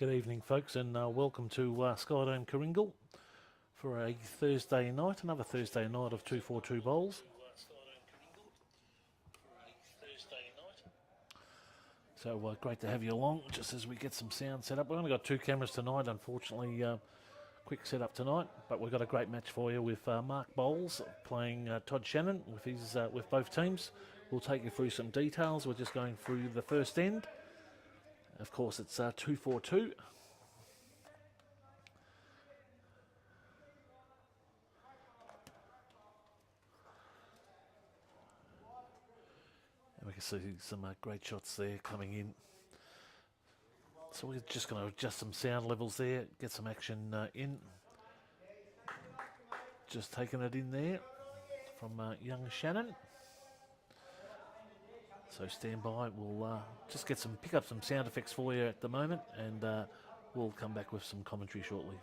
Good evening, folks, and welcome to Skyedome Coringal for a Thursday night, another Thursday night of 242 bowls. So great to have you along, just as we get some sound set up. We've only got two cameras tonight, unfortunately. Quick setup tonight, but we've got a great match for you with Mark Bowles playing Todd Shannon with both teams. We'll take you through some details. We're just going through the first end. Of course, it's 242. And we can see some great shots there coming in. So we're just going to adjust some sound levels there, get some action in. Just taking it in there from young Shannon. So stand by, we'll just pick up some sound effects for you at the moment, and we'll come back with some commentary shortly.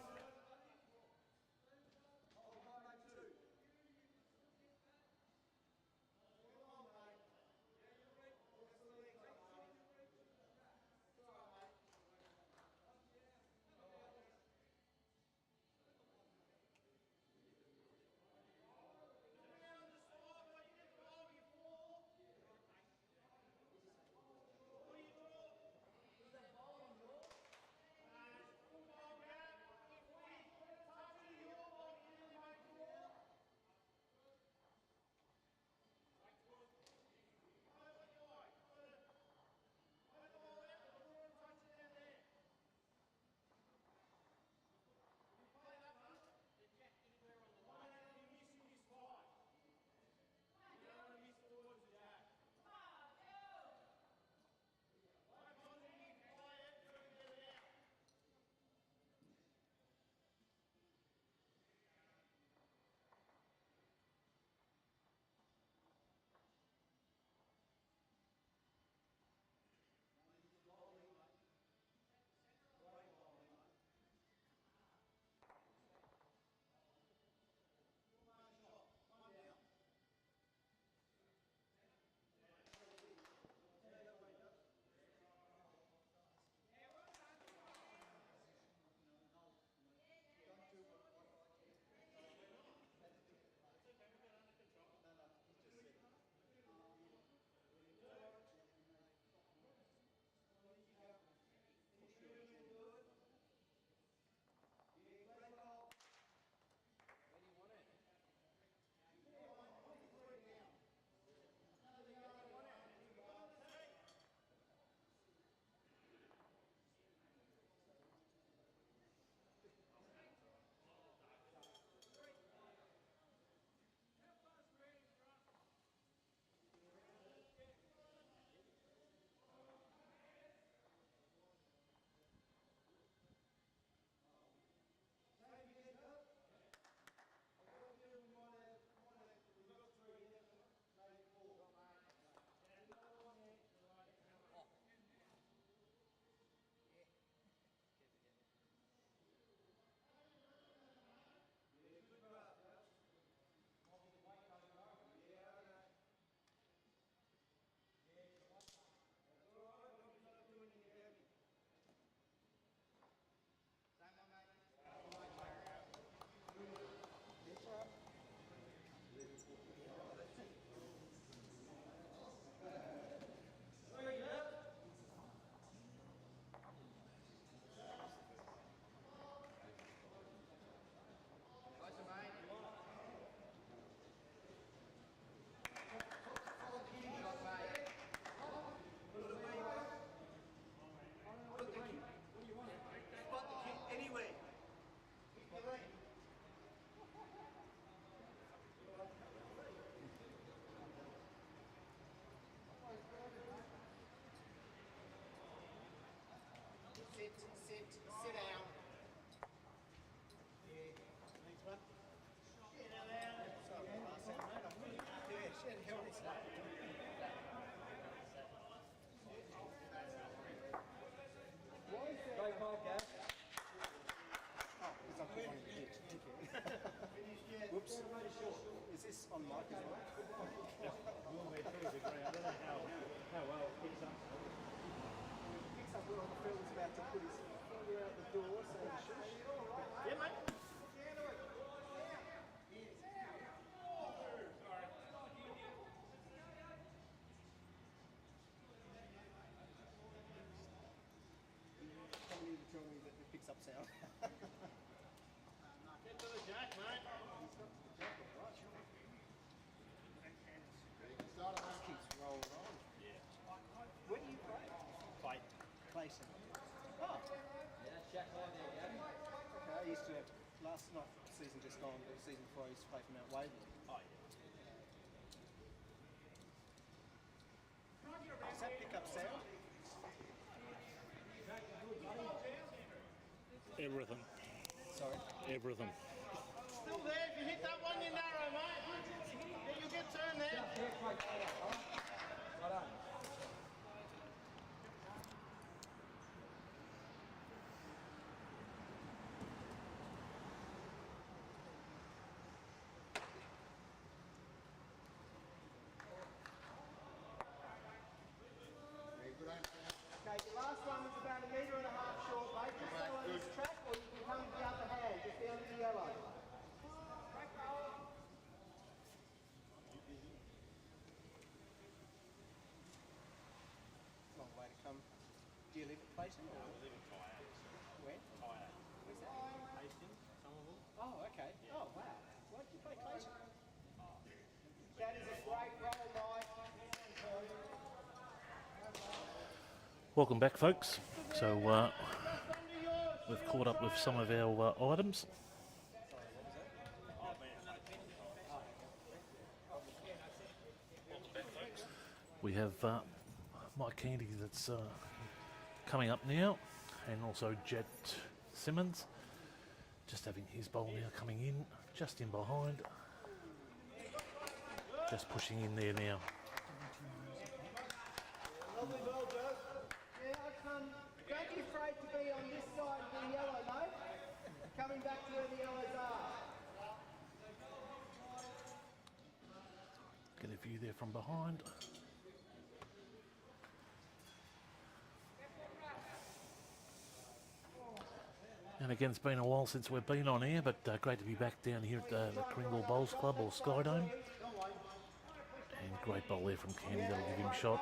Sit down. Next one. Sorry, yeah, she had held this up. Great call, Gav. Oh, because I put one in the pitch. Whoops. Is this on mic as well? I don't know how well it picks up. It picks up well on the field's about to put his you're out the door, so shush. Yeah, mate. Somebody to tell me that it picks up sound. Get to the jack, mate. Just keeps rolling on. Yeah. Where do you play? Fight. Clayton. Oh. Okay, I used to have, last night, season just gone, but the season before I used to play for Mount Waverley. Oh, yeah. Does that pick up sound? Everything. Sorry. Everything. Still there. If you hit that one, you're narrow, mate. Yeah, you'll get turned there. Okay, your last one was about 1.5 meters short, mate. Just go on this track, or you can come to the upper hand, just down to the yellow. Long way to come. Do you live at Clayton? Or? I live in Kayaks. Where? Kayaks. Where's that? Hastings, some of them. Oh, okay. Oh, wow. Why did you play Clayton? That is a great roll, mate. Welcome back, folks. So we've caught up with some of our items. We have Mike Candy that's coming up now, and also Jet Simmons just having his bowl now coming in, just in behind, just pushing in there now. Lovely ball, Joe. Now, don't be afraid to be on this side of the yellow, mate. Coming back to where the yellows are. Get a view there from behind. And again, it's been a while since we've been on air, but great to be back down here at the Kringle Bowls Club, or Skydome. And great bowl there from Candy, that'll give him a shot.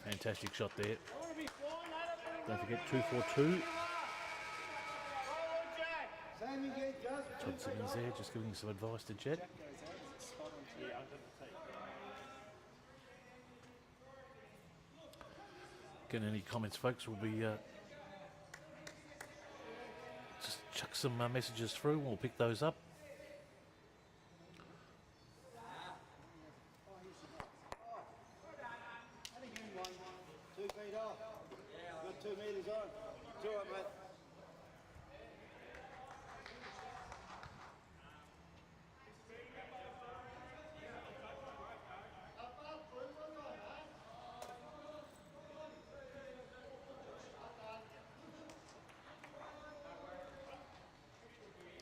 Fantastic shot there. Don't forget 242. Todd Simmons there, just giving some advice to Jet. Jack goes out, is it spot on to Yeah, under the tee. Get any comments, folks, we'll be just chuck some messages through, we'll pick those up. How do you one? 2 feet off. Got 2 metres on. Do it, mate.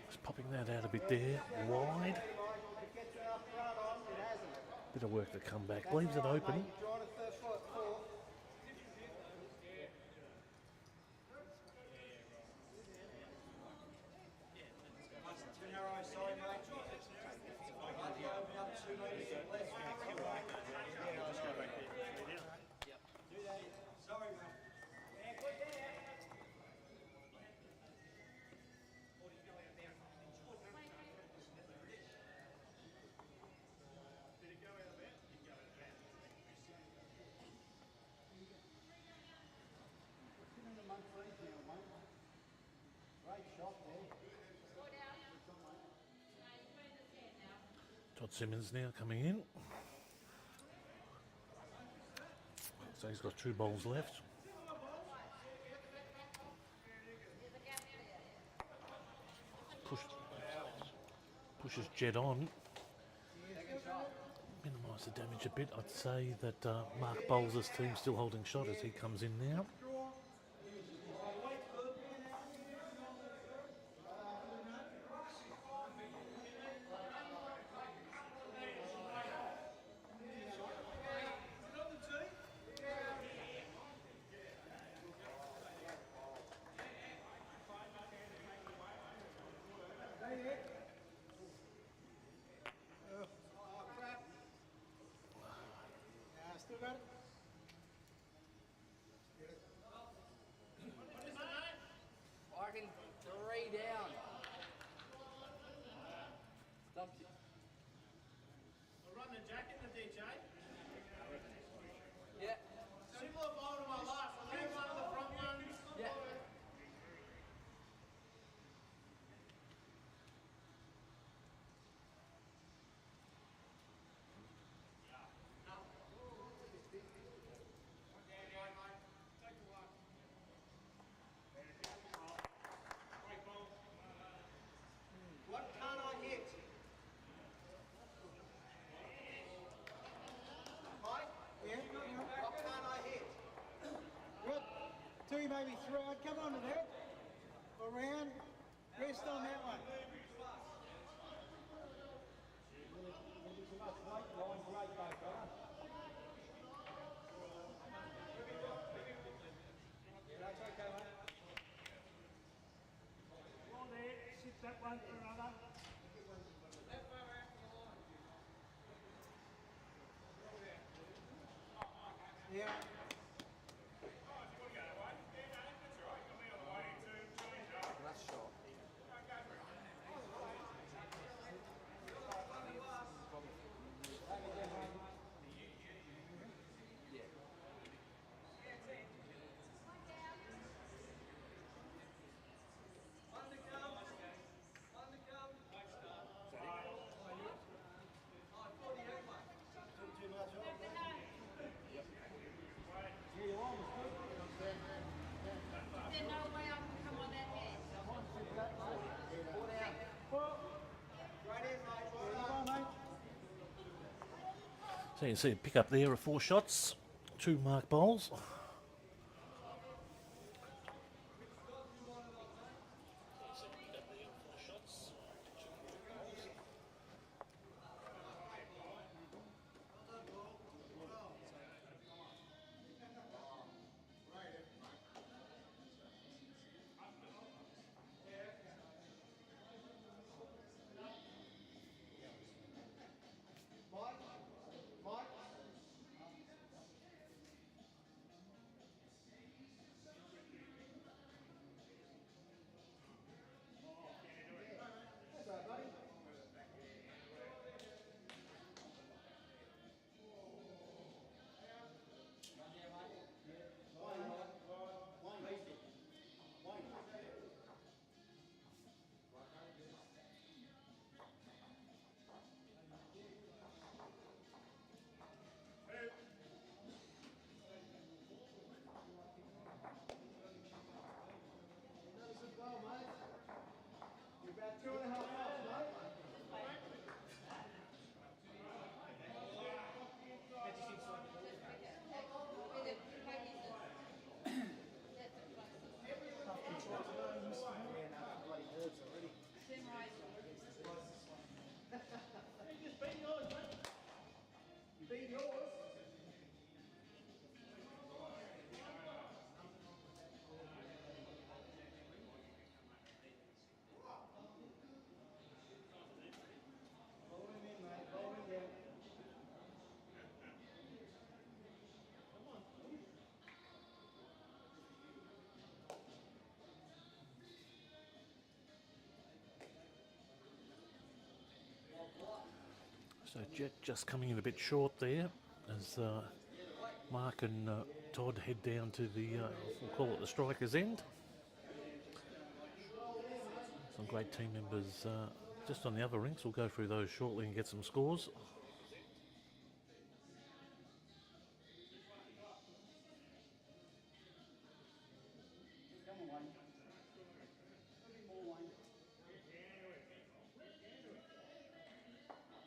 Just popping that out a bit there, wide. It gets enough run on, it hasn't. Bit of work to come back, leaves it open. Mate, you've drawn a third foot four. Great shot there. Todd Simmons now coming in. So he's got 2 bowls left. Pushes Jet on. Minimise the damage a bit. I'd say that Mark Bowles' team still holding shot as he comes in now. about it? I reckon 3 down. Stumped it. We're running a jack in the DJ. Yeah. Similar bowl to my last. I leave one of the front ones. Yeah. What can't I hit? Mike, Yeah? what can't I hit? Good. 2 maybe 3. I'd come on to that. Around. Rest on that one. That's okay, mate. Well, there, sit that one for another. Yeah. That's shot. Yeah. There's no way I can come on that net. Come on, mate. So you can see a pick up there of 4 shots, 2 mark bowls. So Jet just coming in a bit short there as Mark and Todd head down to the, we'll call it the striker's end. Some great team members just on the other rinks. We'll go through those shortly and get some scores. Come on, Wayne. A bit more, Wayne.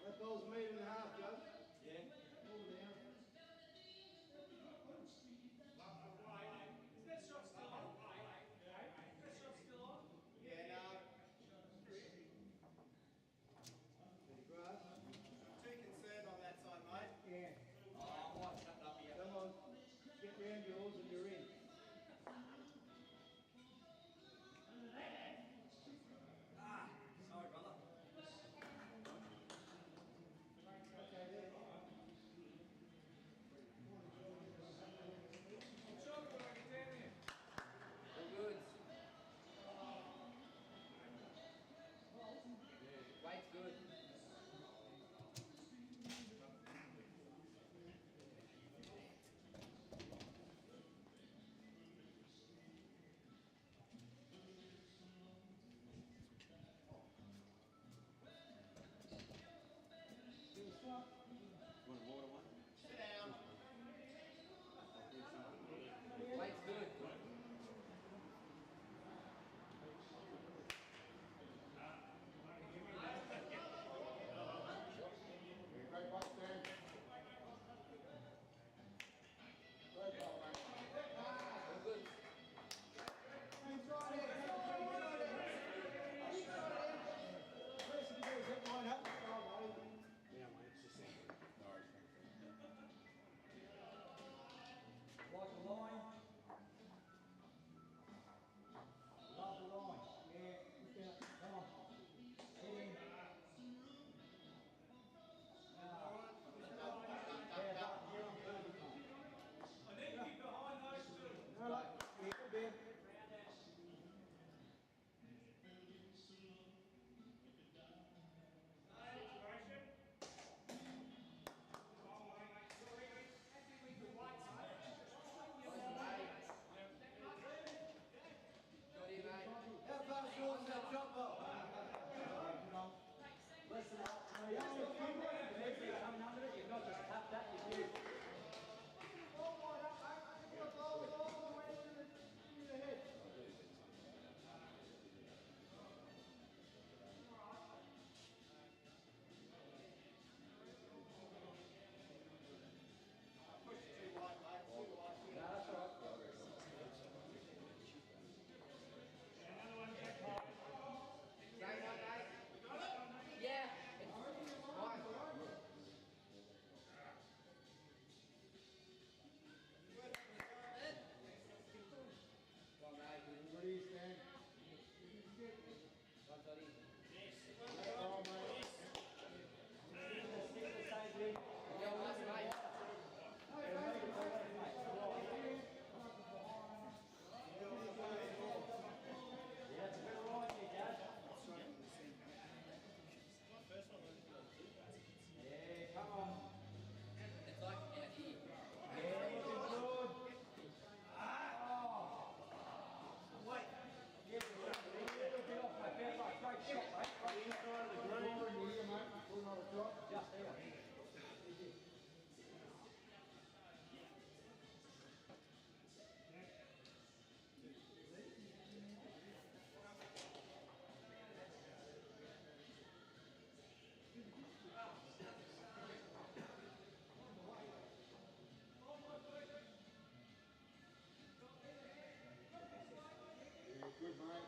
That ball's a metre and a half, Joe. Yeah. Hold it down. Yeah, no. Right. 2 consecutive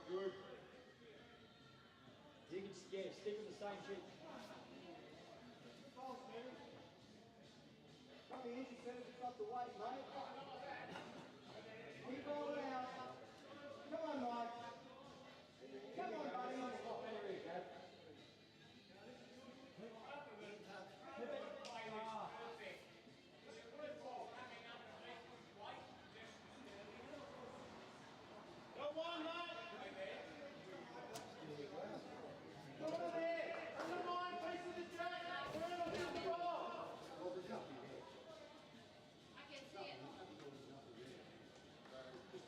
Good. You can, yeah, stick with the same trick. False, Mary. Come here, she said it's got the weight, mate. Keep rolling out. Come on, Mike. Come on, buddy. There you go. Go one, mate. Go over there. Under mine, face of the track. Turn on the ball. I can see it.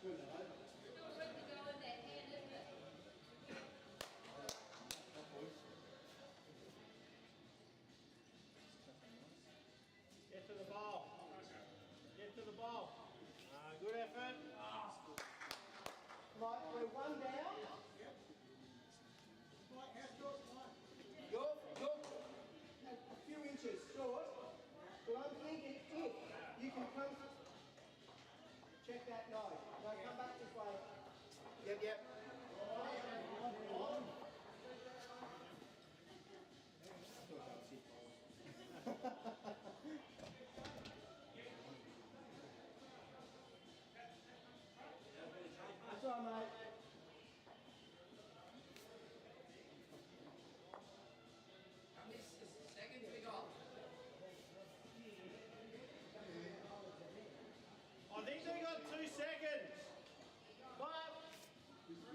Still room to go in that hand, isn't it? Get to the ball. Get to the ball. Good effort. Mike, we're one down. Mike, how short, Mike? You're a few inches short, but I'm thinking if you can come, check that nose. No, come back this way. Yep. That's all right, mate. Seconds we got. I think they got 2 seconds. But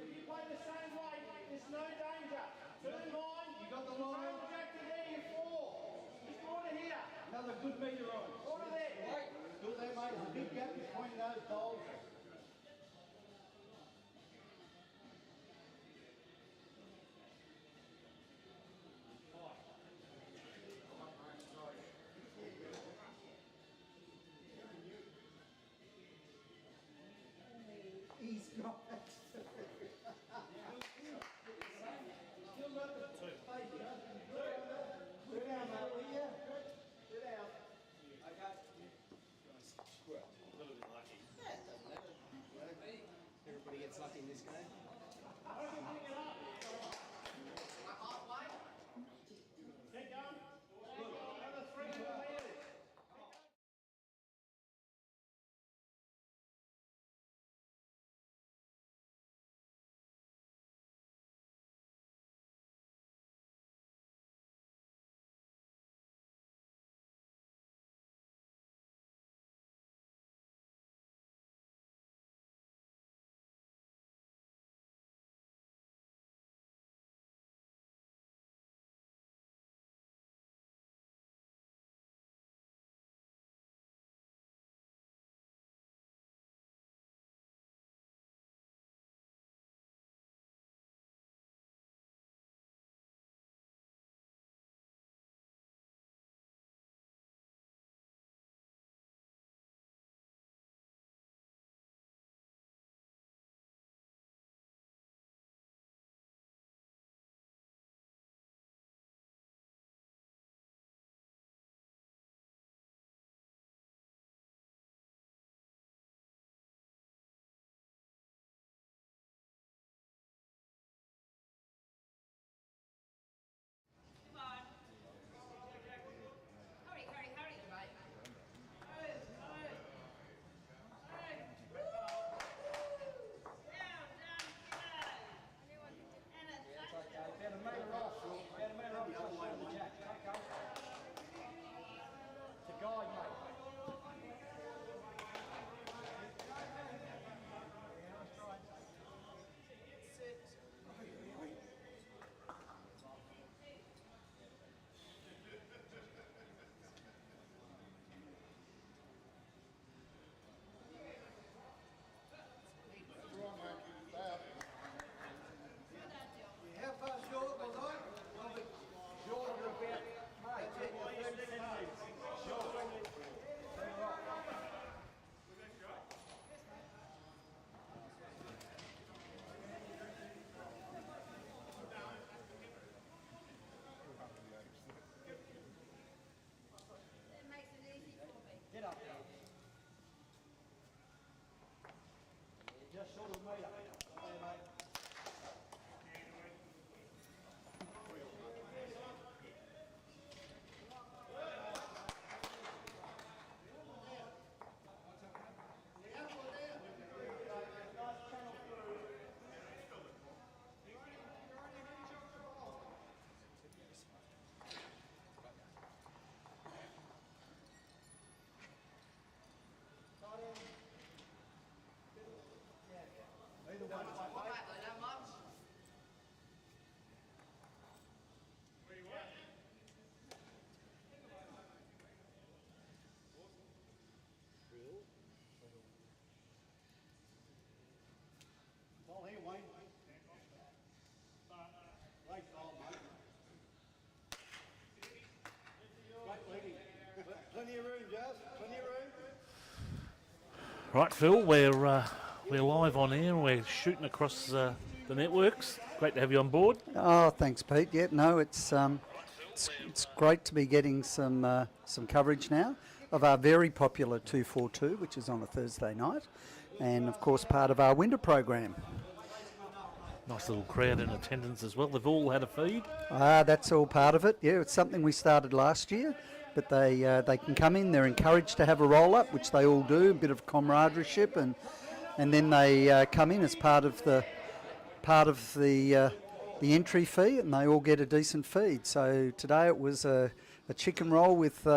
if you play the same way, there's no danger. Turn mine. You got the line. Travel back to there, you're 4. Just order here. Another good meter on. Order there. Wait, good there, mate. There's a big gap between those bowls. He's got it. Still got the faith, huh? Sit down, mate, will you? Sit down. Okay. A little bit lucky. Everybody gets lucky in this game. I can pick it up. Halfway. Keep going. Another 300 metres. Come on. Hurry, hurry, hurry. Mate. Hurry, hurry. Hurry. Down, down, go. And a touch. About a metre off. About a metre off. Just over the jack. Okay. To guide, mate. How far short was I? Probably short of about, mate, 30 centimetres. Short. It makes it easy for me. Get up there. Just short of a metre. There, mate. Right, Phil, we're live on air and we're shooting across the networks. Great to have you on board. Oh, thanks, Pete. Yeah, no, it's great to be getting some coverage now of our very popular 242, which is on a Thursday night, and of course part of our winter program. Nice little crowd in attendance as well. They've all had a feed. That's all part of it. Yeah, it's something we started last year, but they can come in. They're encouraged to have a roll up, which they all do, a bit of camaraderie, and then they come in as part of the entry fee, and they all get a decent feed. So today it was a chicken roll with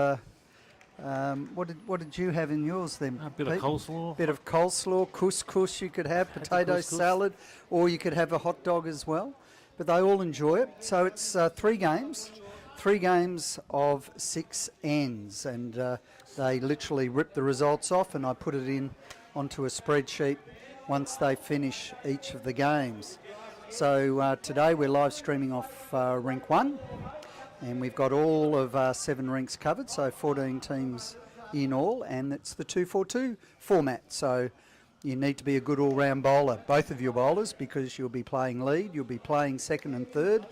what did you have in yours then? A bit Pete? of coleslaw. Bit of coleslaw, couscous you could have, potato couscous. salad, or you could have a hot dog as well. But they all enjoy it. So it's 3 games of 6 ends, and they literally rip the results off, and I put it in onto a spreadsheet once they finish each of the games. So today we're live streaming off Rink 1, and we've got all of our 7 rinks covered, so 14 teams in all, and it's the 242 format. So you need to be a good all-round bowler, both of your bowlers, because you'll be playing lead, you'll be playing second and third,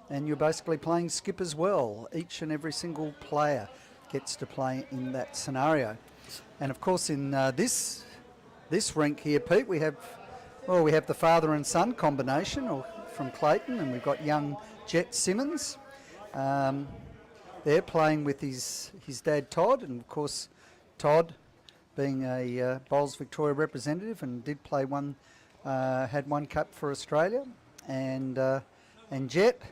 and you're basically playing skip as well. Each and every single player gets to play in that scenario. And of course in this rink here, Pete, we have the father and son combination from Clayton, and we've got young Jet Simmons. They're playing with his dad Todd, and of course Todd, being a Bowls Victoria representative, and did play had 1 cup for Australia, and Jet,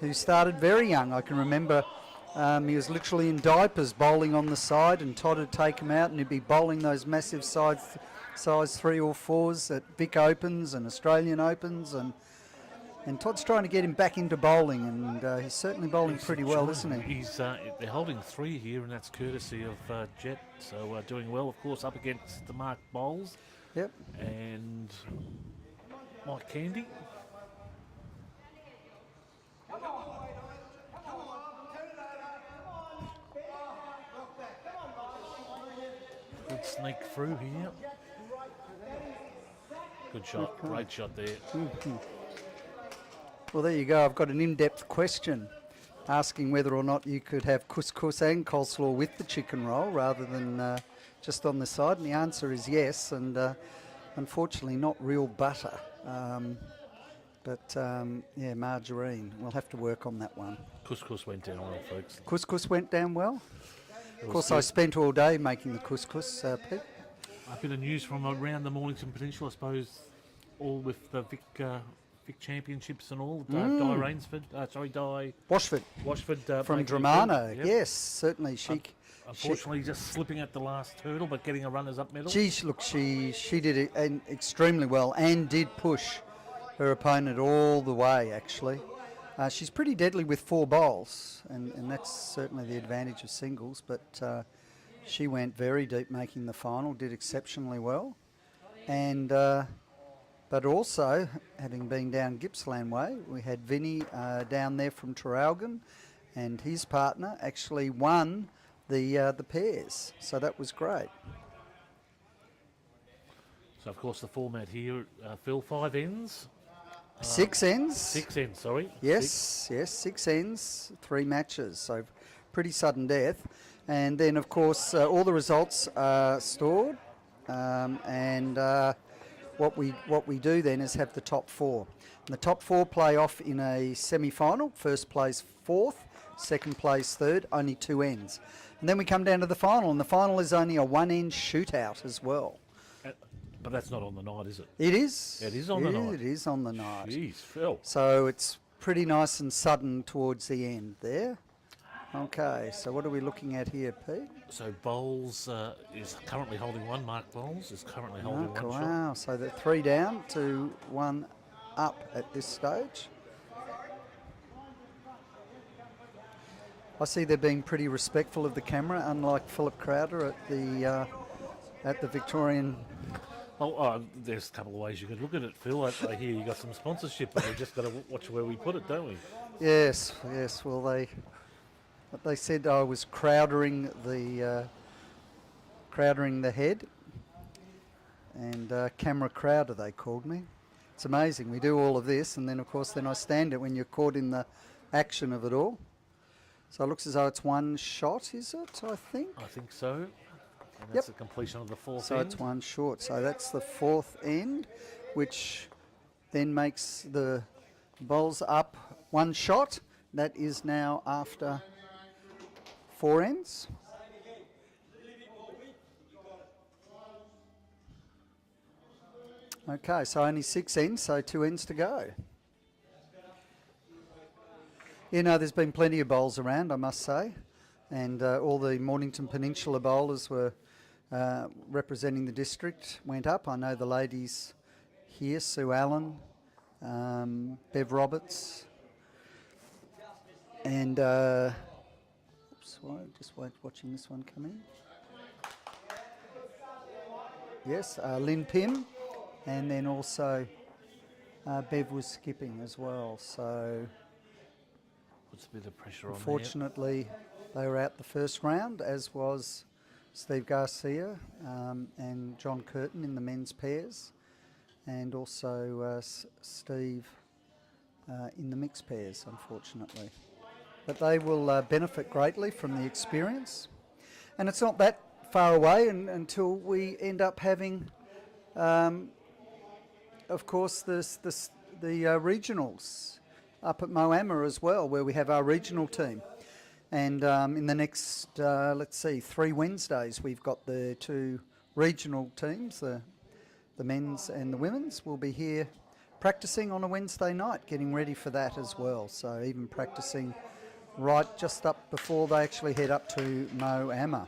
who started very young. I can remember he was literally in diapers bowling on the side, and Todd would take him out and he'd be bowling those massive size 3 or 4s at Vic Opens and Australian Opens, and Todd's trying to get him back into bowling, and he's certainly bowling pretty well, isn't he? They're holding 3 here, and that's courtesy of Jet, so doing well, of course, up against the Mark Bowles. Yep. And Mike Candy. Good sneak through here. Good shot, great shot there. Well, there you go. I've got an in-depth question asking whether or not you could have couscous and coleslaw with the chicken roll rather than just on the side, and the answer is yes, and unfortunately not real butter, but margarine. We'll have to work on that one. Couscous went down well, folks. Couscous went down well? Of course, good. I spent all day making the couscous, Pete. A bit of news from around the Mornington Peninsula, I suppose, all with the Vic Championships and all. Washford. Washford From making a Dramana, good, yep. yes, certainly. Unfortunately, just slipping at the last hurdle, but getting a runners-up medal. She did it extremely well and did push her opponent all the way, actually. She's pretty deadly with 4 bowls, and that's certainly the advantage of singles, but she went very deep making the final, did exceptionally well. And but also, having been down Gippsland Way, we had Vinny down there from Traralgon, and his partner actually won the pairs, so that was great. So, of course, the format here, Phil, 5 ends. 6 ends. 6 ends, sorry. Yes, 6 ends, 3 matches, so pretty sudden death. And then, of course, all the results are stored, and what we do then is have the top 4. And the top 4 play off in a semi-final. First plays 4th, second plays 3rd, only 2 ends. And then we come down to the final, and the final is only a 1-end shootout as well. But that's not on the night, is it? It is. It is on the night. It is on the night. Jeez, Phil. So it's pretty nice and sudden towards the end there. Okay, so what are we looking at here, Pete? So Bowles is currently holding 1. Mark Bowles is currently holding 1 shot. Wow, so they're 3 down to 1 up at this stage. I see they're being pretty respectful of the camera, unlike Philip Crowder at the Victorian. Oh, there's a couple of ways you could look at it, Phil. I hear you got some sponsorship, but we've just got to watch where we put it, don't we? Yes. Well, they said I was crowdering the head, And camera crowder, they called me. It's amazing. We do all of this, and then, of course, then I stand it when you're caught in the action of it all. So it looks as though it's one shot, is it, I think? I think so. And that's the completion of the fourth So end. it's one short. So that's the fourth end, which then makes the bowls up one shot. That is now after 4 ends. Okay, so only 6 ends, so 2 ends to go. You know, there's been plenty of bowls around, I must say, and all the Mornington Peninsula bowlers were representing the district, went up. I know the ladies here, Sue Allen, Bev Roberts, and oops, just watching this one come in. Yes, Lynn Pym, and then also Bev was skipping as well. So Puts a bit of pressure on there. unfortunately, they were out the first round, as was Steve Garcia and John Curtin in the men's pairs, and also Steve in the mixed pairs, unfortunately. But they will benefit greatly from the experience. And it's not that far away until we end up having, of course, the regionals up at Moama as well, where we have our regional team. And in the next, let's see, 3 Wednesdays, we've got the 2 regional teams, the men's and the women's, will be here practicing on a Wednesday night, getting ready for that as well. So even practicing right just up before they actually head up to Moama.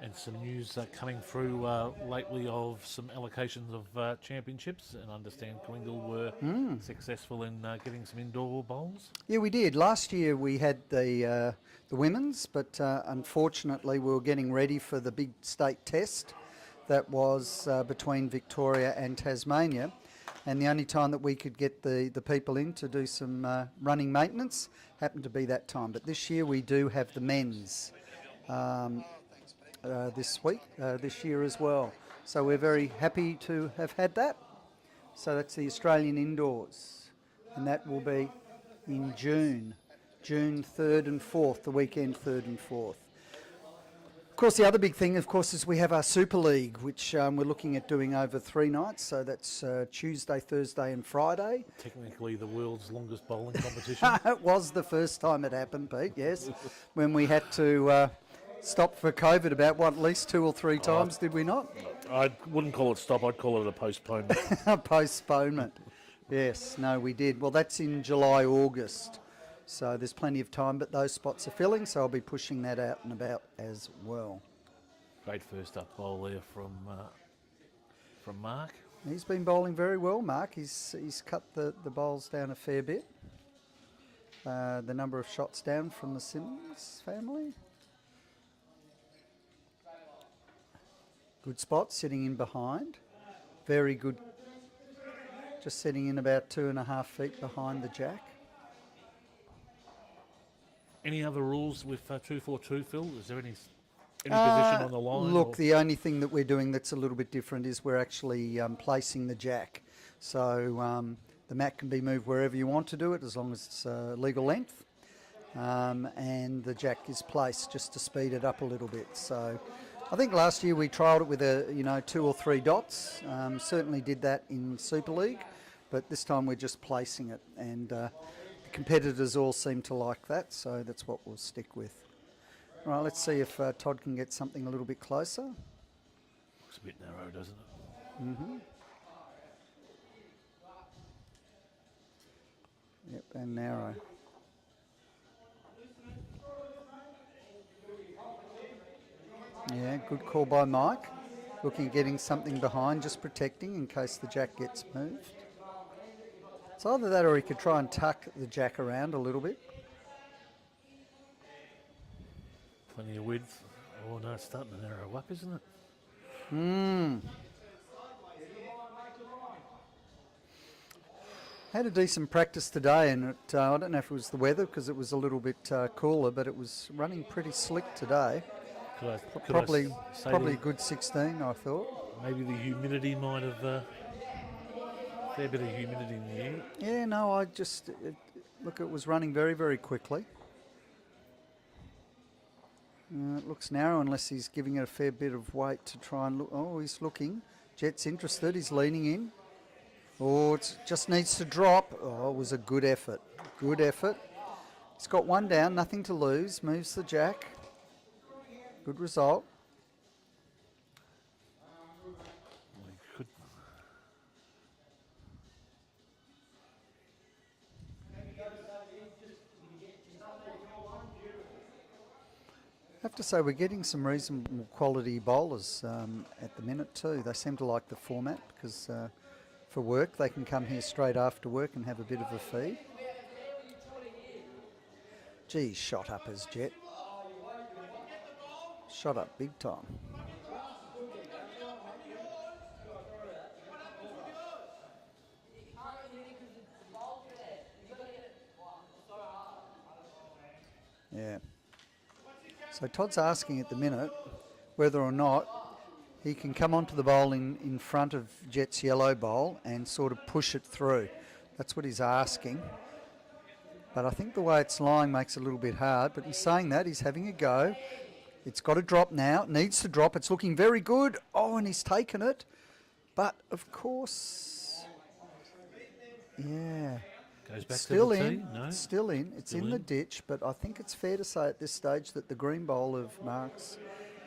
And some news coming through lately of some allocations of championships, and I understand Kringle were successful in getting some indoor bowls. Yeah, we did. Last year we had the women's, but unfortunately we were getting ready for the big state test that was between Victoria and Tasmania, and the only time that we could get the people in to do some running maintenance happened to be that time. But this year we do have the men's this year as well. So we're very happy to have had that. So that's the Australian Indoors, and that will be in June 3rd and 4th, the weekend 3rd and 4th. Of course, the other big thing, of course, is we have our Super League, which we're looking at doing over 3 nights. So that's Tuesday, Thursday and Friday. Technically the world's longest bowling competition. It was the first time it happened, Pete, yes, when we had to stop for COVID about, at least 2 or 3 times, did we not? I wouldn't call it stop, I'd call it a postponement. A postponement. Yes, no, we did. Well, that's in July, August. So there's plenty of time, but those spots are filling, so I'll be pushing that out and about as well. Great first up bowl there from Mark. He's been bowling very well, Mark. He's cut the bowls down a fair bit. The number of shots down from the Simmons family. Good spot, sitting in behind. Very good. Just sitting in about 2.5 feet behind the jack. Any other rules with 242, Phil? Is there any position on the line? Look, or? the only thing that we're doing that's a little bit different is we're actually placing the jack. So the mat can be moved wherever you want to do it, as long as it's legal length. And the jack is placed just to speed it up a little bit. So I think last year we trialled it with 2 or 3 dots. Certainly did that in Super League, but this time we're just placing it, and the competitors all seem to like that, so that's what we'll stick with. Right, let's see if Todd can get something a little bit closer. Looks a bit narrow, doesn't it? Mm-hmm. Yep, and narrow. Yeah, good call by Mike. Looking at getting something behind, just protecting in case the jack gets moved. It's either that or he could try and tuck the jack around a little bit. Plenty of width. Oh no, it's starting to narrow up, isn't it? Had a decent practice today, and I don't know if it was the weather because it was a little bit cooler, but it was running pretty slick today. Could Probably, say probably a that good 16, I thought. maybe the humidity might have fair bit of humidity in the air. Yeah, no, I just look. It was running very, very quickly. It looks narrow unless he's giving it a fair bit of weight to try and look. Oh, he's looking. Jet's interested. He's leaning in. Oh, it just needs to drop. Oh, it was a good effort. Good effort. He's got one down, nothing to lose. Moves the jack. Good result. We could. I have to say we're getting some reasonable quality bowlers at the minute too. They seem to like the format because for work they can come here straight after work and have a bit of a feed. Geez, shot up as Jet. Shot up big time. Yeah. So Todd's asking at the minute whether or not he can come onto the bowl in front of Jet's yellow bowl and sort of push it through. That's what he's asking. But I think the way it's lying makes it a little bit hard. But he's saying that, he's having a go. It's got to drop now. It needs to drop. It's looking very good. Oh, and he's taken it. But, of course, yeah. Goes back Still to the in. tee. No. Still in. It's Still in the in. ditch, but I think it's fair to say at this stage that the green bowl of Mark's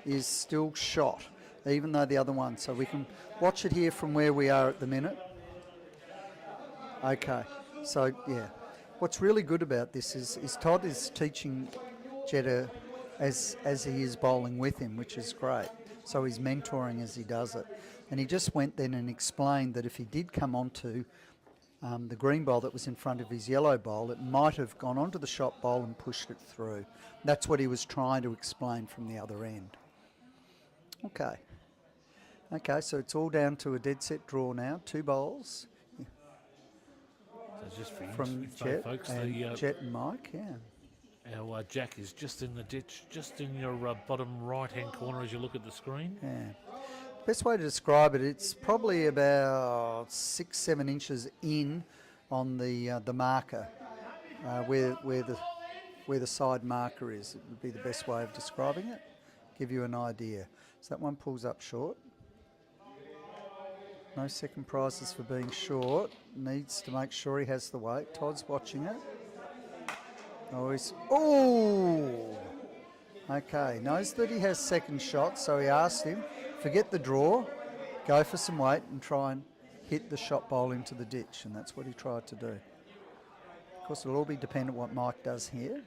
is still shot, even though the other one. So we can watch it here from where we are at the minute. Okay. So, yeah. What's really good about this is Todd is teaching Jetta as he is bowling with him, which is great. So he's mentoring as he does it. And he just went then and explained that if he did come onto the green bowl that was in front of his yellow bowl, it might have gone onto the shot bowl and pushed it through. That's what he was trying to explain from the other end. Okay. Okay, so it's all down to a dead set draw now. 2 bowls So just for from info, Jet folks, and Jet and Mike, yeah. our jack is just in the ditch, just in your bottom right-hand corner as you look at the screen. Yeah. Best way to describe it, it's probably about 6-7 inches in on the marker, where the side marker is. It would be the best way of describing it. Give you an idea. So that one pulls up short. No second prizes for being short. Needs to make sure he has the weight. Todd's watching it. Oh, he's... Oh! Okay, knows that he has second shot, so he asked him, forget the draw, go for some weight and try and hit the shot bowl into the ditch, and that's what he tried to do. Of course, it'll all be dependent what Mike does here.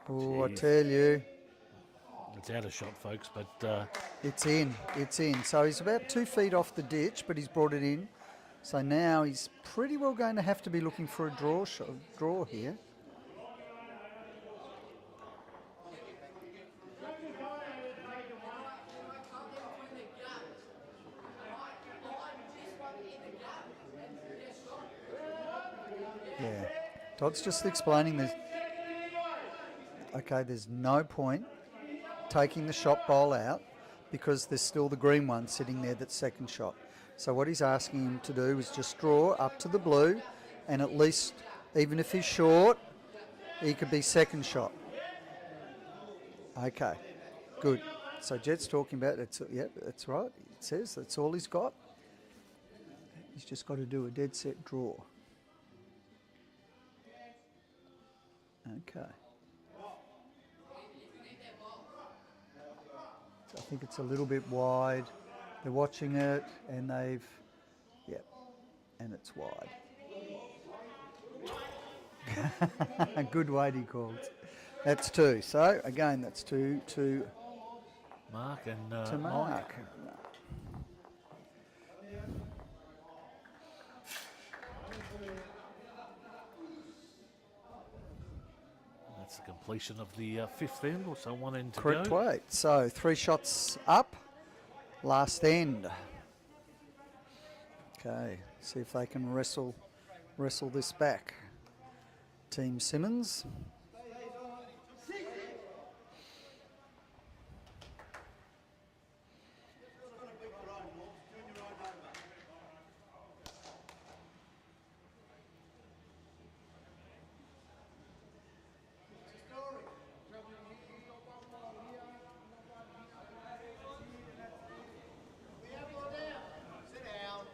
Oh, I tell you, It's out of shot, folks, but it's in. So he's about 2 feet off the ditch, but he's brought it in. So now he's pretty well going to have to be looking for a draw here. Yeah, Todd's just explaining this. Okay, there's no point taking the shot bowl out because there's still the green one sitting there that's second shot. So what he's asking him to do is just draw up to the blue, and at least, even if he's short, he could be second shot. Okay, good. So Jet's talking about it. Yep, that's right. It says that's all he's got. He's just got to do a dead set draw. Okay. So I think it's a little bit wide. They're watching it, and yep, and it's wide. Good weight he called. That's 2. So again, that's 2 to Mark and to Mark. Mike. That's the completion of the 5th end, or so one end to Correct go. weight. So 3 shots up, last end. Okay, see if they can wrestle this back. Team Simmons. Sit down.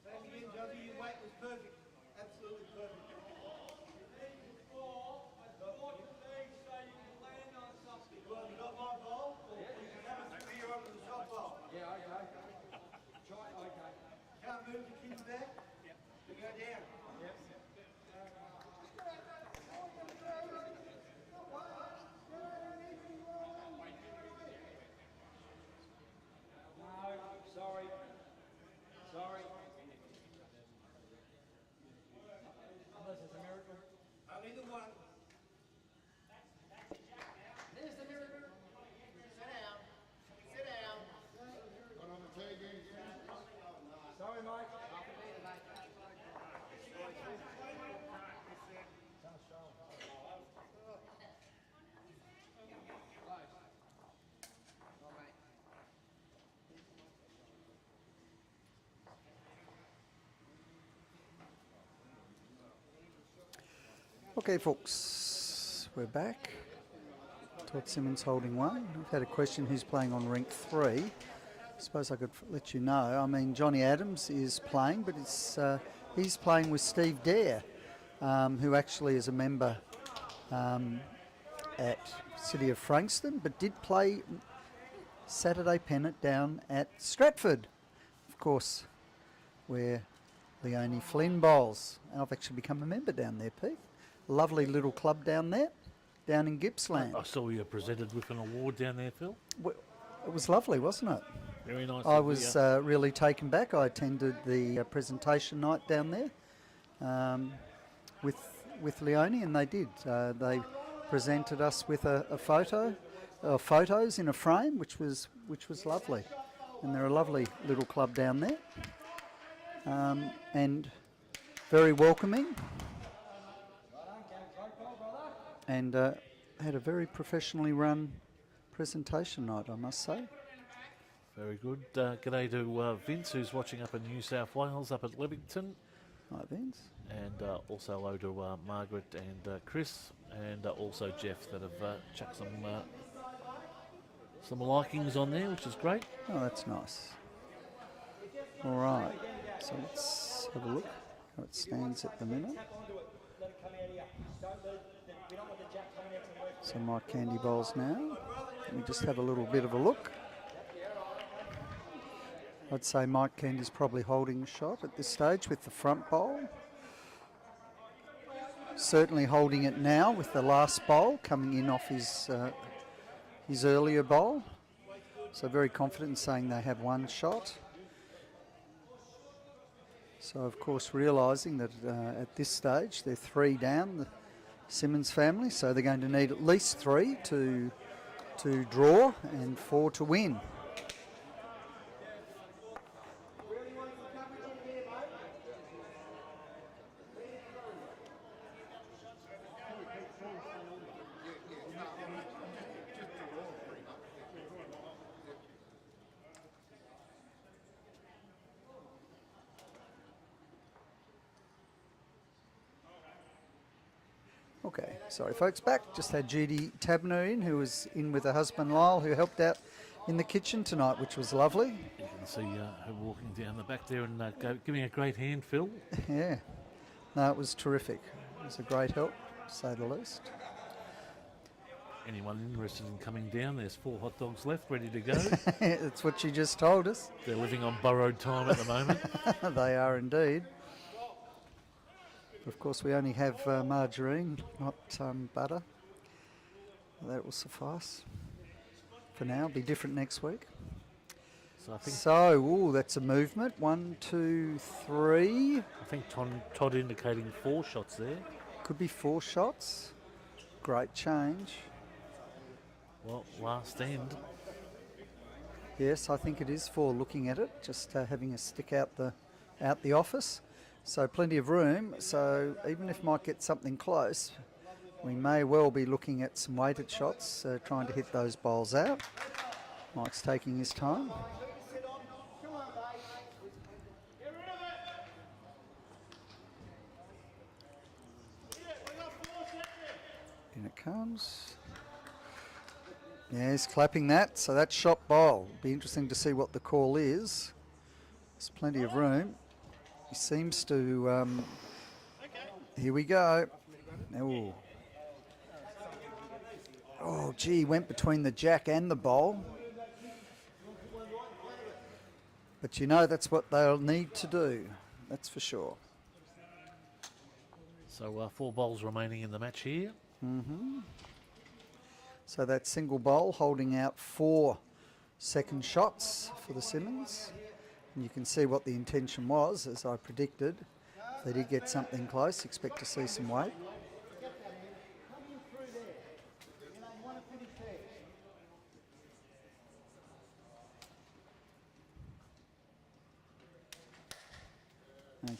Same again, Josie. Your weight was perfect. Absolutely perfect. Well, you got my ball? You can have a spear over the shot ball. Yeah, okay. Can't move the kids back? You go down. Yep. Only the one. There's the miracle. Sit down. Sit down. Sorry, Mike. Okay, folks, we're back. Todd Simmons holding one. We've had a question who's playing on rank 3. I suppose I could let you know. I mean, Johnny Adams is playing, but he's playing with Steve Dare, who actually is a member at City of Frankston, but did play Saturday pennant down at Stratford, of course, where Leonie Flynn bowls. And I've actually become a member down there, Pete. Lovely little club down there, down in Gippsland. I saw you presented with an award down there, Phil. It was lovely, wasn't it? Very nice. I was really taken back. I attended the presentation night down there with Leonie, and they did. They presented us with a photo, photos in a frame, which was lovely. And they're a lovely little club down there, and very welcoming. And had a very professionally run presentation night, I must say. Very good. G'day to Vince, who's watching up in New South Wales, up at Leamington. Hi, Vince. And also hello to Margaret and Chris, and also Jeff, that have chucked some likings on there, which is great. Oh, that's nice. All right, so let's have a look how it stands at the minute. So Mike Candy bowls now. Let me just have a little bit of a look. I'd say Mike Candy's probably holding a shot at this stage with the front bowl. Certainly holding it now with the last bowl coming in off his earlier bowl. So very confident in saying they have one shot. So of course realising that at this stage they're 3 down, the Simmons family, so they're going to need at least 3 to draw and 4 to win. Okay, sorry folks, back. Just had Judy Tabner in, who was in with her husband Lyle, who helped out in the kitchen tonight, which was lovely. You can see her walking down the back there and giving a great hand, Phil. Yeah, no, it was terrific. It was a great help, to say the least. Anyone interested in coming down, there's 4 hot dogs left, ready to go. That's what she just told us. They're living on borrowed time at the moment. They are indeed. Of course, we only have margarine, not butter. That will suffice for now. Be different next week. So I think, So, that's a movement. 1, 2, 3. I think Todd indicating 4 shots there. Could be 4 shots. Great change. Well, last end. Yes, I think it is 4 looking at it, just having a stick out the office. So plenty of room. So even if Mike gets something close, we may well be looking at some weighted shots, trying to hit those bowls out. Mike's taking his time. In it comes. Yeah, he's clapping that, so that's shot bowl. Be interesting to see what the call is. There's plenty of room. He seems to. Here we go. Ooh. Oh, gee, went between the jack and the bowl. But you know that's what they'll need to do. That's for sure. So 4 bowls remaining in the match here. So that single bowl holding out 4 second shots for the Simmons. And you can see what the intention was, as I predicted. If they did get something close, expect to see some weight.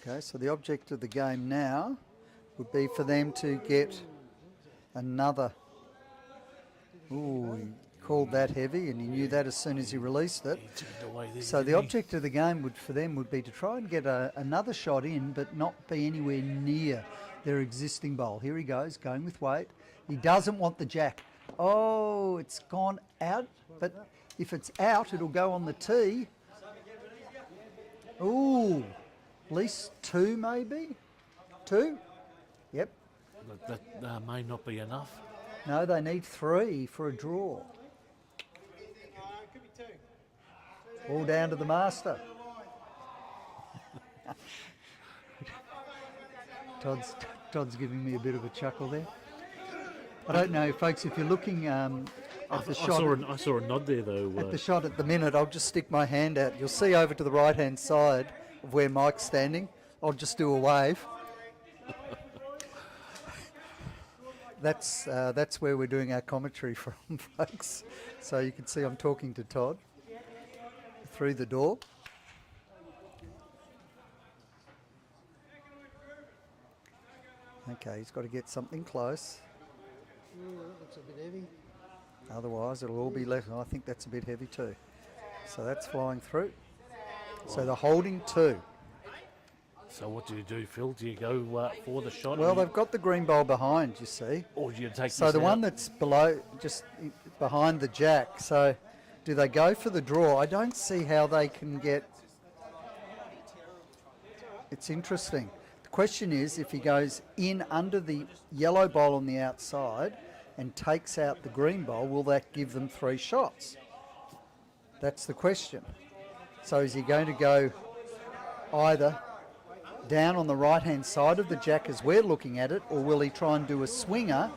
Okay, so the object of the game now would be for them to get another. Ooh, he called that heavy, and he knew that as soon as he released it. He turned away there, So the didn't he? object of the game for them would be to try and get another shot in, but not be anywhere near their existing bowl. Here he goes, going with weight. He doesn't want the jack. Oh, it's gone out, but if it's out, it'll go on the tee. Ooh, at least 2 maybe? 2? Yep. But that may not be enough. No, they need 3 for a draw. All down to the master. Todd's giving me a bit of a chuckle there. I don't know, folks, if you're looking at the shot. I saw a nod there, though. At the shot at the minute, I'll just stick my hand out. You'll see over to the right-hand side of where Mike's standing. I'll just do a wave. That's where we're doing our commentary from, folks. So you can see I'm talking to Todd through the door. Okay, he's got to get something close. Looks a bit heavy. Otherwise, it'll all be left. I think that's a bit heavy too. So that's flying through. So they're holding 2. So what do you do, Phil? Do you go for the shot? Well, they've got the green bowl behind, you see. Or do you take So this the out? one that's below, just behind the jack. So do they go for the draw? I don't see how they can get. It's interesting. The question is, if he goes in under the yellow bowl on the outside and takes out the green bowl, will that give them 3 shots? That's the question. So is he going to go either down on the right-hand side of the jack as we're looking at it, or will he try and do a swinger?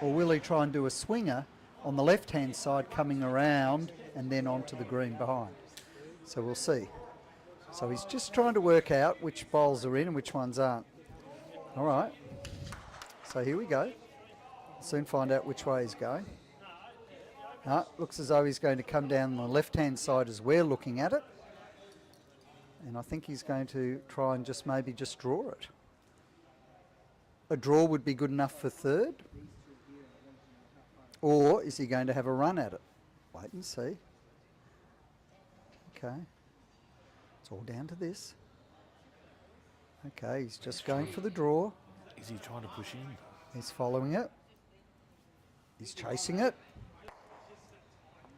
Or will he try and do a swinger on the left-hand side coming around and then onto the green behind? So we'll see. So he's just trying to work out which bowls are in and which ones aren't. All right. So here we go. Soon find out which way he's going. Looks as though he's going to come down on the left-hand side as we're looking at it. And I think he's going to try and maybe just draw it. A draw would be good enough for 3rd. Or is he going to have a run at it? Wait and see. Okay. It's all down to this. Okay, he's just going for the draw. Is he trying to push in? He's following it. He's chasing it.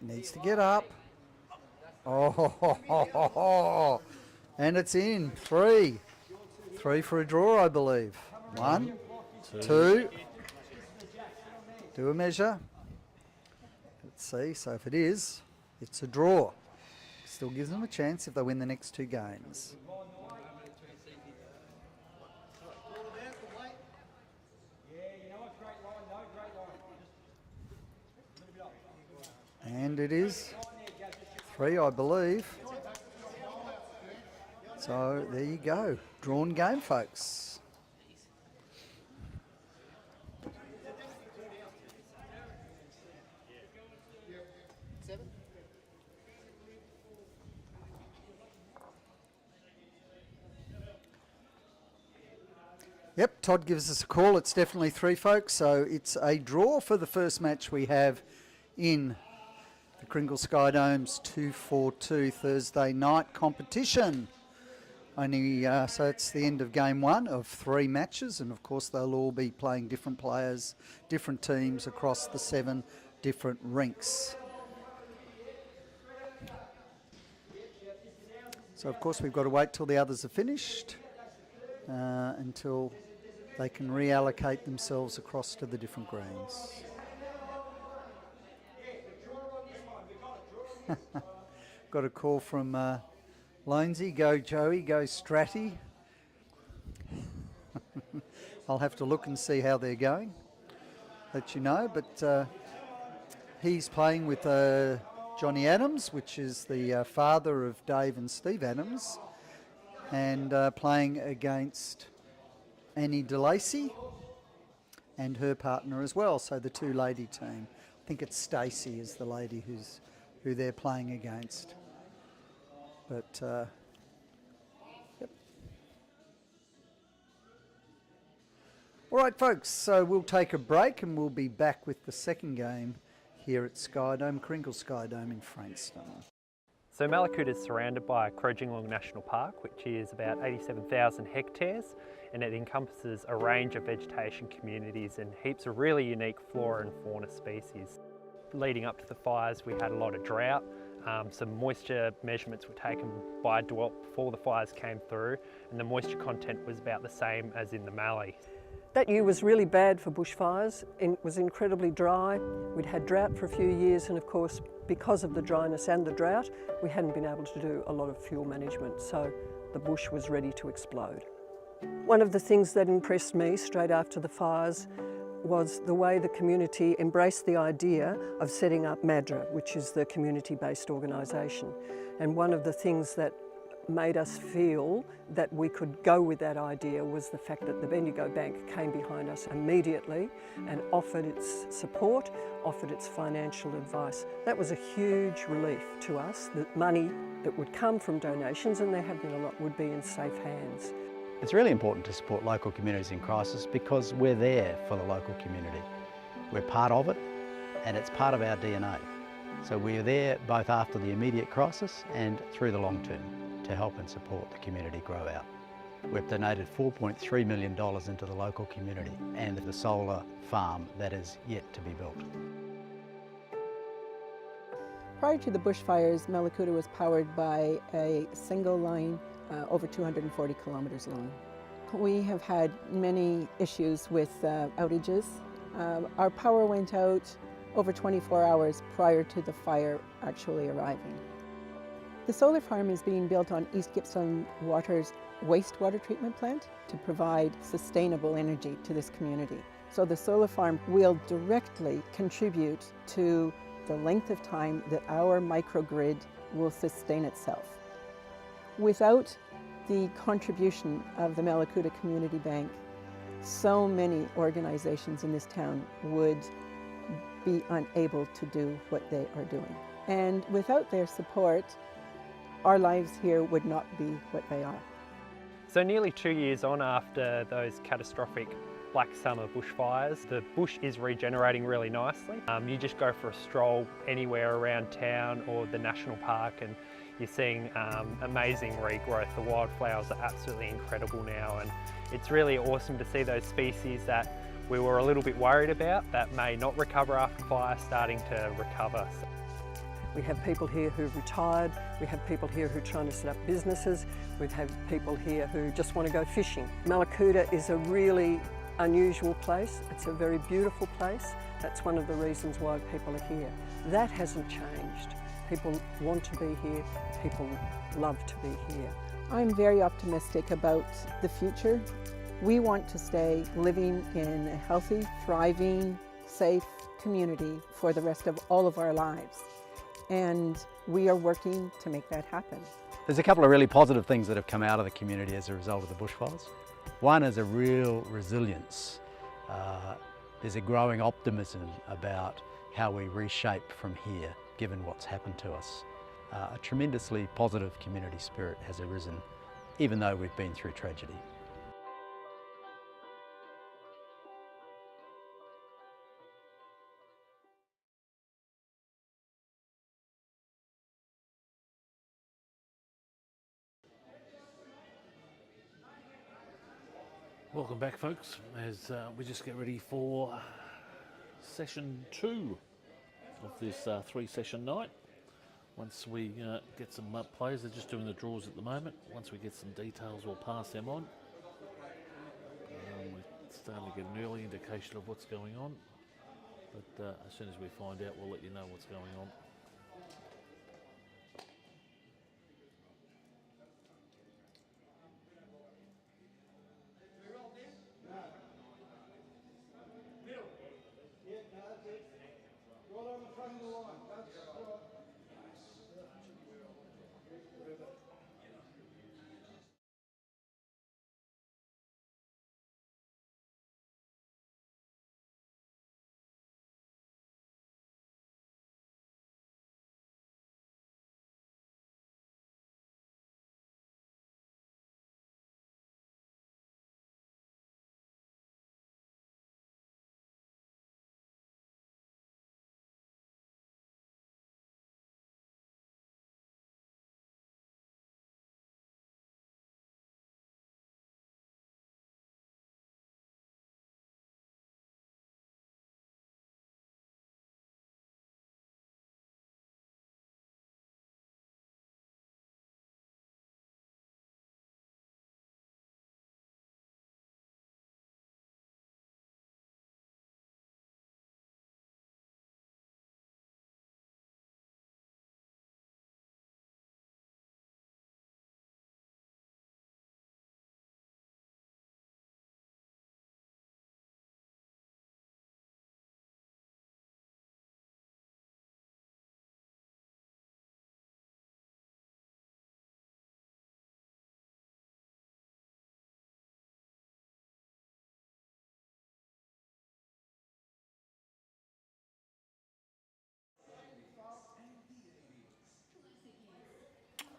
Needs to get up. Oh, and it's in. 3. 3 for a draw, I believe. 1, 2. Do a measure. Let's see. So if it is, it's a draw. Still gives them a chance if they win the next 2 games. And it is 3, I believe. So there you go. Drawn game, folks. Yep, Todd gives us a call. It's definitely 3, folks. So it's a draw for the first match we have in the Kringle Skydome's 242 Thursday night competition. Only so it's the end of game 1 of 3 matches, and of course they'll all be playing different players, different teams across the 7 different rinks. So of course we've got to wait till the others are finished until they can reallocate themselves across to the different greens. Got a call from Lonesy, go Joey, go Stratty. I'll have to look and see how they're going, let you know, but he's playing with Johnny Adams, which is the father of Dave and Steve Adams, and playing against Annie DeLacy and her partner as well, so the 2-lady team. I think it's Stacey is the lady who they're playing against. But, yep. All right, folks, so we'll take a break and we'll be back with the second game here at Skyedome, Kringle Skyedome in Frankston. So Malakuta is surrounded by Crojinglong National Park, which is about 87,000 hectares, and it encompasses a range of vegetation communities and heaps of really unique flora and fauna species. Leading up to the fires, we had a lot of drought. Some moisture measurements were taken by DeWalt before the fires came through, and the moisture content was about the same as in the Mallee. That year was really bad for bushfires. It was incredibly dry. We'd had drought for a few years, and of course, because of the dryness and the drought, we hadn't been able to do a lot of fuel management, so the bush was ready to explode. One of the things that impressed me straight after the fires was the way the community embraced the idea of setting up MADRA, which is the community-based organisation. And one of the things that made us feel that we could go with that idea was the fact that the Bendigo Bank came behind us immediately and offered its support, offered its financial advice. That was a huge relief to us, that money that would come from donations, and there have been a lot, would be in safe hands. It's really important to support local communities in crisis because we're there for the local community. We're part of it, and it's part of our DNA. So we're there both after the immediate crisis and through the long term to help and support the community grow out. We've donated $4.3 million into the local community and the solar farm that is yet to be built. Prior to the bushfires, Malakuta was powered by a single line over 240 kilometres long. We have had many issues with outages. Our power went out over 24 hours prior to the fire actually arriving. The solar farm is being built on East Gippsland Water's wastewater treatment plant to provide sustainable energy to this community. So the solar farm will directly contribute to the length of time that our microgrid will sustain itself. Without the contribution of the Malakuta Community Bank, so many organizations in this town would be unable to do what they are doing. And without their support, our lives here would not be what they are. So nearly 2 years on after those catastrophic Black Summer bushfires, the bush is regenerating really nicely. You just go for a stroll anywhere around town or the national park and you're seeing amazing regrowth. The wildflowers are absolutely incredible now, and it's really awesome to see those species that we were a little bit worried about that may not recover after fire starting to recover. We have people here who've retired, we have people here who are trying to set up businesses, we've had people here who just want to go fishing. Malakuta is a really unusual place, it's a very beautiful place. That's one of the reasons why people are here. That hasn't changed. People want to be here, people love to be here. I'm very optimistic about the future. We want to stay living in a healthy, thriving, safe community for the rest of all of our lives. And we are working to make that happen. There's a couple of really positive things that have come out of the community as a result of the bushfires. One is a real resilience. There's a growing optimism about how we reshape from here, given what's happened to us. A tremendously positive community spirit has arisen, even though we've been through tragedy. Welcome back, folks, as we just get ready for session 2 of this 3-session night. Once we get some players, they're just doing the draws at the moment. Once we get some details, we'll pass them on. We're starting to get an early indication of what's going on, but as soon as we find out, we'll let you know what's going on.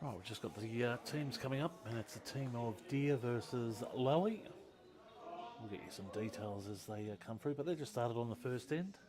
Right, we've just got the teams coming up, and it's a team of Deer versus Lally. We'll get you some details as they come through, but they just started on the first end.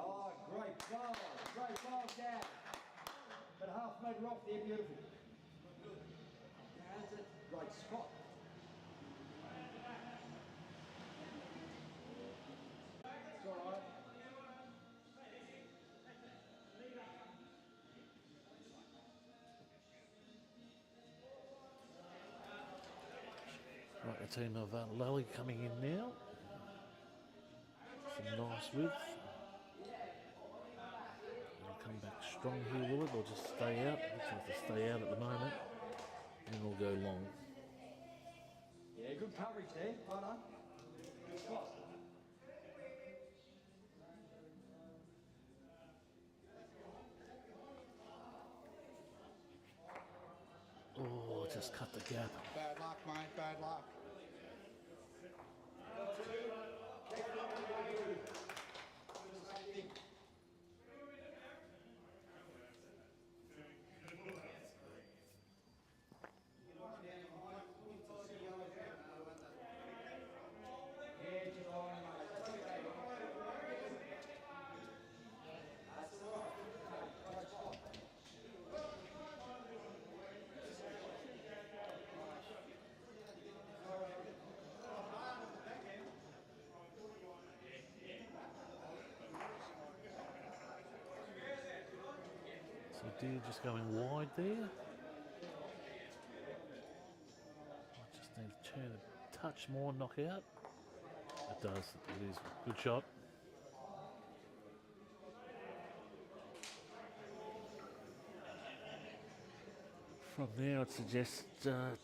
Oh, great ball, Dad. But half metre off there, beautiful. That's it. Great spot. It's all right. Right, the team of Lally coming in now. Some nice width. They'll come back strong here, will it? Or just stay out? Looks like to stay out at the moment. And we'll go long. Yeah, good coverage there. Well done. Good spot. Oh, just cut the gap. Bad luck, mate, bad luck. So Deer just going wide there. I just need to turn a touch more, knock out. It does, it is. Good shot. From there, I'd suggest I've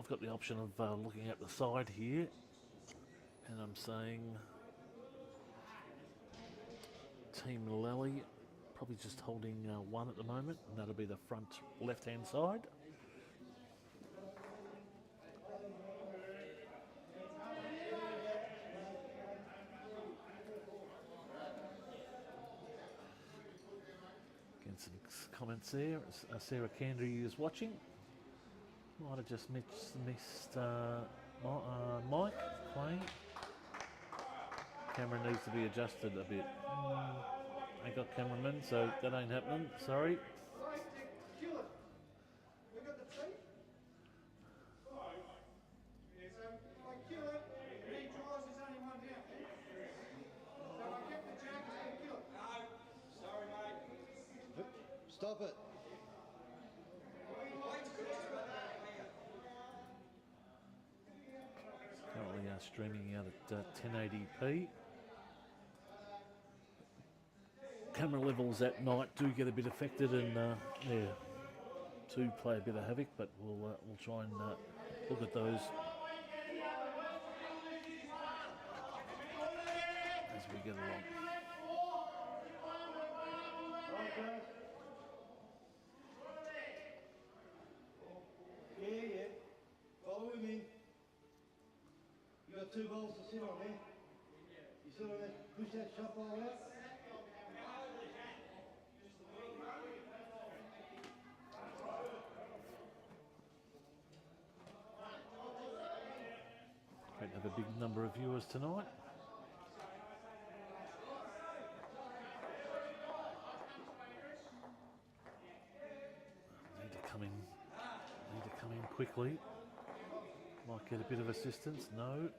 got the option of looking at the side here, and I'm saying Team Lally probably just holding one at the moment, and that'll be the front left-hand side. Getting some comments there. Sarah Candry is watching. Might have just missed Mike playing. Camera needs to be adjusted a bit. Ain't got cameraman, so that ain't happening. Sorry. Kill it. We got the tree. So I kill it. He draws. There's only one down. So I get the jack and kill it. No. Sorry, mate. Stop it. Currently streaming out at 1080p. Camera levels at night do get a bit affected, and do play a bit of havoc. But we'll try and look at those as we get along. Yeah. Follow with me. You got 2 balls to sit on there. You sort of push that shot ball out. Great to have a big number of viewers tonight. Need to come in quickly. Might get a bit of assistance. No.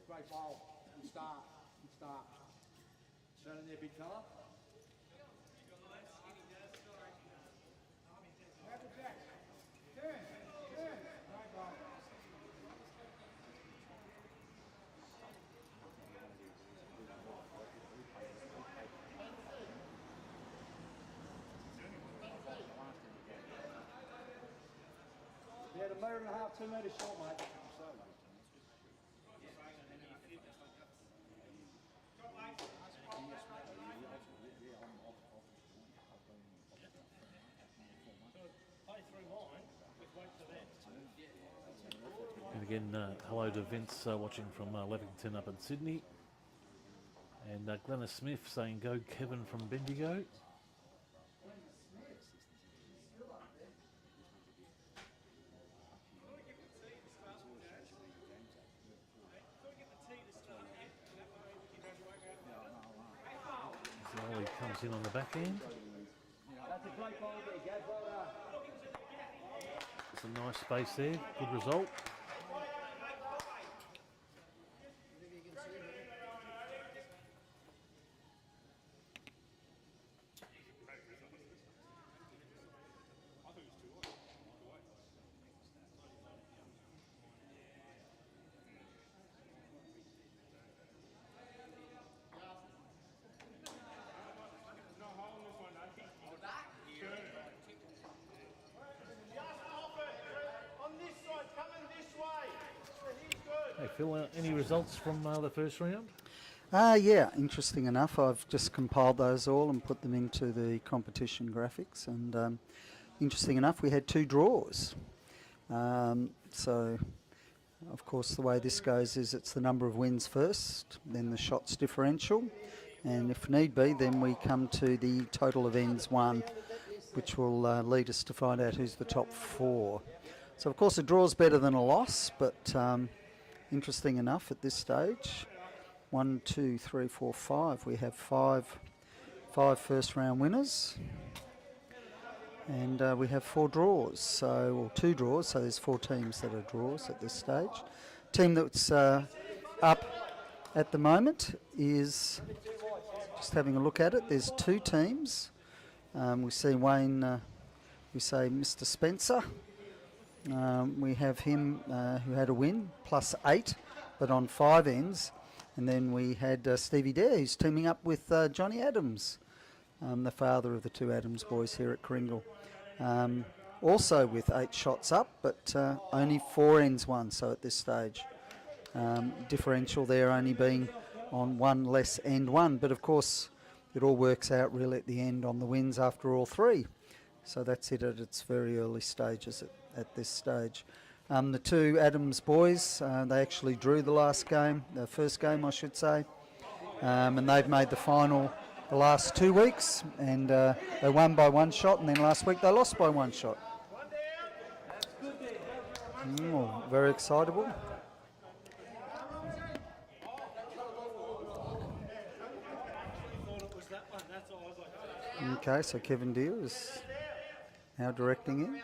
Great bowl. Good start. Good start. Turn in there, big fella. Grab the jack. Turn. Great bowl. Yeah, a metre and a half, 2 metres short, mate. And again, hello to Vince watching from Levington up in Sydney. And Glennis Smith saying, go Kevin from Bendigo. Ollie comes in on the back end. That's a great ball there, Gav. Well done. It's a nice space there. Good result. Hey Phil, any results from the first round? Yeah, interesting enough. I've just compiled those all and put them into the competition graphics. And interesting enough, we had 2 draws. So, of course, the way this goes is it's the number of wins first, then the shots differential. And if need be, then we come to the total of ends won, which will lead us to find out who's the top 4. So, of course, a draw's better than a loss, but interesting enough at this stage. 1, 2, 3, 4, 5. We have five first round winners. And we have 4 draws, or 2 draws, so there's 4 teams that are draws at this stage. Team that's up at the moment is, just having a look at it, there's 2 teams. We see Wayne, we say Mr. Spencer. We have him who had a win, +8, but on 5 ends. And then we had Stevie Dare, who's teaming up with Johnny Adams, the father of the 2 Adams boys here at Kringle. Also with 8 shots up, but only 4 ends won, so at this stage. Differential there only being on 1 less end 1, but of course it all works out really at the end on the wins after all 3. So that's it at its very early stages at this stage. The 2 Adams boys, they actually drew the last game, the first game I should say, and they've made the final the last 2 weeks, and they won by 1 shot, and then last week they lost by 1 shot. Very excitable. Okay, so Kevin Deere is now directing it.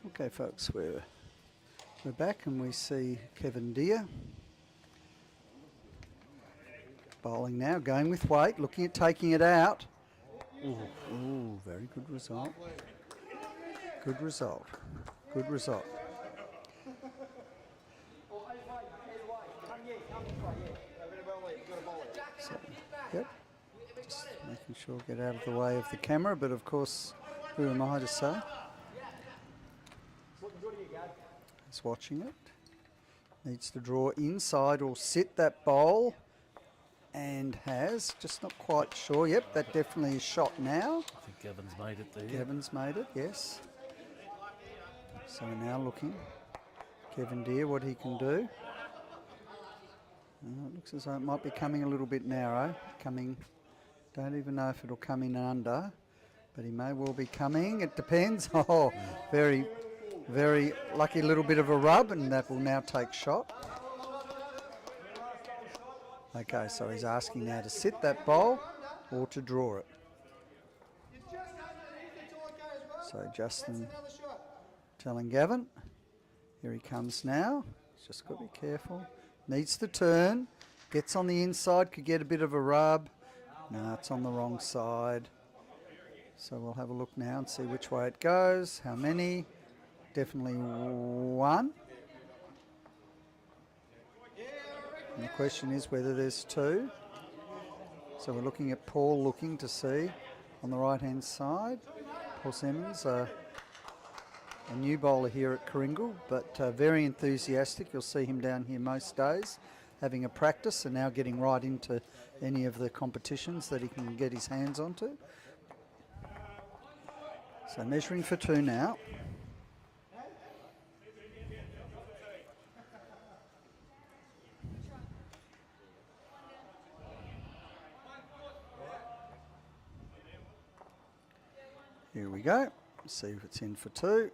Okay, folks, we're back and we see Kevin Deere bowling now, going with weight, looking at taking it out. Ooh, very good result. Good result. Good result. So, yep, just making sure get out of the way of the camera, but of course, who am I to say? He's watching it. Needs to draw inside or sit that bowl. And has, just not quite sure. Yep, that definitely is shot now. I think Gavin's made it there. Gavin's made it, yes. So we're now looking. Kevin Deere, what he can do. It looks as though it might be coming a little bit narrow. Coming, don't even know if it'll come in under, but he may well be coming. It depends. Oh, very, very lucky little bit of a rub, and that will now take shot. Okay, so he's asking now to sit that bowl or to draw it. So Justin telling Gavin, here he comes now. He's just got to be careful. Needs to turn. Gets on the inside, could get a bit of a rub. No, it's on the wrong side. So we'll have a look now and see which way it goes. How many? Definitely one. And the question is whether there's two. So we're looking at Paul looking to see on the right-hand side. Paul Simmons, a new bowler here at Kooringal, but very enthusiastic. You'll see him down here most days, having a practice and now getting right into any of the competitions that he can get his hands onto. So measuring for two now. Here we go. See if it's in for two.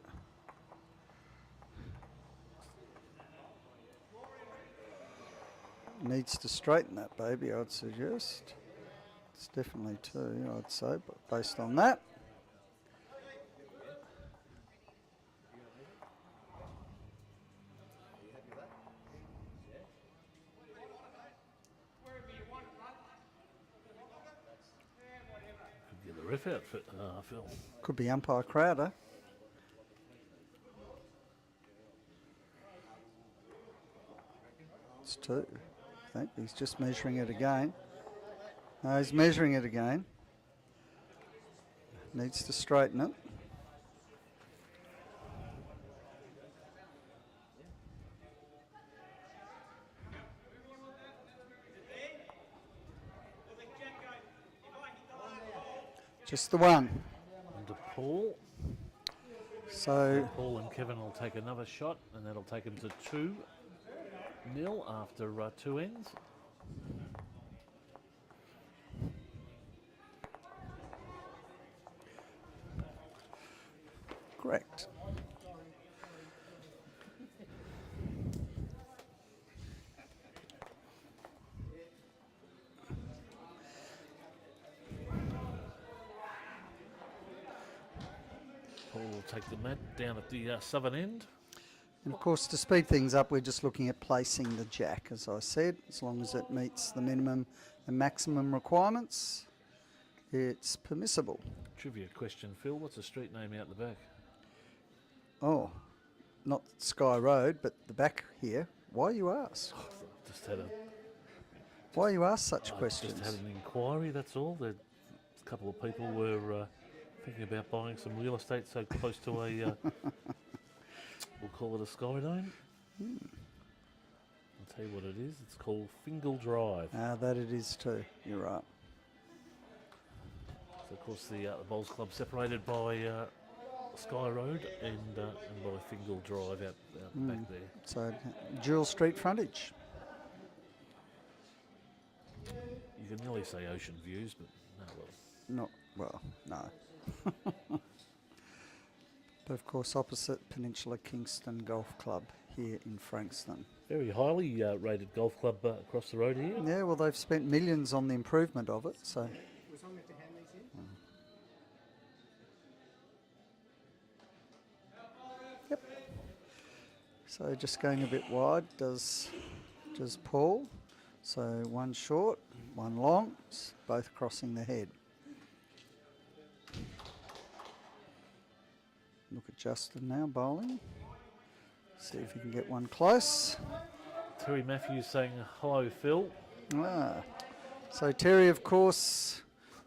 Needs to straighten that baby, I'd suggest. It's definitely two, I'd say, but based on that. Could get the ref out, Phil. Could be umpire Crowder. It's two. I think he's just measuring it again. No, he's measuring it again. Needs to straighten it. Just the one. And to Paul. So Paul and Kevin will take another shot, and that'll take them to 2-0 after two ends. correct. Paul will take the mat down at the southern end. And of course, to speed things up, we're just looking at placing the jack, as I said, as long as it meets the minimum and maximum requirements, it's permissible. Trivia question, Phil. What's the street name out the back? Oh, not Sky Road, but the back here. Why you ask? Just had a. Why you ask such questions? Just had an inquiry. That's all. A couple of people were thinking about buying some real estate so close to a. We'll call it a Skyedome. I'll tell you what it is. It's called Fingal Drive. That it is too. You're right. So of course the Bowls Club separated by Sky Road and by Fingal Drive out the back there. So dual street frontage. You can nearly say ocean views, but no, well. No. But of course, opposite Peninsula Kingston Golf Club here in Frankston. Very highly rated golf club across the road here. Yeah, well, they've spent millions on the improvement of it, so. Yep. So just going a bit wide does Paul. So one short, one long, both crossing the head. Look at Justin now bowling. See if he can get one close. Terry Matthews saying hello, Phil. So Terry, of course,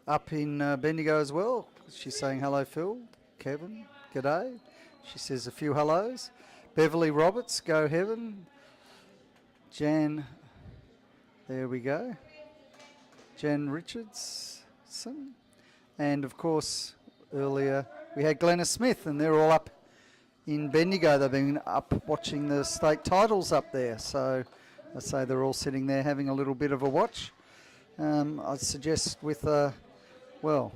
up in Bendigo as well. She's saying hello, Phil. Kevin, g'day. She says a few hellos. Beverly Roberts, go heaven. Jan, there we go. Jan Richardson. And of course, earlier we had Glenna Smith, and they're all up in Bendigo. They've been up watching the state titles up there. So I say they're all sitting there having a little bit of a watch. I'd suggest with, well,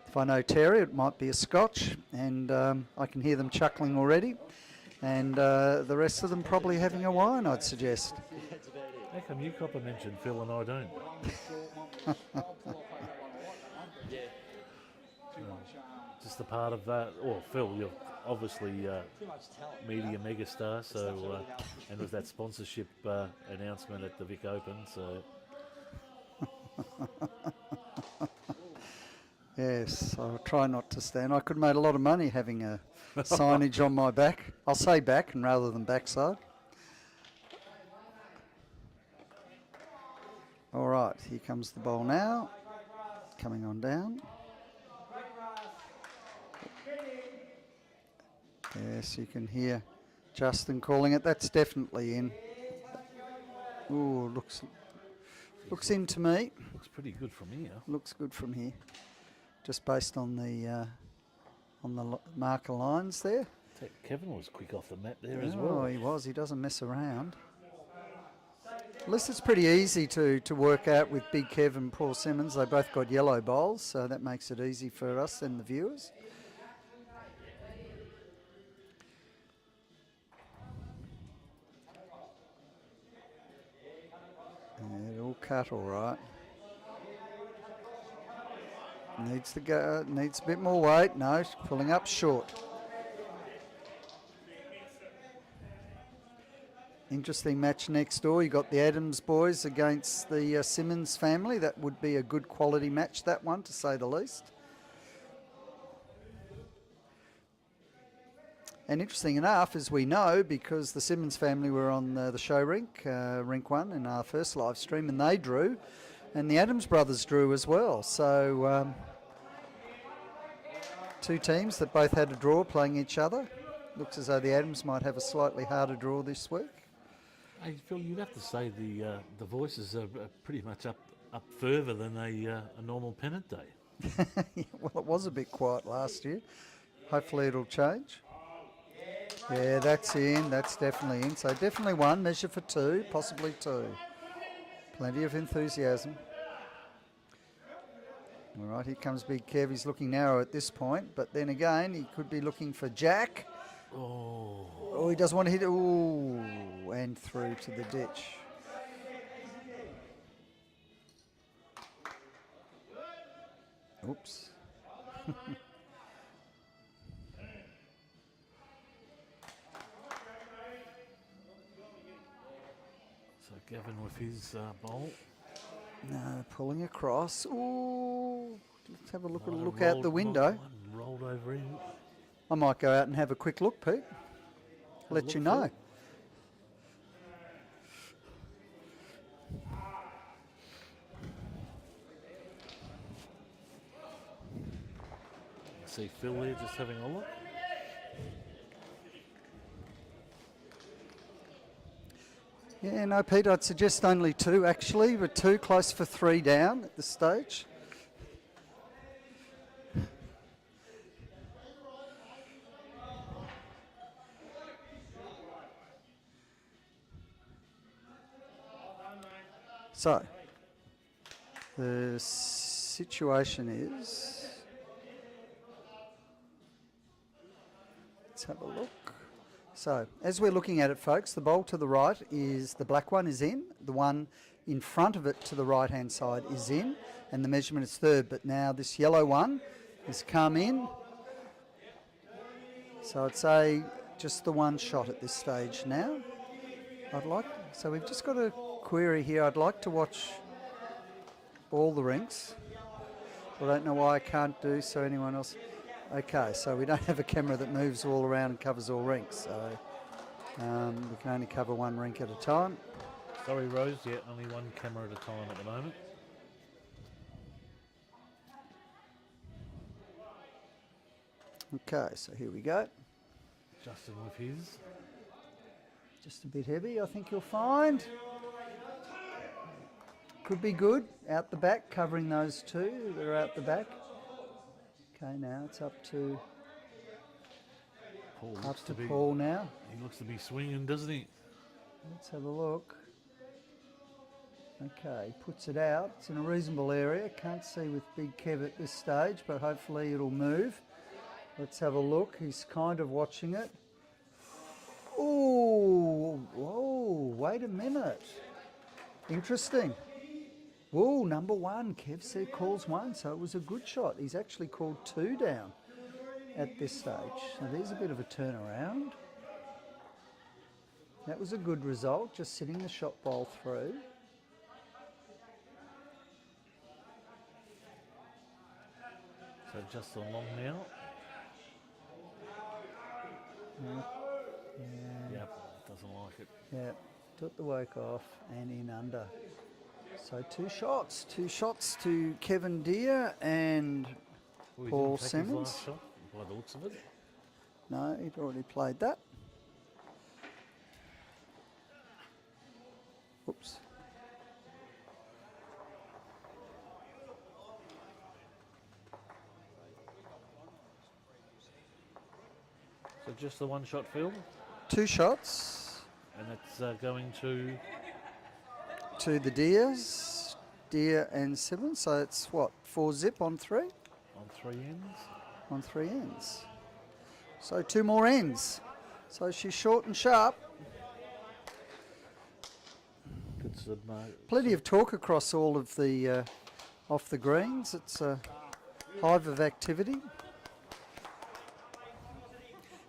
if I know Terry, it might be a scotch, and I can hear them chuckling already. And the rest of them probably having a wine, I'd suggest. How come you copper mentioned Phil and I don't? Just a part of that. Well, Phil, you're obviously media megastar, so and with that sponsorship announcement at the Vic Open, so. Yes, I'll try not to stand. I could have made a lot of money having a signage on my back. I'll say back and rather than backside. All right, here comes the bowl now. Coming on down. Yes, you can hear Justin calling it. That's definitely in. Ooh, looks in to me. Looks pretty good from here. Looks good from here. Just based on the marker lines there. Kevin was quick off the mat there as well. Oh, he was. He doesn't mess around. At least it's pretty easy to work out with Big Kev and Paul Simmons. They both got yellow bowls, so that makes it easy for us and the viewers. Yeah, it all cut all right. Needs to go. Needs a bit more weight. No, pulling up short. Interesting match next door. You got the Adams boys against the Simmons family. That would be a good quality match, that one, to say the least. And interesting enough, as we know, because the Simmons family were on the show rink, Rink 1, in our first live stream, and they drew, and the Adams brothers drew as well. So two teams that both had a draw playing each other. Looks as though the Adams might have a slightly harder draw this week. Hey Phil, you'd have to say the voices are pretty much up further than a normal pennant day. Well, it was a bit quiet last year. Hopefully it'll change. Yeah, that's in. That's definitely in. So definitely one. Measure for two, possibly two. Plenty of enthusiasm. All right, here comes Big Kev. He's looking narrow at this point, but then again, he could be looking for Jack. Oh, he doesn't want to hit it. Ooh, and through to the ditch. Oops. So Gavin with his bowl. No, pulling across. Ooh, let's have a look out the window. Rolled over in. I might go out and have a quick look, Pete. Let you know. See Phil there just having a look. Yeah, no, Pete, I'd suggest only two actually, but two close for three down at this stage. So, the situation is, let's have a look. So, as we're looking at it, folks, the bowl to the right is, the black one is in, the one in front of it to the right-hand side is in, and the measurement is third, but now this yellow one has come in. So I'd say just the one shot at this stage now. So we've just got a query here. I'd like to watch all the rinks. I don't know why I can't do so. Anyone else? Okay, so we don't have a camera that moves all around and covers all rinks. So we can only cover one rink at a time. Sorry, Rose. Yeah, only one camera at a time at the moment. Okay, so here we go. Justin with his. Just a bit heavy, I think you'll find. Could be good. Out the back, covering those two that are out the back. Okay, now it's up to Paul now. He looks to be swinging, doesn't he? Let's have a look. Okay, puts it out. It's in a reasonable area. Can't see with Big Kev at this stage, but hopefully it'll move. Let's have a look. He's kind of watching it. Oh, whoa, wait a minute. Interesting. Whoa, number one. Kev said calls one, so it was a good shot. He's actually called two down at this stage. So there's a bit of a turnaround. That was a good result, just sitting the shot ball through. So just along now. Yep, doesn't like it. Yeah, took the woke off and in under. So two shots to Kevin Deere and Paul His Simmons. last shot, by the looks of it. No, he'd already played that. Oops. So just the one shot field, Two shots and it's going to to the Deers, Deere and Simmons. So it's what, 4-zip on three? on three ends. On three ends. So two more ends. So she's short and sharp. Good Plenty of talk across all of the off the greens. It's a hive of activity.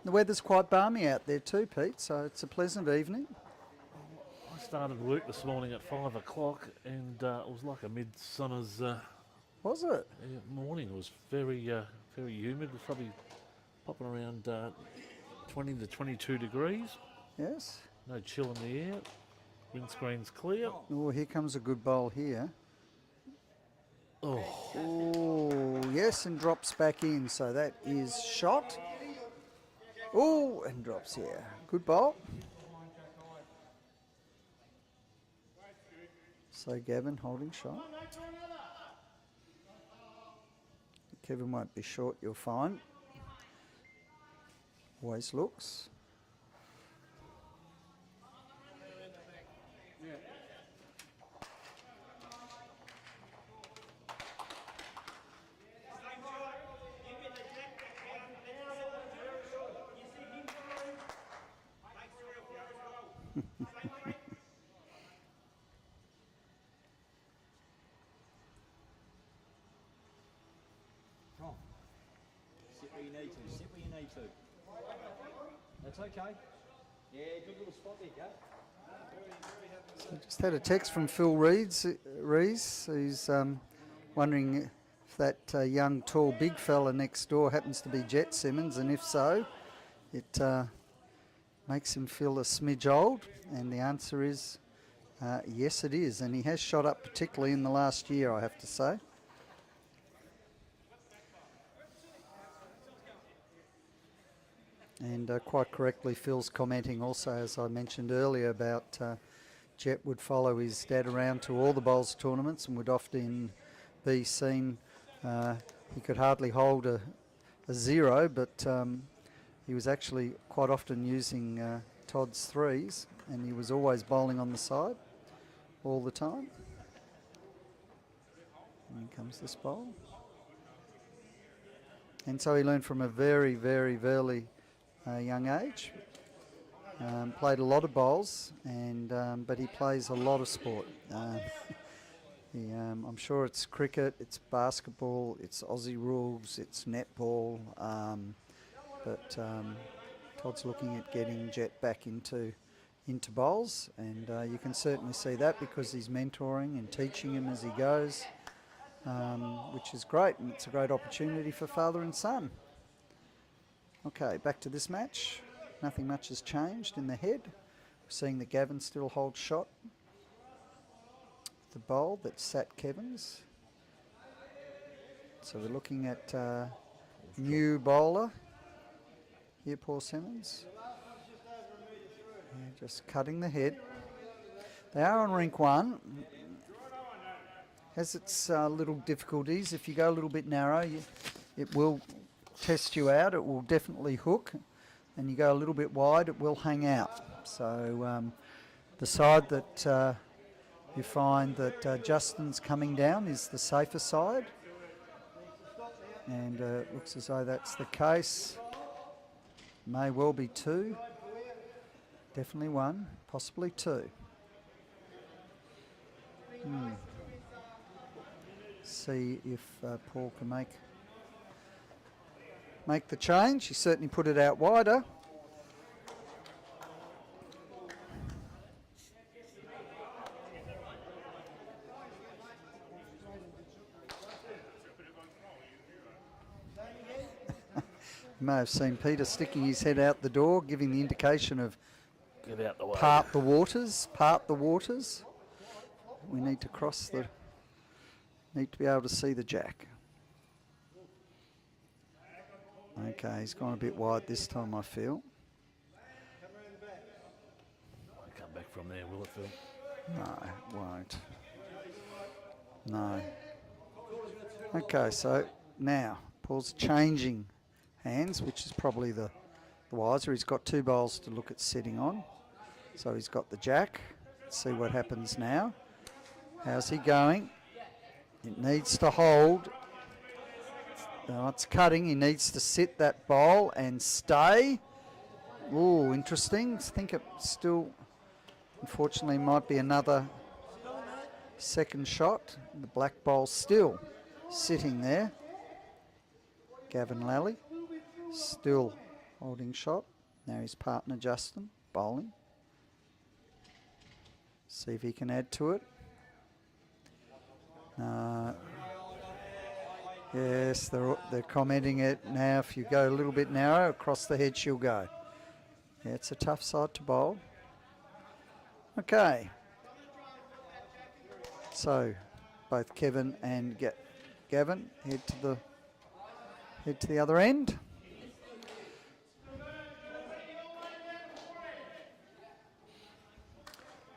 The weather's quite balmy out there too, Pete, so it's a pleasant evening. I started work this morning at 5 o'clock and it was like a midsummer's Was it? morning. It was very humid. It was probably popping around 20 to 22 degrees. Yes. No chill in the air. Windscreen's clear. Oh, here comes a good bowl here. Oh, Oh, yes, and drops back in, so that is shot. Oh, and drops here. Good bowl. So Gavin holding shot. Kevin won't be short, you'll find. Always looks. Sit where you need to. Sit where you need to. That's okay. Yeah, good little spot there, go. So just had a text from Phil Rees. He's wondering if that young, tall, big fella next door happens to be Jet Simmons, and if so, it makes him feel a smidge old. And the answer is yes, it is. And he has shot up, particularly in the last year, I have to say. And quite correctly, Phil's commenting also, as I mentioned earlier, about Jet would follow his dad around to all the bowls tournaments and would often be seen. He could hardly hold a zero, but he was actually quite often using Todd's threes, and he was always bowling on the side all the time. And here comes this bowl. And so he learned from a very, very early young age. Played a lot of bowls, and but he plays a lot of sport. I'm sure it's cricket, it's basketball, it's Aussie rules, it's netball, but Todd's looking at getting Jet back into bowls, and you can certainly see that because he's mentoring and teaching him as he goes, which is great, and it's a great opportunity for father and son. Okay, back to this match. Nothing much has changed in the head. We're seeing that Gavin still holds shot. The bowl that sat Kevin's. So we're looking at new bowler here, Paul Simmons. Just cutting the head. They are on rink 1. Has its little difficulties. If you go a little bit narrow, it will test you out. It will definitely hook. And you go a little bit wide, it will hang out. So the side that you find that Justin's coming down is the safer side. And it looks as though that's the case. May well be 2. Definitely 1, possibly 2. See if Paul can make the change. He certainly put it out wider. You may have seen Peter sticking his head out the door, giving the indication of Get out the way. part the waters, part the waters. We need to need to be able to see the jack. Okay, he's gone a bit wide this time, I feel. Won't come back from there, will it, Phil? No, it won't. No. Okay, so now Paul's changing hands, which is probably the wiser. He's got 2 bowls to look at setting on. So he's got the jack. Let's see what happens now. How's he going? It needs to hold. Now it's cutting. He needs to sit that bowl and stay. Ooh, interesting. I think it still, unfortunately, might be another second shot. The black bowl still sitting there. Gavin Lally still holding shot. Now his partner Justin bowling. See if he can add to it. Yes, they're commenting it now. If you go a little bit narrow across the head, she'll go. Yeah, it's a tough side to bowl. Okay. So both Kevin and Gavin head to the other end.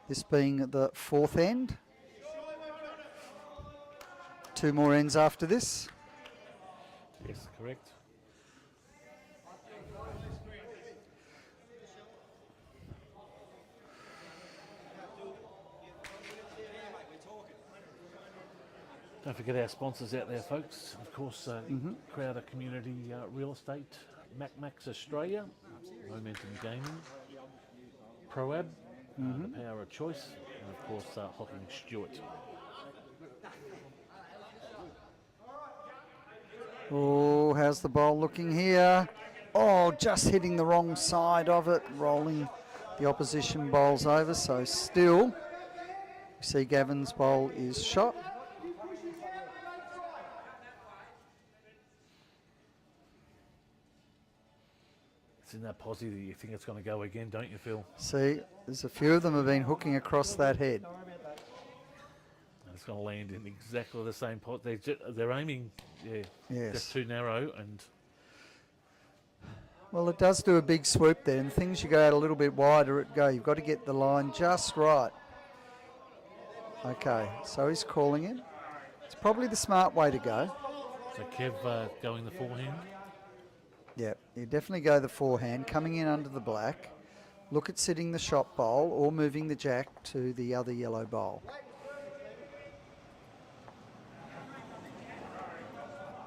This being the 4th end. 2 more ends after this. Yes, correct. Don't forget our sponsors out there, folks. Of course, Crowder Community Real Estate, Max Australia, Momentum Gaming, ProAb, the Power of Choice, and of course, Hocking Stewart. Oh, how's the bowl looking here? Oh, just hitting the wrong side of it, rolling the opposition bowls over. So still, you see Gavin's bowl is shot. It's in that posse that you think it's going to go again, don't you, Phil? See, there's a few of them have been hooking across that head. And it's going to land in exactly the same pot. They're aiming, just too narrow. And well, it does do a big swoop there, and things you go out a little bit wider, you've got to get the line just right. Okay, so he's calling it. It's probably the smart way to go. So Kev going the forehand. Yeah, you definitely go the forehand, coming in under the black. Look at sitting the shot bowl or moving the jack to the other yellow bowl.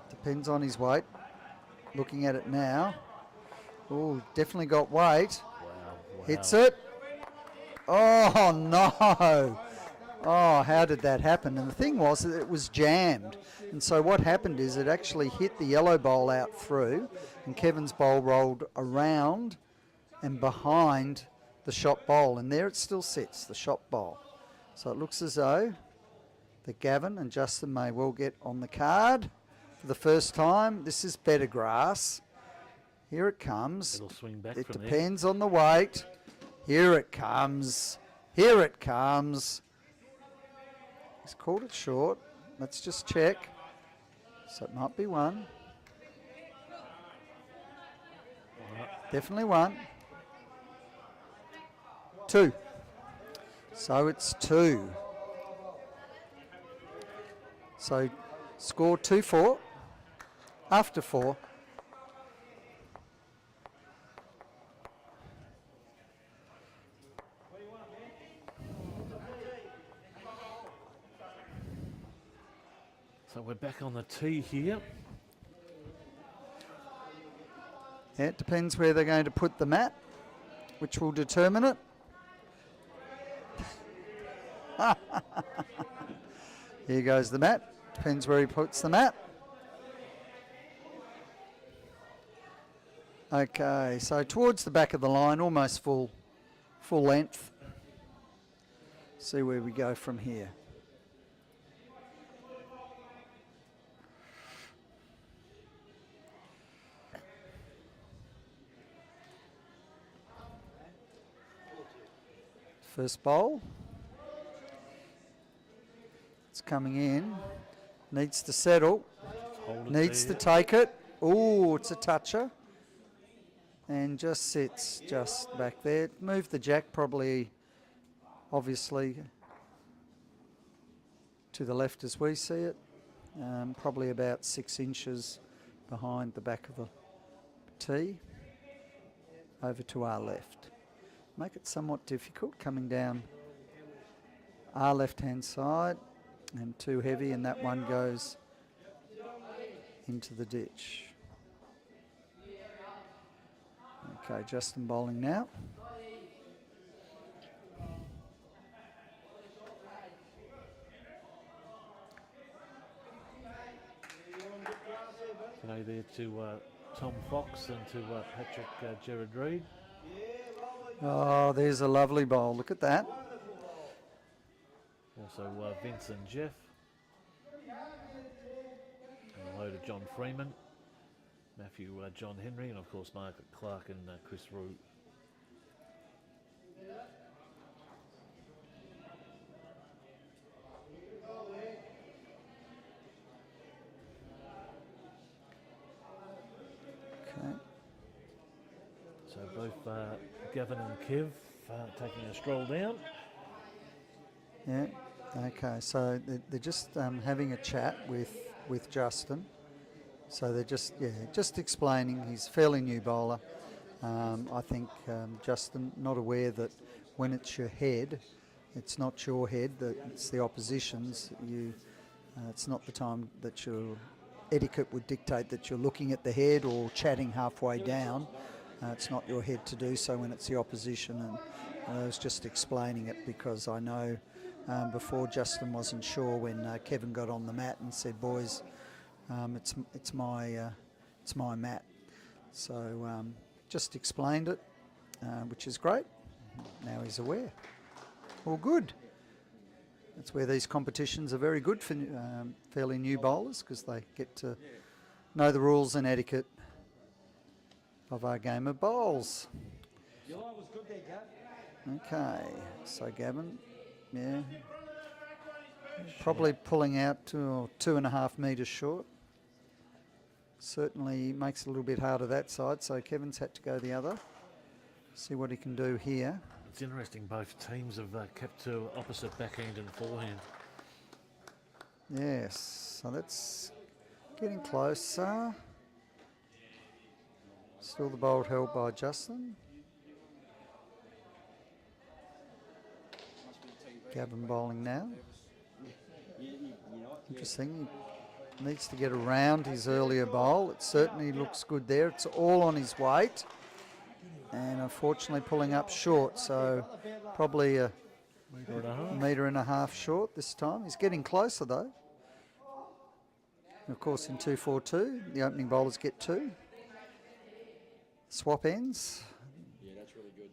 Depends on his weight. Looking at it now. Oh, definitely got weight. Wow. Hits it. Oh, no. Oh, how did that happen? And the thing was that it was jammed. And so what happened is it actually hit the yellow bowl out through, and Kevin's bowl rolled around and behind the shot bowl. And there it still sits, the shot bowl. So it looks as though that Gavin and Justin may well get on the card for the first time. This is better grass. Here it comes. It'll swing back It from depends on the weight. Here it comes. Here it comes. He's called it short. Let's just check. So it might be 1. Definitely 1. 2. So it's 2. So score 2-4 after 4. So we're back on the tee here. Yeah, it depends where they're going to put the mat, which will determine it. Here goes the mat. Depends where he puts the mat. Okay, so towards the back of the line, almost full length. See where we go from here. First bowl. It's coming in. Needs to settle. Needs to take it. Oh, it's a toucher. And just sits just back there. Move the jack probably, obviously, to the left as we see it. Probably about 6 inches behind the back of the tee. Over to our left. Make it somewhat difficult coming down our left-hand side, and too heavy, and that one goes into the ditch. Okay, Justin bowling now. G'day there to Tom Fox and to Patrick Gerard Reid. Oh, there's a lovely bowl. Look at that. Also Vince and Jeff. And hello to John Freeman, Matthew John Henry, and of course Margaret Clark and Chris Rue. Okay. So both Gavin and Kev taking a stroll down. Yeah. Okay. So they're just having a chat with Justin. So they're just explaining. He's a fairly new bowler. I think Justin not aware that when it's your head, it's not your head. That it's the opposition's. It's not the time that your etiquette would dictate that you're looking at the head or chatting halfway down. It's not your head to do so when it's the opposition, and I was just explaining it because I know before Justin wasn't sure when Kevin got on the mat and said, "Boys, it's my mat." So just explained it, which is great. Now he's aware. All good. That's where these competitions are very good for fairly new bowlers, because they get to know the rules and etiquette of our game of bowls. Okay, so Gavin, yeah, probably pulling out to 2.5 metres short. Certainly makes it a little bit harder that side, so Kevin's had to go the other. See what he can do here. It's interesting, both teams have kept to opposite backhand and forehand. Yes, so that's getting closer. Still the bowl held by Justin. Gavin bowling now. Interesting. He needs to get around his earlier bowl. It certainly looks good there. It's all on his weight. And unfortunately pulling up short, so probably a metre and a half short this time. He's getting closer though. And of course in 2-4-2, the opening bowlers get 2. Swap ends. Yeah, that's really good.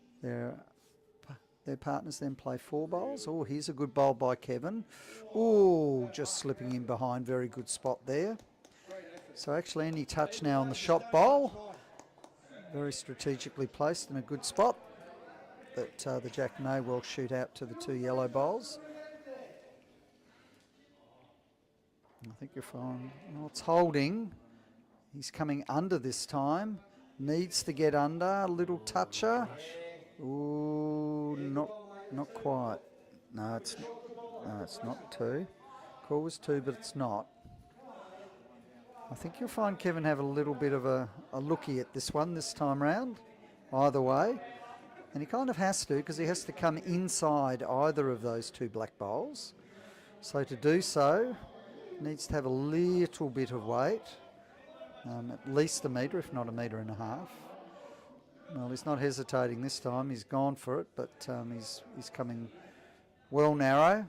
Their partners then play 4 bowls. Oh, here's a good bowl by Kevin. Oh, just slipping in behind. Very good spot there. So actually any touch now on the shot bowl. Very strategically placed in a good spot. But the jack may well shoot out to the 2 yellow bowls. I think you're fine. Well, it's holding. He's coming under this time. Needs to get under. A little toucher. Ooh, Ooh, not quite. No, it's not 2. Call was 2, but it's not. I think you'll find Kevin have a little bit of a looky at this one this time round, either way. And he kind of has to, because he has to come inside either of those 2 black bowls. So to do so, needs to have a little bit of weight, at least a metre, if not 1.5 metres. Well, he's not hesitating this time. He's gone for it, but he's coming well narrow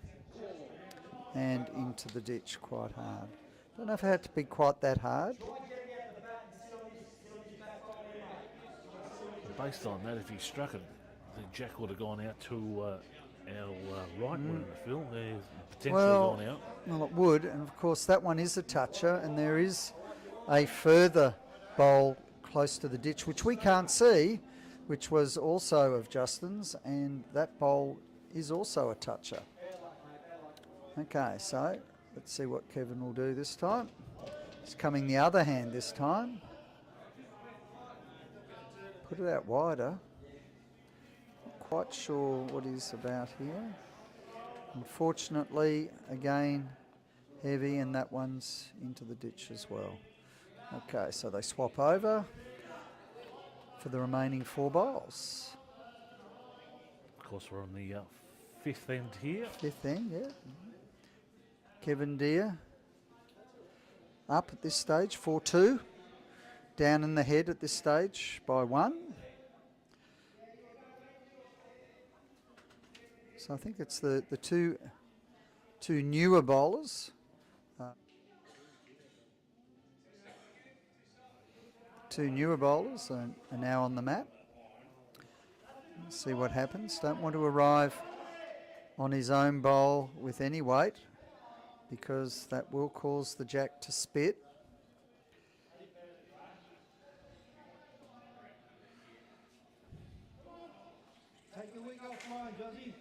and into the ditch quite hard. Don't know if it had to be quite that hard. Based on that, if he struck it, the jack would have gone out to our right, wouldn't it, Phil? They've potentially gone out. Well, it would, and of course that one is a toucher, and there is a further bowl close to the ditch, which we can't see, which was also of Justin's, and that bowl is also a toucher. Okay, so let's see what Kevin will do this time. He's coming the other hand this time. Put it out wider. Not quite sure what he's about here. Unfortunately, again, heavy, and that one's into the ditch as well. Okay, so they swap over for the remaining 4 bowls. Of course, we're on the 5th end here. 5th end, yeah. Kevin Deere up at this stage, 4-2. Down in the head at this stage by 1. So I think it's the two newer bowlers. Two newer bowlers are now on the mat. Let's see what happens. Don't want to arrive on his own bowl with any weight, because that will cause the jack to spit. Take the wig off mine, Jozzy.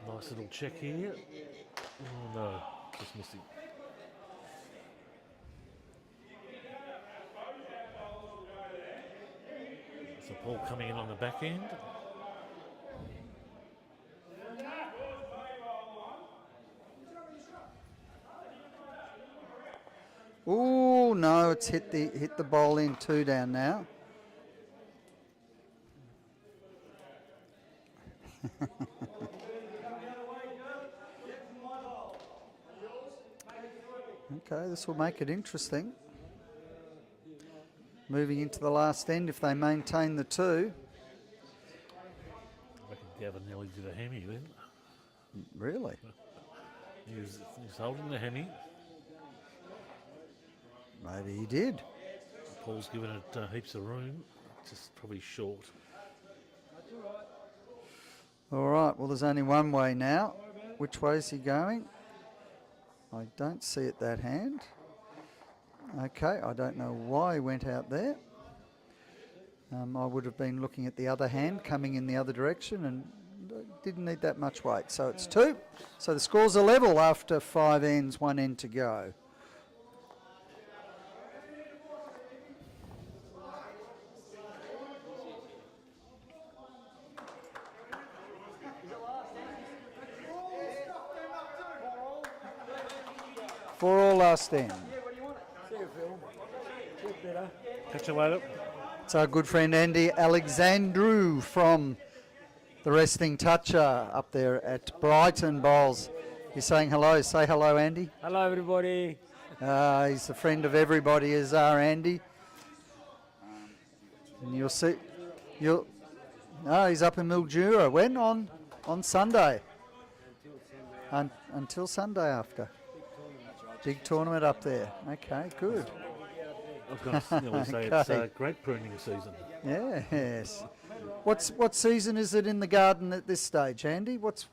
Nice little check here. Oh no, just missed it. So Paul coming in on the back end. Oh no, it's hit the bowl in 2 down now. Okay, this will make it interesting. Moving into the last end, if they maintain the 2. I reckon Gavin nearly did a hemi then. Really? He's holding the hemi. Maybe he did. Paul's given it heaps of room, just probably short. All right, well, there's only one way now. Which way is he going? I don't see it that hand. Okay, I don't know why he went out there. I would have been looking at the other hand coming in the other direction, and didn't need that much weight. So it's 2. So the scores are level after 5 ends, 1 end to go. For all last end. Catch you later. It's our good friend Andy Alexandru from the Wrestling Toucher up there at Brighton Bowls. He's saying hello. Say hello, Andy. Hello, everybody. He's a friend of everybody, is our Andy. And you'll see, he's up in Mildura. When? On Sunday? Until Sunday after. Big tournament up there. Okay, good. I was going to say it's grape pruning season. Yes. What season is it in the garden at this stage, Andy? What's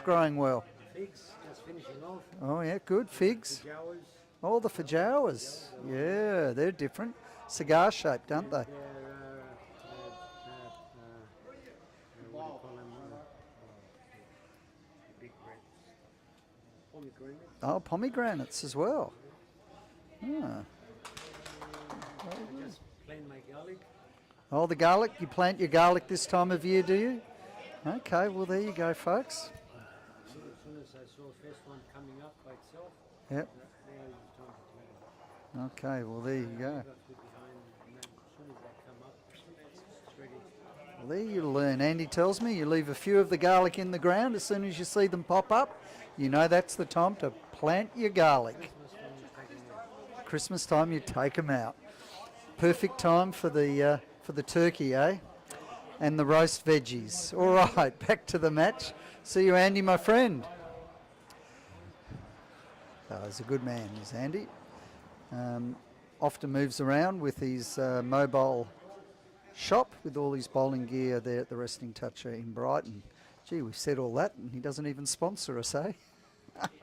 growing well? Figs, just finishing off. Oh yeah, good figs. Flowers. Oh, the fajawas. Yeah, they're different. Cigar shaped, aren't they? What do you call them? Big grapes. Pomegranates. Oh, pomegranates as well. Ah. Just plant my garlic. Oh, the garlic. You plant your garlic this time of year, do you? Okay, well, there you go, folks. As soon as I saw first one coming up by itself, Yep. now it's time to plant it. Okay, well, there you go. Left it behind, and then as soon as they come up, it's ready. Well, there you learn. Andy tells me you leave a few of the garlic in the ground. As soon as you see them pop up, you know that's the time to plant your garlic. Christmas time, you take them out. Perfect time for the turkey, eh? And the roast veggies. All right, back to the match. See you, Andy, my friend. Oh, he's a good man, is Andy. Often moves around with his mobile shop with all his bowling gear there at the Resting Toucher in Brighton. Gee, we've said all that and he doesn't even sponsor us, eh?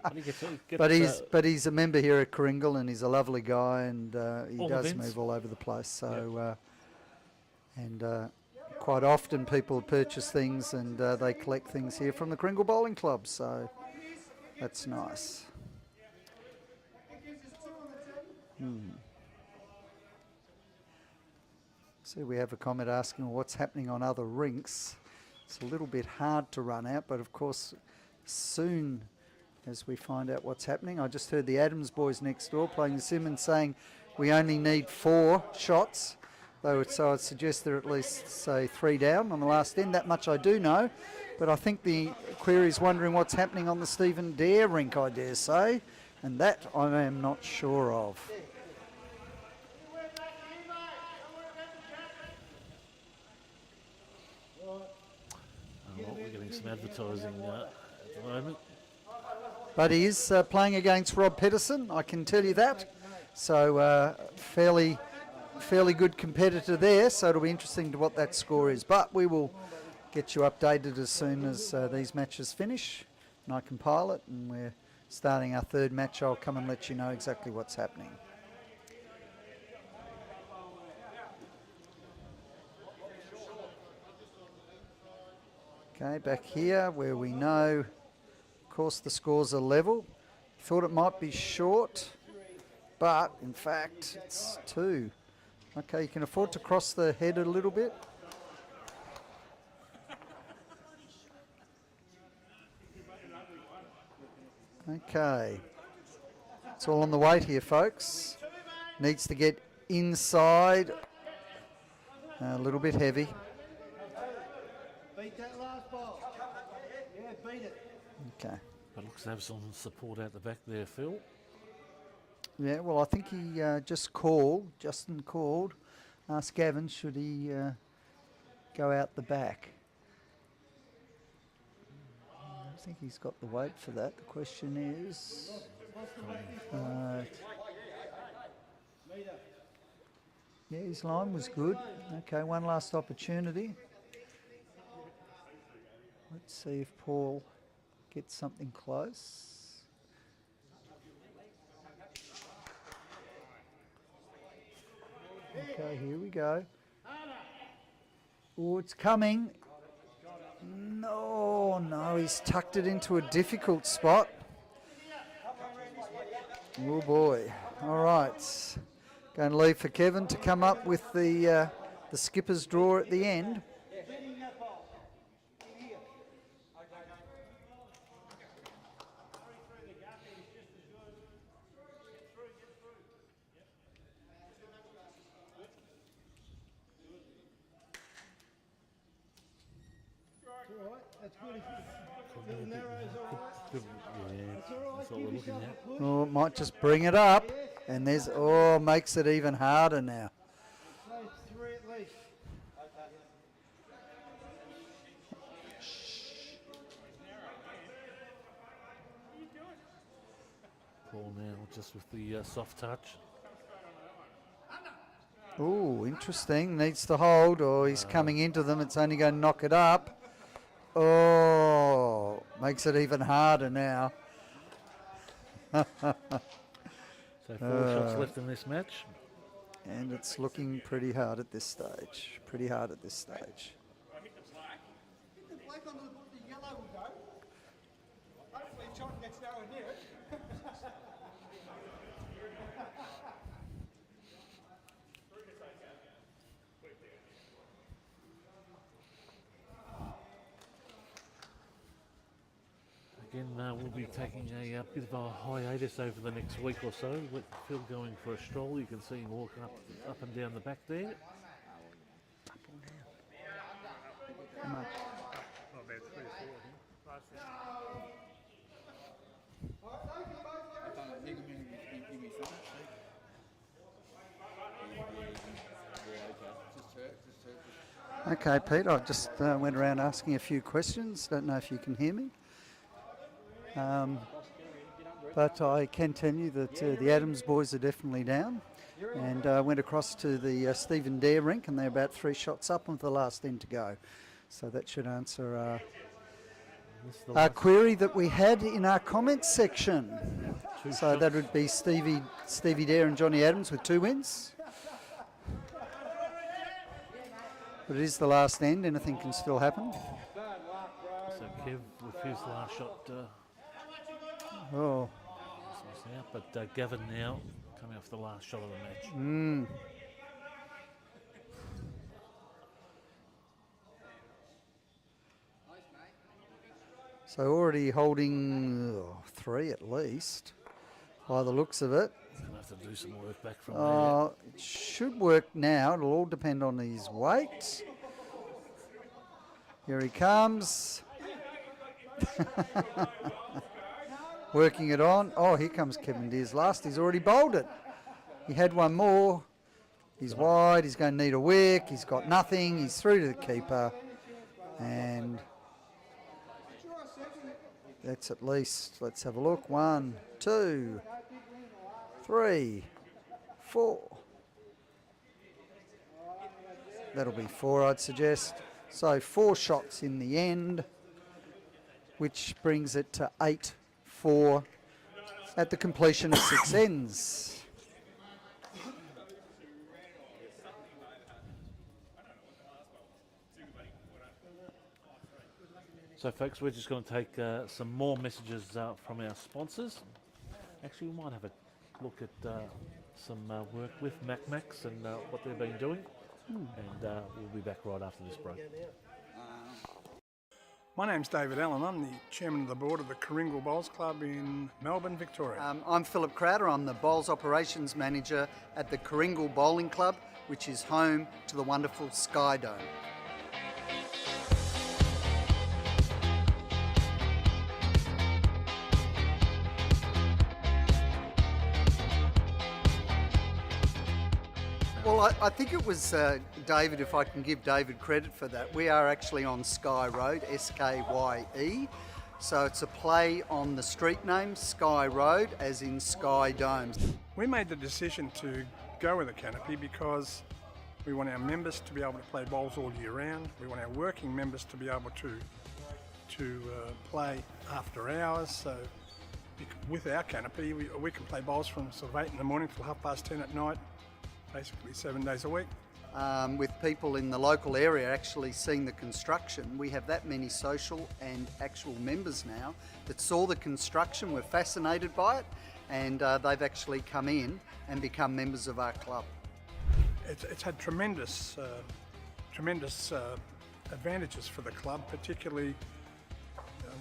But he's a member here at Kringle and he's a lovely guy and he does move all over the place. So quite often people purchase things and they collect things here from the Kringle Bowling Club. So that's nice. So we have a comment asking what's happening on other rinks. It's a little bit hard to run out, but of course soon as we find out what's happening. I just heard the Adams boys next door playing the sim and saying we only need 4 shots. So I'd suggest they're at least, say, 3 down on the last end. That much I do know. But I think the query's wondering what's happening on the Stephen Dare rink, I dare say. And that I am not sure of. We're getting some advertising at the moment. But he is playing against Rob Pedersen, I can tell you that. So fairly good competitor there, so it'll be interesting to what that score is. But we will get you updated as soon as these matches finish, and I compile it, and we're starting our 3rd match. I'll come and let you know exactly what's happening. Okay, back here where we know, of course, the scores are level. Thought it might be short, but in fact it's 2. Okay, you can afford to cross the head a little bit. Okay, it's all on the weight here, folks. Needs to get inside. A little bit heavy. Beat that last ball. Yeah, beat it. Okay. But looks to have some support out the back there, Phil. Yeah, well, I think he just called. Justin called. Asked Gavin, should he go out the back? I think he's got the weight for that. The question is... yeah, his line was good. Okay, one last opportunity. Let's see if Paul gets something close. Okay, here we go. Oh, it's coming. No, he's tucked it into a difficult spot. Oh boy. All right. Going to leave for Kevin to come up with the skipper's draw at the end. That's what we're looking at. Oh, it might just bring it up. And there's, makes it even harder now. Three at least. Paul now just with the soft touch. Oh, interesting. Needs to hold, or he's coming into them. It's only going to knock it up. Oh, makes it even harder now. So 4 shots left in this match. And it's looking pretty hard at this stage. Pretty hard at this stage. Hit the black onto the yellow will go. Hopefully John gets nowhere near it. we'll be taking a bit of a hiatus over the next week or so. Let Phil going for a stroll. You can see him walking up and down the back there. Up and down. How much? Not about 3 or 4, I think. Okay, Pete, I just went around asking a few questions. Don't know if you can hear me. But I can tell you that the Adams boys are definitely down. And I went across to the Stephen Dare rink, and they're about 3 shots up with the last end to go. So that should answer our query that we had in our comments section. So that would be Stevie Dare and Johnny Adams with 2 wins. But it is the last end, anything can still happen. So Kev with his last shot. Oh. Out, but Gavin now coming off the last shot of the match. So already holding 3 at least, by the looks of it. He's going to have to do some work back from there. It should work now. It'll all depend on his weight. Here he comes. Working it on. Oh, here comes Kevin Deer's last. He's already bowled it. He had one more. He's wide. He's going to need a wick. He's got nothing. He's through to the keeper. And that's at least, let's have a look. 1, 2, 3, 4. That'll be 4, I'd suggest. So 4 shots in the end, which brings it to 8-4 at the completion of 6 ends. So folks, we're just going to take some more messages from our sponsors. Actually, we might have a look at some work with MacMax and what they've been doing. And we'll be back right after this break. My name's David Allen. I'm the chairman of the board of the Coringal Bowls Club in Melbourne, Victoria. I'm Philip Crowder. I'm the Bowls Operations Manager at the Coringal Bowling Club, which is home to the wonderful Skyedome. Well, I think it was David, if I can give David credit for that. We are actually on Sky Road, S-K-Y-E. So it's a play on the street name, Sky Road, as in Skyedome. We made the decision to go with a canopy because we want our members to be able to play bowls all year round. We want our working members to be able to play after hours. So with our canopy, we can play bowls from sort of 8 in the morning till 10:30 at night. Basically 7 days a week. With people in the local area actually seeing the construction, we have that many social and actual members now that saw the construction, were fascinated by it, and they've actually come in and become members of our club. It's had tremendous advantages for the club, particularly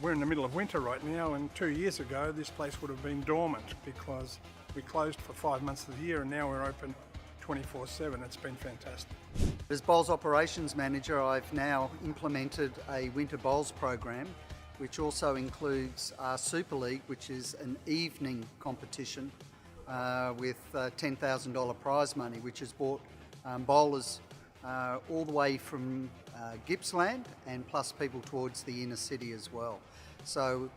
we're in the middle of winter right now, and 2 years ago this place would have been dormant because we closed for 5 months of the year, and now we're open 24/7. It's been fantastic. As Bowls Operations Manager, I've now implemented a winter bowls program, which also includes our Super League, which is an evening competition with $10,000 prize money, which has brought bowlers all the way from Gippsland and plus people towards the inner city as well. So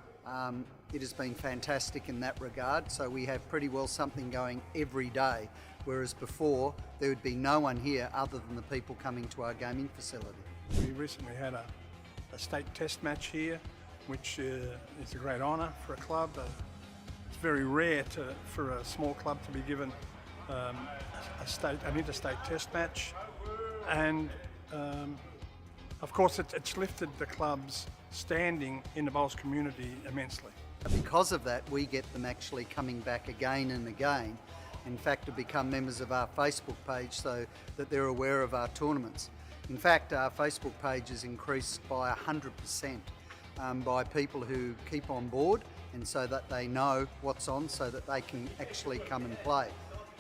it has been fantastic in that regard. So we have pretty well something going every day, whereas before there would be no one here other than the people coming to our gaming facility. We recently had a state test match here, which is a great honour for a club. It's very rare for a small club to be given an interstate test match, and of course it's lifted the club's standing in the bowls community immensely. Because of that, we get them actually coming back again and again. In fact, to become members of our Facebook page so that they're aware of our tournaments. In fact, our Facebook page is increased by 100% by people who keep on board and so that they know what's on so that they can actually come and play.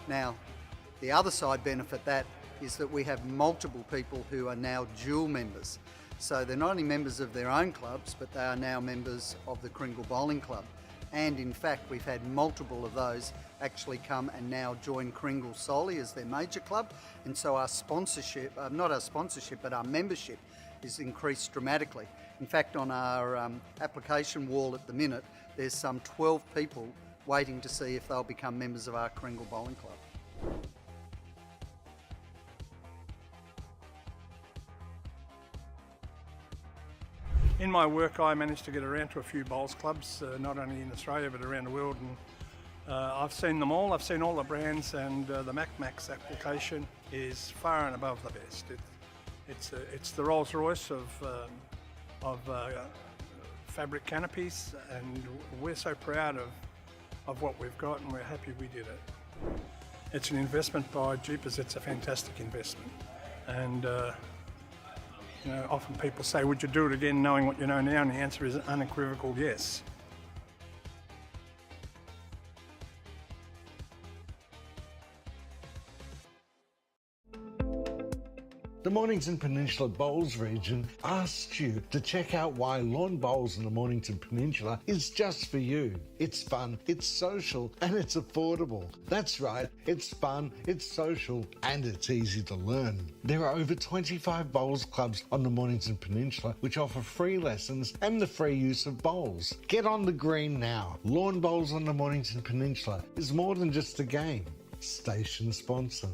Now, the other side benefit that is that we have multiple people who are now dual members. So they're not only members of their own clubs, but they are now members of the Kringle Bowling Club. And in fact, we've had multiple of those actually come and now join Kringle solely as their major club. And so our sponsorship, not our sponsorship, but our membership is increased dramatically. In fact, on our application wall at the minute, there's some 12 people waiting to see if they'll become members of our Kringle Bowling Club. In my work, I managed to get around to a few bowls clubs, not only in Australia but around the world, and I've seen them all. I've seen all the brands, and the MacMax application is far and above the best. It's the Rolls Royce of fabric canopies, and we're so proud of what we've got, and we're happy we did it. It's an investment by Jeepers. It's a fantastic investment, and you know, often people say, would you do it again knowing what you know now? And the answer is an unequivocal yes. The Mornington Peninsula Bowls region asked you to check out why lawn bowls in the Mornington Peninsula is just for you. It's fun, it's social, and it's affordable. That's right, it's fun, it's social, and it's easy to learn. There are over 25 bowls clubs on the Mornington Peninsula which offer free lessons and the free use of bowls. Get on the green now. Lawn bowls on the Mornington Peninsula is more than just a game. Station sponsor.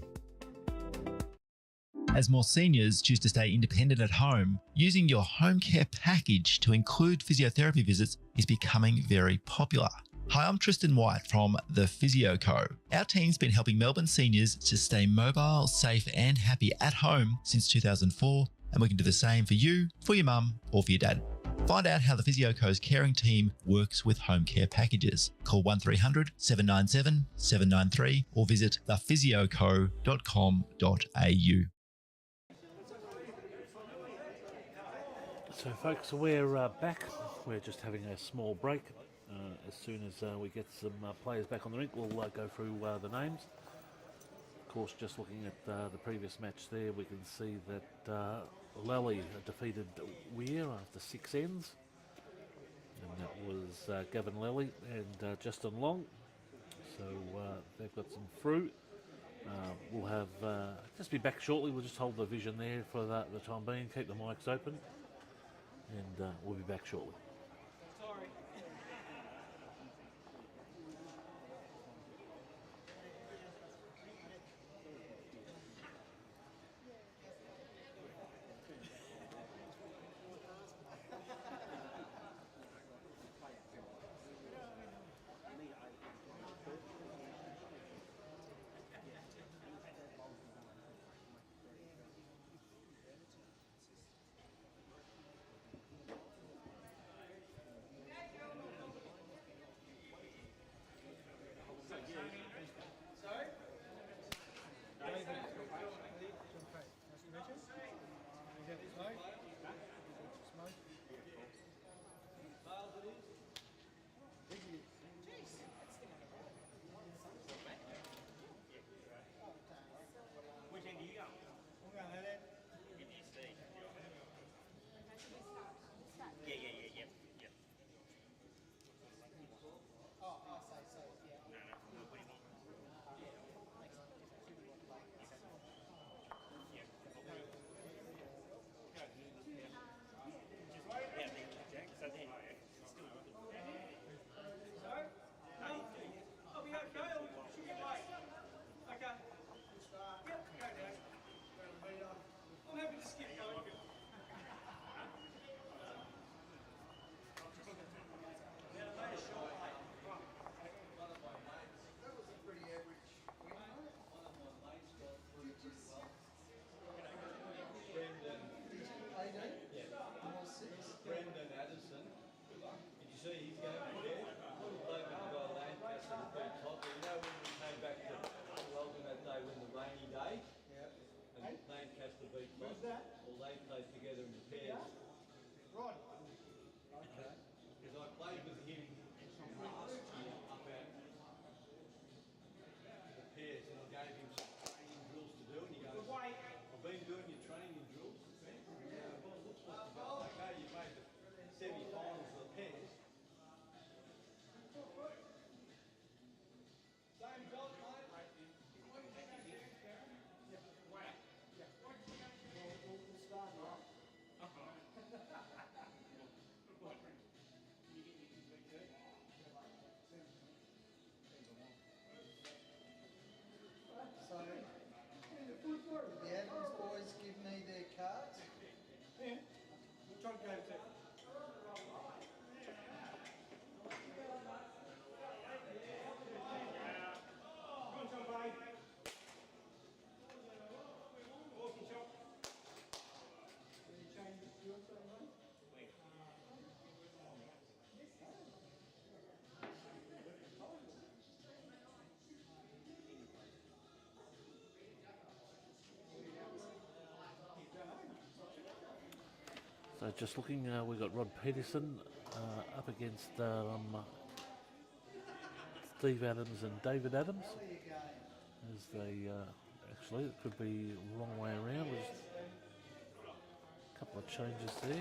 As more seniors choose to stay independent at home, using your home care package to include physiotherapy visits is becoming very popular. Hi, I'm Tristan White from the Physio Co. Our team's been helping Melbourne seniors to stay mobile, safe and happy at home since 2004, and we can do the same for you, for your mum or for your dad. Find out how the Physio Co's caring team works with home care packages. Call 1300 797 793 or visit thephysioco.com.au. So folks, we're back. We're just having a small break. As soon as we get some players back on the rink, we'll go through the names. Of course, just looking at the previous match there, we can see that Lally defeated Weir after 6 ends. And that was Gavin Lally and Justin Long. So they've got some fruit. We'll have, just be back shortly. We'll just hold the vision there for the time being, keep the mics open. And we'll be back shortly. just looking, we've got Rod Peterson up against Steve Adams and David Adams. As they, actually, it could be the wrong way around. There's a couple of changes there.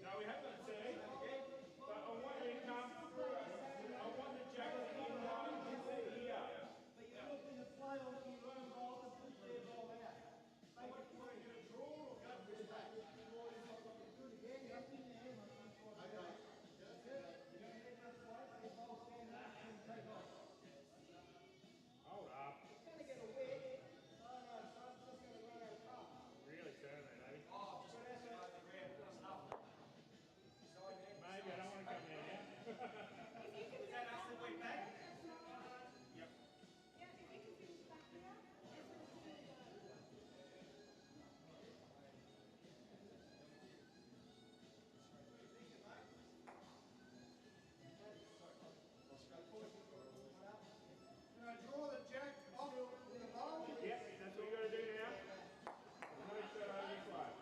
No, we haven't got a tea, but I want you to come through. I want the jacket in line with the ear. But you're looking to play on your own ball and put their ball out. They want you to get a draw or go for his back. Okay. Hold up. It's going to get a wet. No, it's just going to run out of path. Really turn that, eh? Oh, just put it out the ground. Maybe I don't want to come down yet. Is that us that went back? Yep. Can I draw the jack off with the bowl? Yep, that's what you got to do now. No shot over your flag.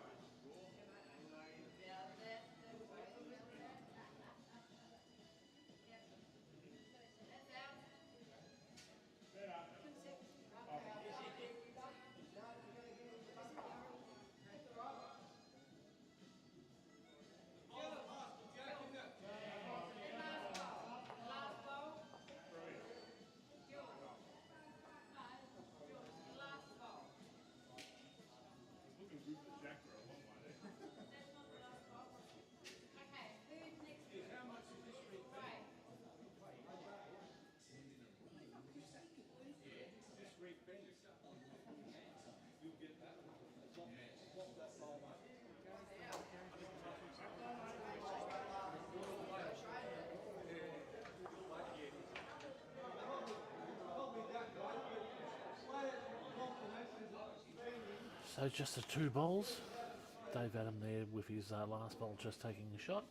So just the two bowls. Dave Adam there with his last bowl just taking the shot.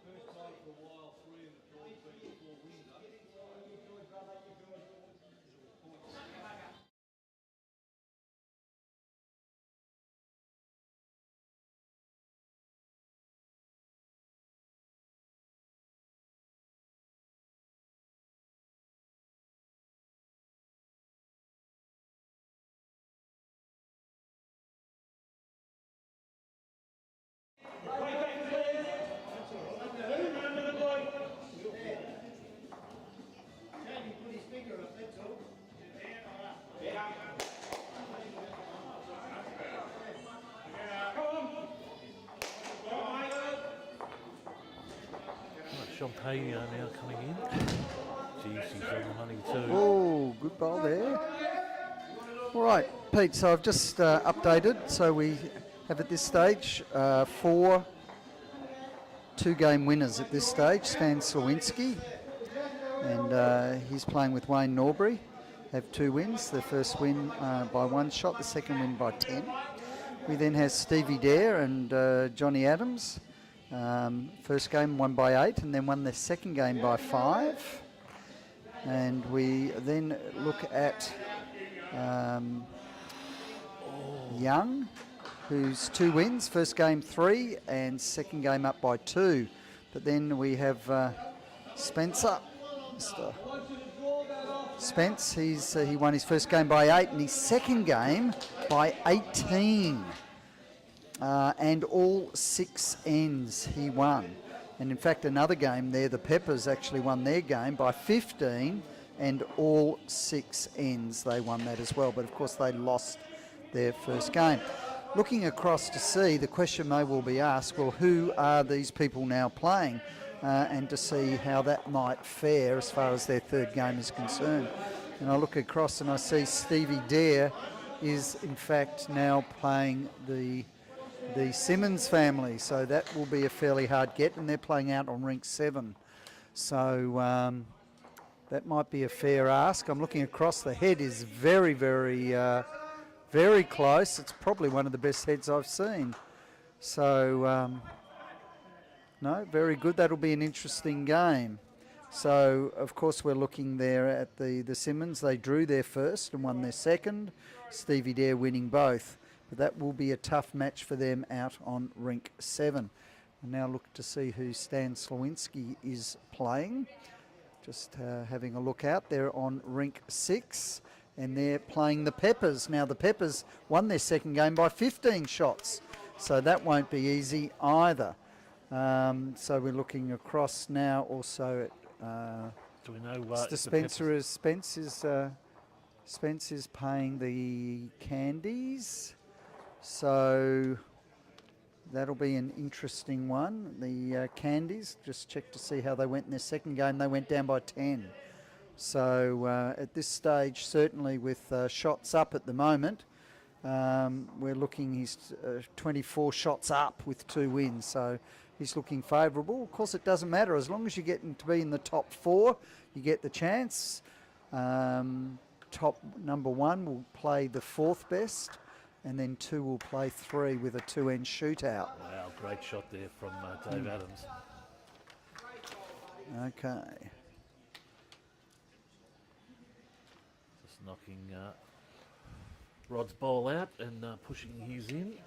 First time for a while, 3 in the draw, 4 wins. Champagne now coming in. Geez, she's on the money too. Oh, good bowl there. All right, Pete, so I've just updated. So we have at this stage 4 two-game winners at this stage. Stan Slawinski, and he's playing with Wayne Norbury, have 2 wins. The first win by 1 shot, the second win by 10. We then have Stevie Dare and Johnny Adams. First game won by 8 and then won their second game by 5. And we then look at Young, who's 2 wins, first game 3 and second game up by 2. But then we have Spencer, Mr. Spence, he won his first game by 8 and his second game by 18. And all 6 ends he won. And in fact, another game there, the Peppers actually won their game by 15 and all 6 ends they won that as well. But of course, they lost their first game. Looking across to see, the question may well be asked, well, who are these people now playing? And to see how that might fare as far as their third game is concerned. And I look across and I see Stevie Dare is in fact now playing the Simmons family, so that will be a fairly hard get, and they're playing out on rink 7. So that might be a fair ask. I'm looking across, the head is very, very, very close. It's probably one of the best heads I've seen. So, no, very good. That'll be an interesting game. So, of course, we're looking there at the Simmons. They drew their first and won their second. Stevie Dare winning both. But that will be a tough match for them out on rink 7. And now look to see who Stan Slawinski is playing. Just having a look out. They're on rink 6 and they're playing the Peppers. Now the Peppers won their second game by 15 shots. So that won't be easy either. So we're looking across now also at do we know Mr. Spencer is Spence is paying the Candies. So that'll be an interesting one. The Candies, just check to see how they went in their second game. They went down by 10. So at this stage, certainly with shots up at the moment, we're looking, he's 24 shots up with 2 wins. So he's looking favourable. Of course, it doesn't matter. As long as you get to be in the top 4, you get the chance. Top number 1 will play the 4th best, and then 2 will play 3 with a 2-end shootout. Wow, great shot there from Dave Adams. Okay. Just knocking Rod's ball out and pushing his in.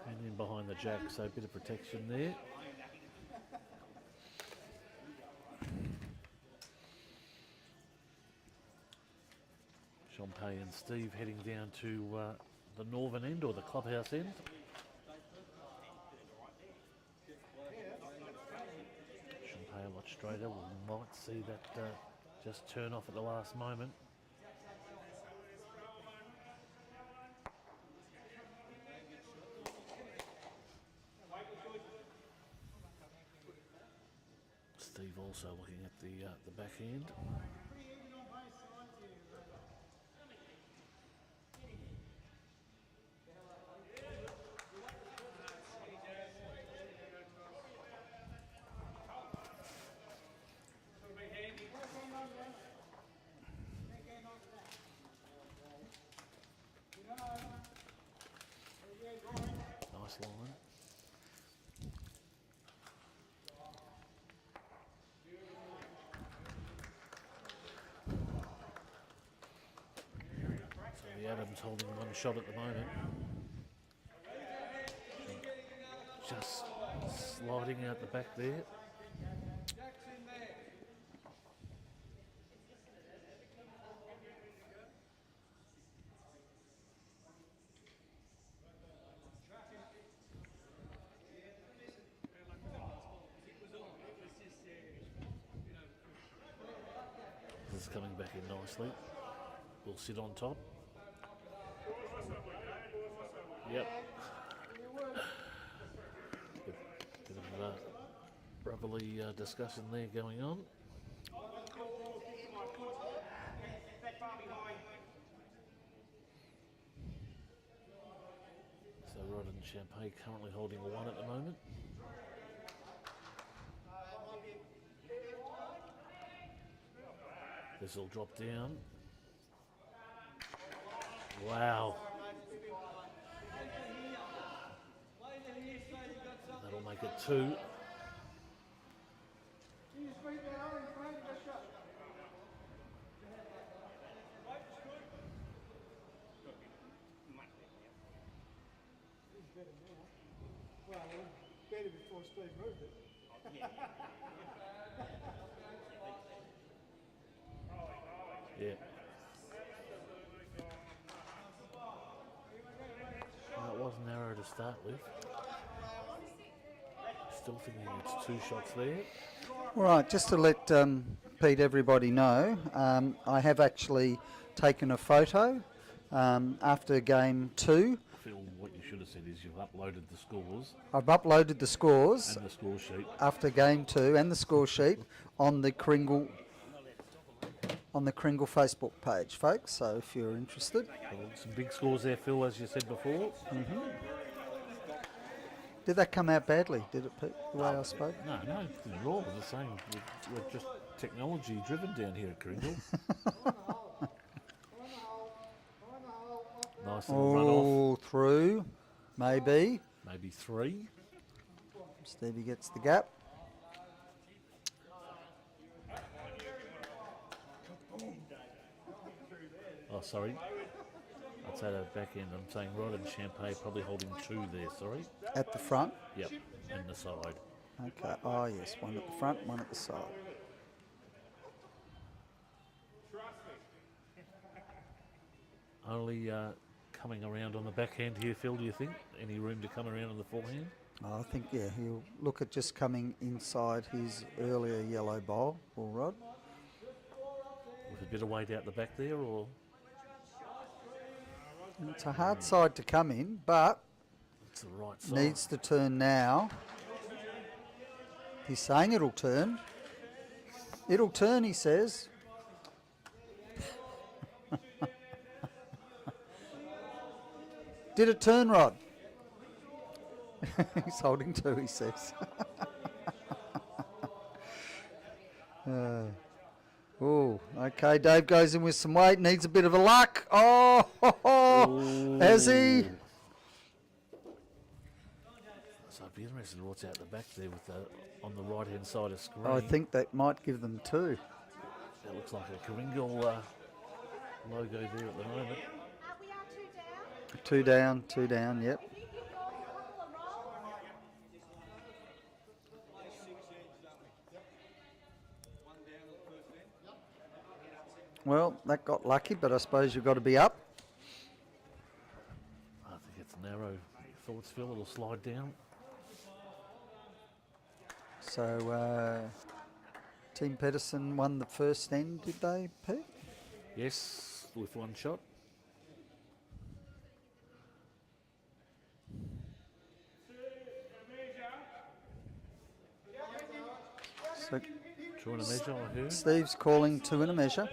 And in behind the jack, so a bit of protection there. Champagne and Steve heading down to the northern end, or the clubhouse end. Champagne a lot straighter. We might see that just turn off at the last moment. Steve also looking at the back end. Nice line. Adams holding 1 shot at the moment. Just sliding out the back there. This is coming back in nicely. We'll sit on top. Yep. Bit of rubber verbally discussion there going on. So Rod and Champagne currently holding 1 at the moment. This will drop down. Wow. That'll make it 2. Well, better before Steve moved it. Yeah. Well, it was narrow to start with. Still thinking it's 2 shots there. All right, just to let Pete, everybody know, I have actually taken a photo after game 2. Phil, what you should have said is you've uploaded the scores. I've uploaded the scores and the score sheet after game 2 and the score sheet on the Kringle Facebook page, folks. So if you're interested, some big scores there, Phil, as you said before. Did that come out badly? Did it, Pete, the way I spoke? No, not at all. We're saying we're just technology driven down here at Kringle. Nice little run off. Through, maybe. Maybe 3. Stevie gets the gap. Oh, sorry. I'd say the back end. I'm saying Rod and Champagne probably holding 2 there, sorry. At the front? Yep, and the side. Okay, oh yes, 1 at the front, 1 at the side. Only coming around on the backhand here, Phil, do you think? Any room to come around on the forehand? Oh, I think, yeah, he'll look at just coming inside his earlier yellow bowl, or Rod. With a bit of weight out the back there, or? It's a hard side to come in, but it's the right side. Needs to turn now. He's saying it'll turn. It'll turn, he says. Did it turn, Rod? He's holding 2, he says. Oh, okay. Dave goes in with some weight. Needs a bit of a luck. Oh, has he? So I'd be interested in what's out the back there with the on the right hand side of screen. I think that might give them 2. That looks like a Kringle logo there at the moment. We are 2 down, 2 down, yep. Well, that got lucky, but I suppose you've got to be up. I think it's narrow. Thoughts, Phil? It'll slide down. So, Team Pedersen won the first end, did they, Pete? Yes, with 1 shot. So, 2 and a measure, I heard. Steve's calling 2 and a measure.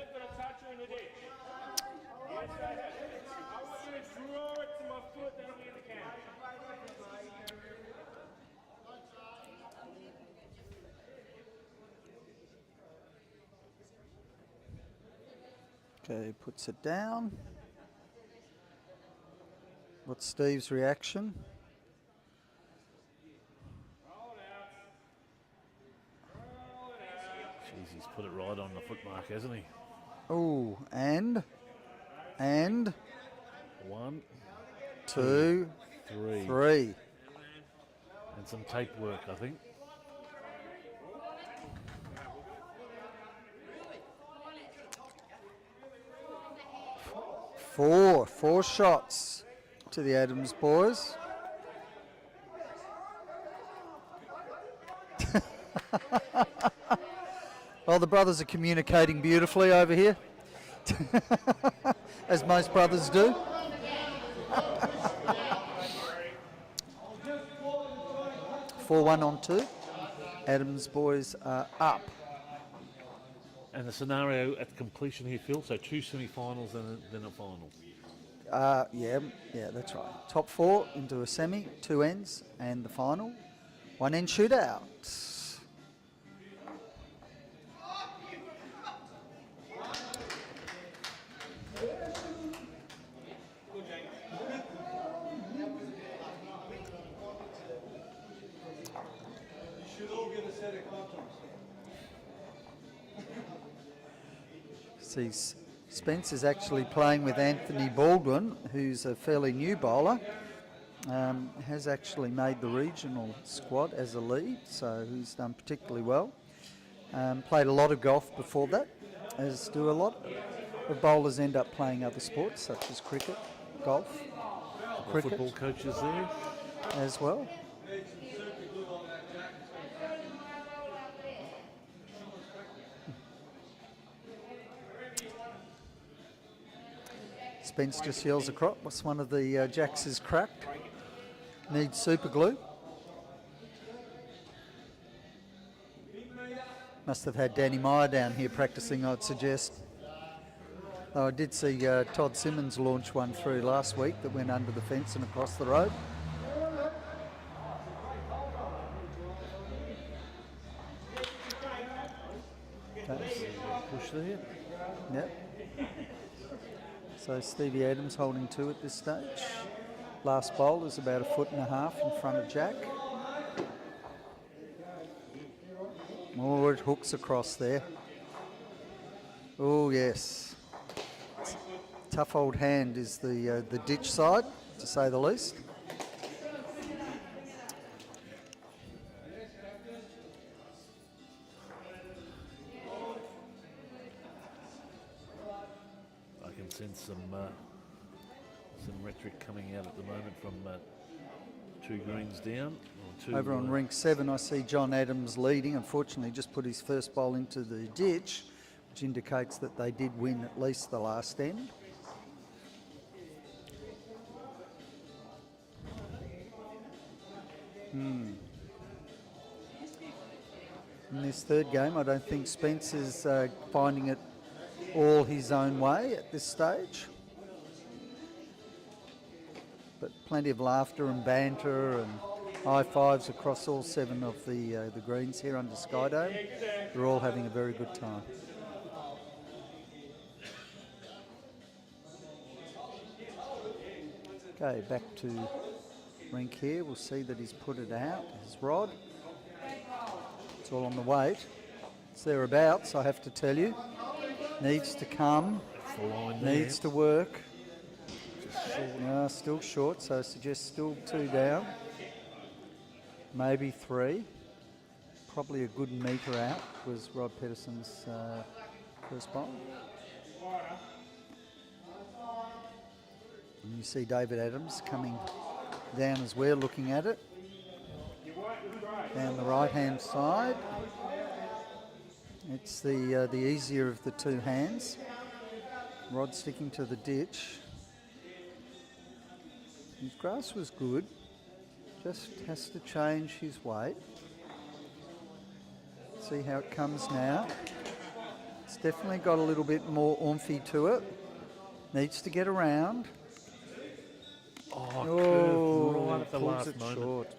Okay, puts it down. What's Steve's reaction? Jeez, he's put it right on the foot mark, hasn't he? Oh, and 1, 2, 3. And some tape work, I think. Four shots to the Adams boys. Well, the brothers are communicating beautifully over here, as most brothers do. Four 1 on 2. Adams boys are up. And the scenario at completion here, Phil, so 2 semi-finals and then a final. Yeah, that's right. Top 4 into a semi, 2 ends, and the final. 1 end shootout. See, Spence is actually playing with Anthony Baldwin, who's a fairly new bowler. Has actually made the regional squad as a lead, so he's done particularly well. Played a lot of golf before that, as do a lot of bowlers end up playing other sports such as cricket, golf, cricket. Football coaches there. As well. Spence just yells across. What's one of the jacks is cracked? Needs super glue. Must have had Danny Meyer down here practicing, I'd suggest. Though I did see Todd Simmons launch one through last week that went under the fence and across the road. Push there. Yep. So Stevie Adams holding 2 at this stage. Last bowl is about 1.5 feet in front of Jack. Oh, it hooks across there. Oh, yes. Tough old hand is the ditch side, to say the least. I can sense some rhetoric coming out at the moment from 2 greens down. Over on rink 7, I see John Adams leading. Unfortunately, just put his first bowl into the ditch, which indicates that they did win at least the last end. In this third game, I don't think Spence is finding it all his own way at this stage. But plenty of laughter and banter and high fives across all 7 of the greens here under Skyedome. They're all having a very good time. Okay, back to rink here. We'll see that he's put it out, his rod. It's all on the weight. It's thereabouts, I have to tell you. Needs to come, needs to work. No, still short, so I suggest still 2 down. Maybe 3. Probably a good metre out was Rod Pedersen's first bowl. And you see David Adams coming down as we're looking at it. Down the right-hand side. It's the easier of the 2 hands. Rod sticking to the ditch. His grass was good. Just has to change his weight. See how it comes now. It's definitely got a little bit more oomphy to it. Needs to get around. Curved right at the pulls last it moment. short.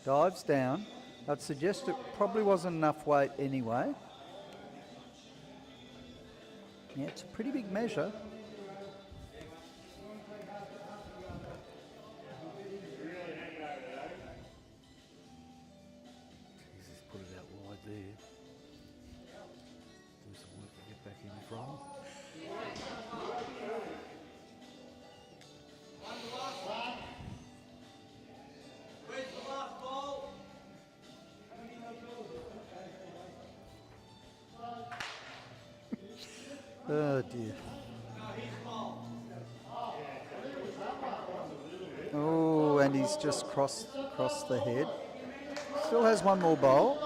Dives down. I'd suggest it probably wasn't enough weight anyway. Yeah, it's a pretty big measure. He's put it out wide there. Do some work to get back in from. Oh dear. Oh, and he's just crossed the head. Still has 1 more bowl.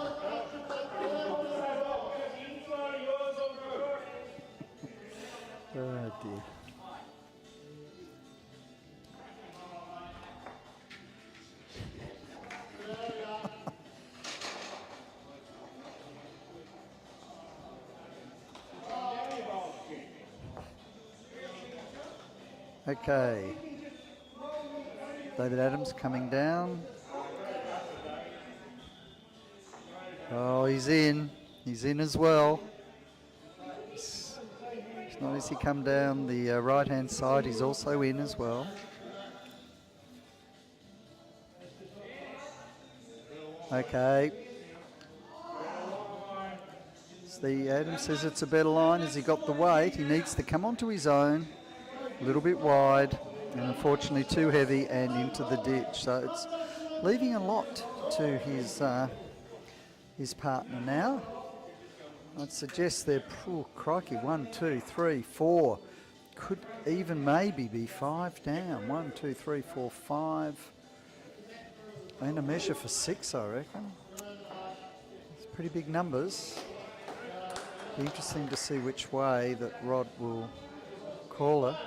Oh dear. Okay. David Adams coming down. Oh, he's in. He's in as well. As long as he come down the right-hand side, he's also in as well. Okay. The Adams says it's a better line. Has he got the weight? He needs to come onto his own, a little bit wide, and unfortunately too heavy and into the ditch. So it's leaving a lot to his partner now. I'd suggest they're, oh, crikey, 1, 2, 3, 4. Could even maybe be 5 down. 1, 2, 3, 4, 5. And a measure for 6, I reckon. It's pretty big numbers. Be interesting to see which way that Rod will call it.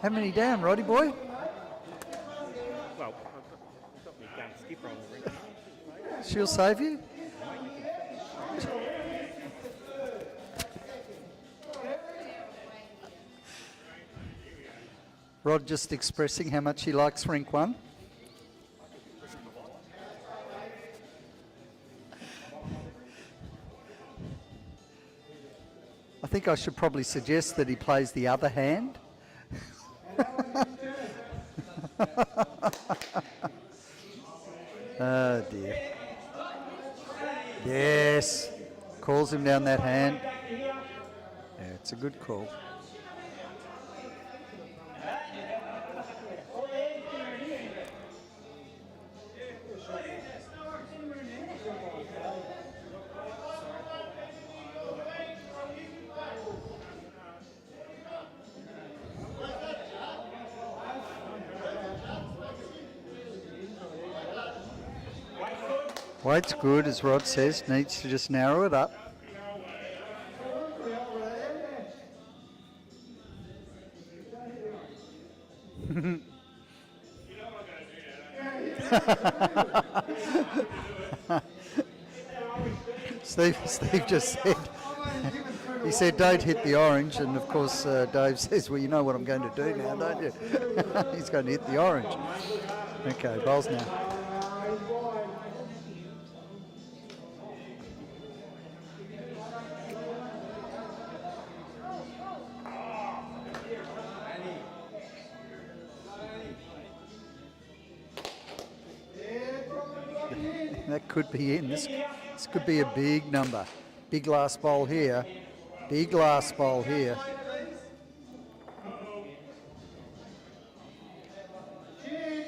How many down, Roddy boy? Well, I've got my gun skipper on the ring. She'll save you? Rod just expressing how much he likes rink 1. I think I should probably suggest that he plays the other hand. Oh dear. Yes. Calls him down that hand. Yeah, it's a good call. Weight's good, as Rod says, needs to just narrow it up. Steve just said, he said, don't hit the orange, and of course Dave says, well, you know what I'm going to do now, don't you? He's going to hit the orange. Okay, bowls now. That could be in. This could be a big number. Big last bowl here. Big last bowl here.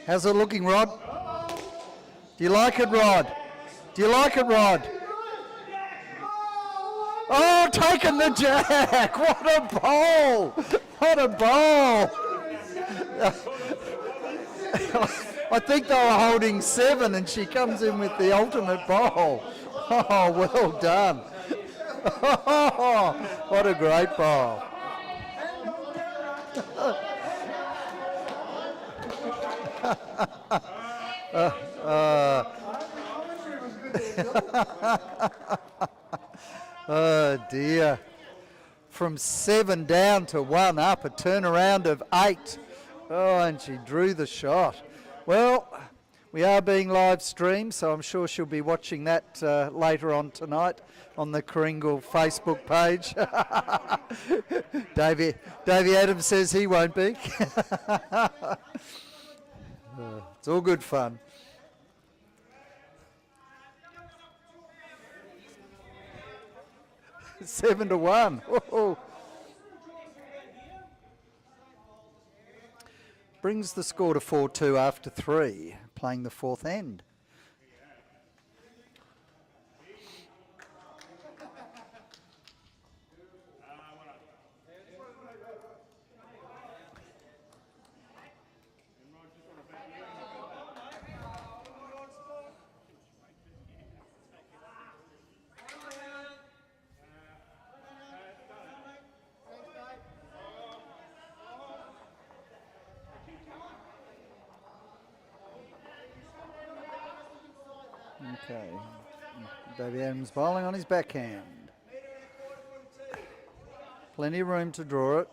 How's it looking, Rod? Do you like it, Rod? Do you like it, Rod? Oh, taking the jack! What a bowl! What a bowl! I think they were holding 7 and she comes in with the ultimate bowl. Oh, well done. Oh, what a great bowl. Oh dear. From 7 down to 1 up, a turnaround of 8. Oh, and she drew the shot. Well, we are being live streamed, so I'm sure she'll be watching that later on tonight on the Kringle Facebook page. Davey Adams says he won't be. It's all good fun. Seven to 1. Whoa. Brings the score to 4-2 after 3, playing the 4th end. Okay, Davey Adams bowling on his backhand. Plenty of room to draw it.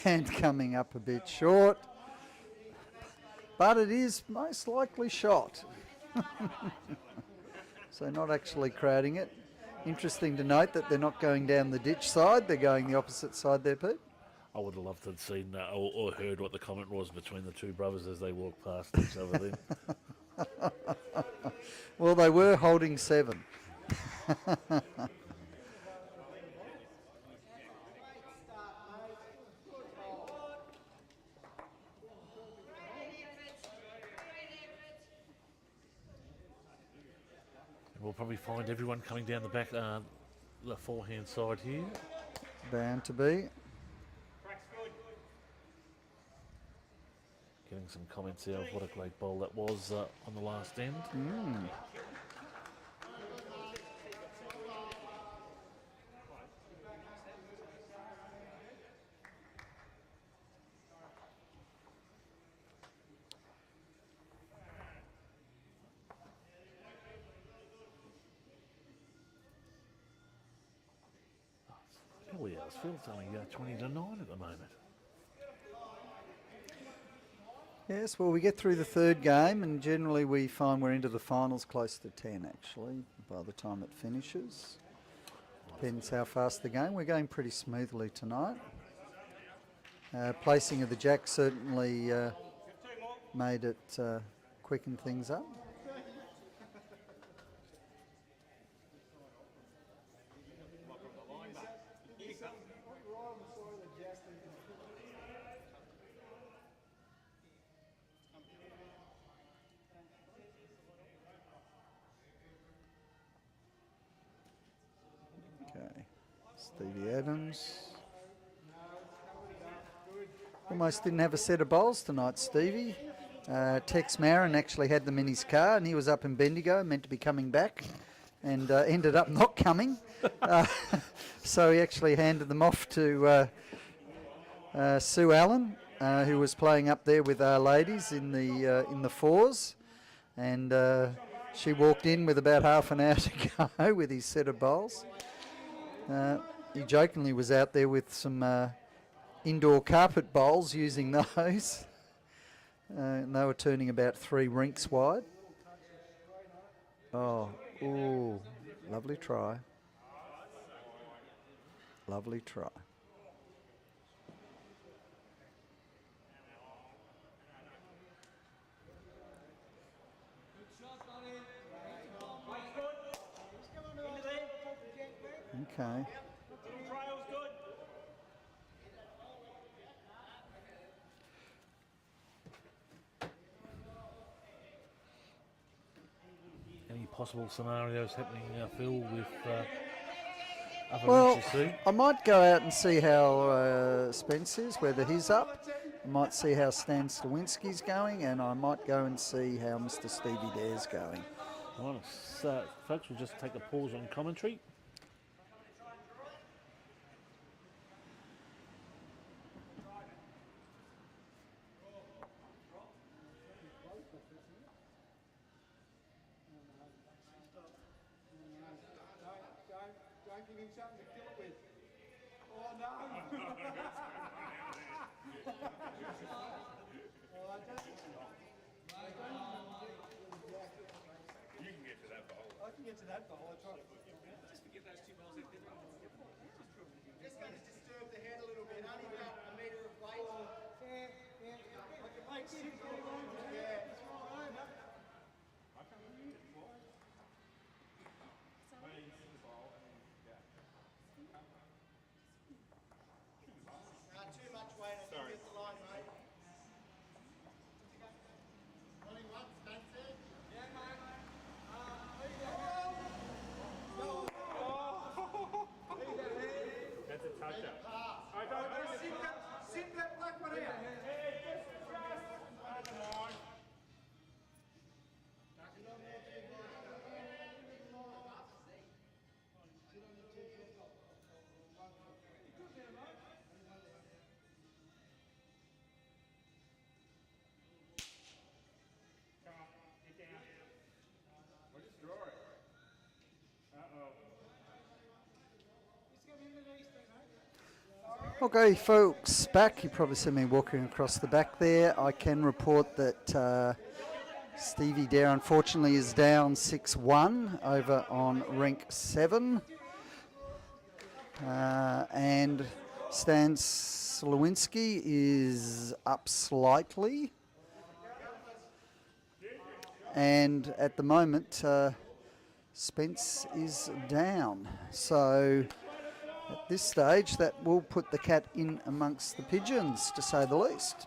And coming up a bit short. But it is most likely shot. So not actually crowding it. Interesting to note that they're not going down the ditch side, they're going the opposite side there, Pete. I would have loved to have seen or heard what the comment was between the two brothers as they walked past each other then. Well, they were holding 7. We'll probably find everyone coming down the back, the forehand side here. Bound to be. Getting some comments there of what a great bowl that was on the last end. Really, Field's only 20 to 9 at the moment. Yes, well, we get through the third game, and generally we find we're into the finals close to 10, actually, by the time it finishes. Depends how fast the game. We're going pretty smoothly tonight. Placing of the jack certainly made it quicken things up. Stevie Adams. Almost didn't have a set of bowls tonight, Stevie. Tex Marin actually had them in his car, and he was up in Bendigo, meant to be coming back, and ended up not coming. So he actually handed them off to Sue Allen, who was playing up there with our ladies in the fours, and she walked in with about half an hour to go with his set of bowls. He jokingly was out there with some indoor carpet bowls using those. And they were turning about 3 rinks wide. Oh, ooh, lovely try. Lovely try. Okay. Any possible scenarios happening, Phil, with other Well, HC? I might go out and see how Spence is, whether he's up. I might see how Stan Slawinski's going, and I might go and see how Mr. Stevie Dare's going. Right, so, folks, we'll just take a pause on commentary. Don't give him something to kill it with. Oh no! You can get to that bowl. I can get to that bowl. I try. Just forget those 2 bowls. Just going to disturb the head a little bit. Only about a metre of weight. Yeah. I can make 6 Yeah. Too much weight on you. Get the line, mate. Running once, Spencer. Yeah, mate. That's a touch-up. Sit that black one out. We'll just draw it. Uh-oh. Okay, folks, back. You probably see me walking across the back there. I can report that Stevie Dare, unfortunately, is down 6-1 over on rank 7. And Stan Slowinski is up slightly. And at the moment, Spence is down. So at this stage, that will put the cat in amongst the pigeons, to say the least.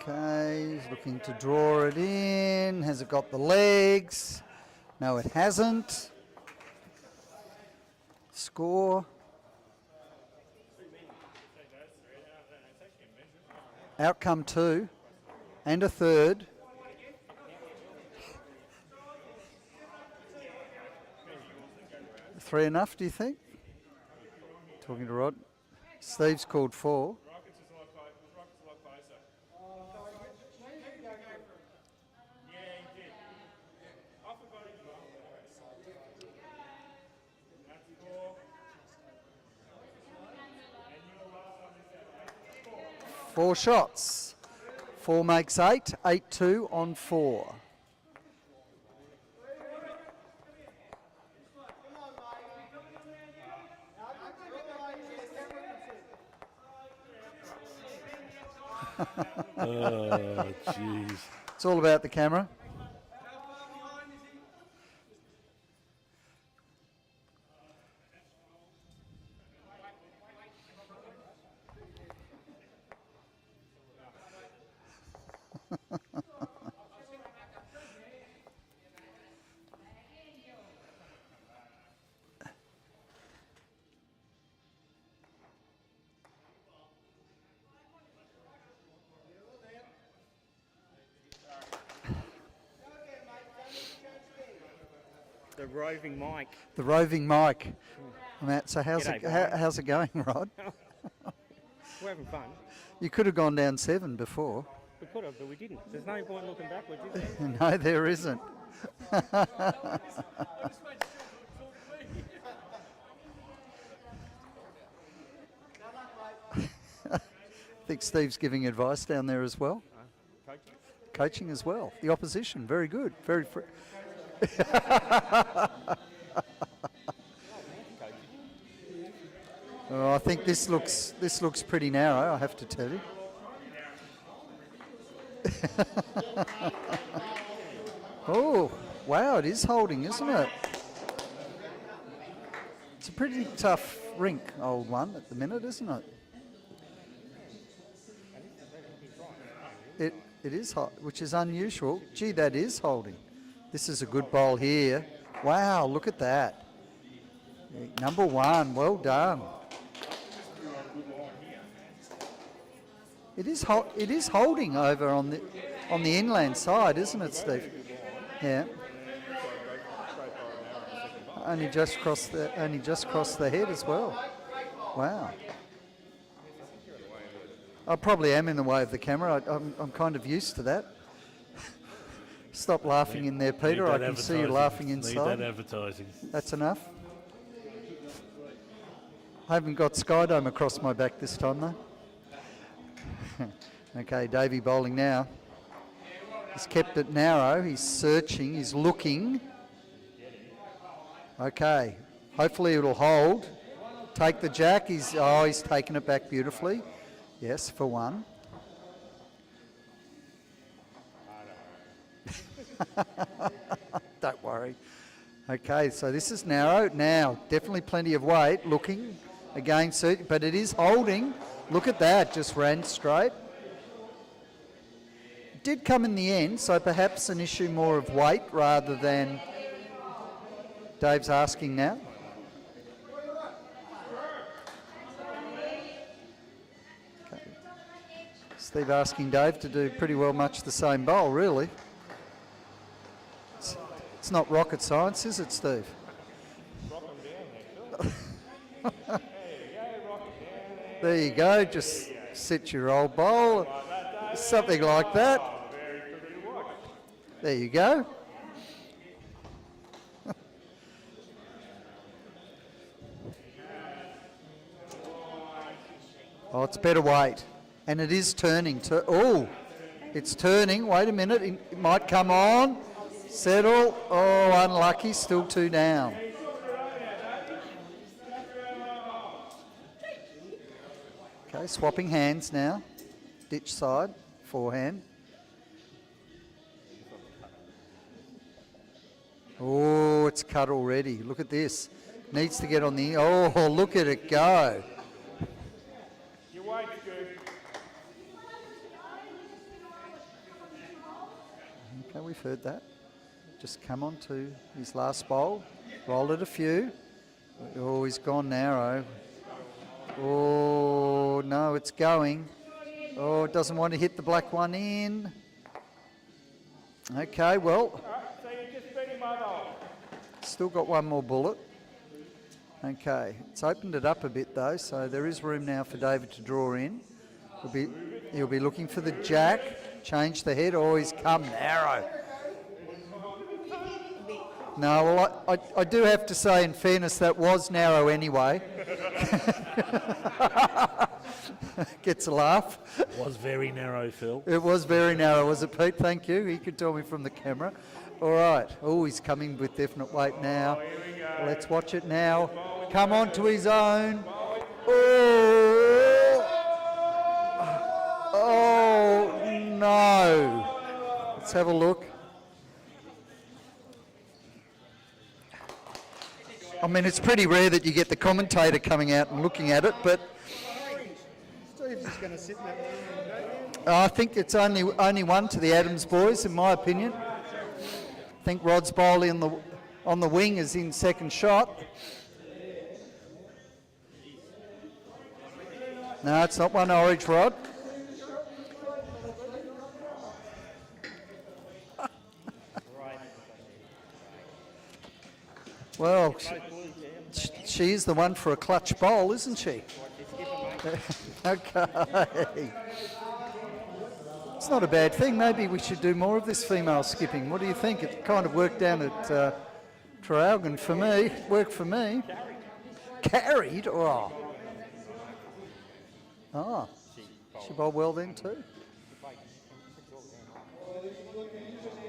Okay, he's looking to draw it in. Has it got the legs? No, it hasn't. Score. Outcome 2 and a third. Three enough, do you think? Talking to Rod. Steve's called 4. Four shots. 4 makes 8. 8-2 on 4. Oh, jeez. It's all about the camera. The roving mic. The roving mic. Matt, so how's G'day, it, Brian. how's it going, Rod? We're having fun. You could have gone down 7 before. We could have, but we didn't. There's no point looking backwards, is there? No, there isn't. I think Steve's giving advice down there as well. Coaching. Coaching as well. The opposition, very good. Very. Oh, I think this looks pretty narrow, I have to tell you. Oh, wow, it is holding, isn't it? It's a pretty tough rink, old one, at the minute, isn't it? It is hot, which is unusual. Gee, that is holding. This is a good bowl here. Wow, look at that. Number 1, well done. It is holding over on the inland side, isn't it, Steve? Yeah. Only just crossed the head as well. Wow. I probably am in the way of the camera. I'm kind of used to that. Stop laughing in there, Peter. I can see you laughing inside. Need that advertising. That's enough. I haven't got Skyedome across my back this time, though. Okay, Davey bowling now. He's kept it narrow. He's searching. He's looking. Okay. Hopefully it'll hold. Take the jack. He's taken it back beautifully. Yes, for 1. Don't worry. Okay, so this is narrow. Now, definitely plenty of weight. Looking. Again, but it is holding. Look at that. Just ran straight. It did come in the end, so perhaps an issue more of weight rather than Dave's asking now. Okay. Steve asking Dave to do pretty well much the same bowl, really. It's not rocket science, is it, Steve? There you go, just sit your old bowl, something like that. There you go. Oh, it's better weight. And it is turning. Oh, it's turning. Wait a minute, it might come on. Settle. Oh, unlucky, still 2 down. Okay, swapping hands now. Ditch side, forehand. Oh, it's cut already. Look at this. Needs to get on the... Oh, look at it go. Okay, we've heard that. Just come on to his last bowl. Rolled it a few. Oh, he's gone narrow. Oh, no, it's going. Oh, it doesn't want to hit the black one in. Okay, well, still got one more bullet. Okay, it's opened it up a bit though, so there is room now for David to draw in. He'll be looking for the jack, change the head. Oh, he's come narrow. No, well, I do have to say, in fairness, that was narrow anyway. Gets a laugh. It was very narrow, Phil. It was very narrow, was it, Pete? Thank you. He could tell me from the camera. All right. Oh, he's coming with definite weight now. Let's watch it now. Come on to his own. Oh, oh no. Let's have a look. I mean, it's pretty rare that you get the commentator coming out and looking at it, but Steve's just going to sit there. I think it's only one to the Adams boys, in my opinion. I think Rod's Bowley on the wing is in second shot. No, it's not one orange, Rod. Well, she is the one for a clutch bowl, isn't she? Okay. It's not a bad thing. Maybe we should do more of this female skipping. What do you think? It kind of worked down at Traralgon for me. Worked for me. Carried? Oh. Oh. She bowled well then too.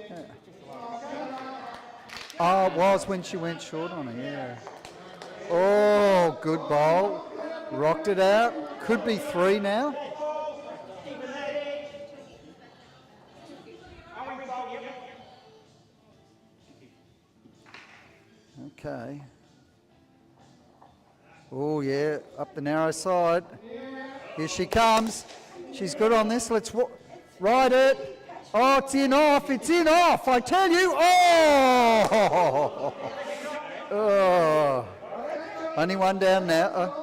Yeah. Oh, it was when she went short on her, yeah. Oh, good bowl. Rocked it out. Could be 3 now. Okay. Oh, yeah, up the narrow side. Here she comes. She's good on this. Let's ride it. Oh, it's in off. It's in off. I tell you. Oh! Oh. Only one down now.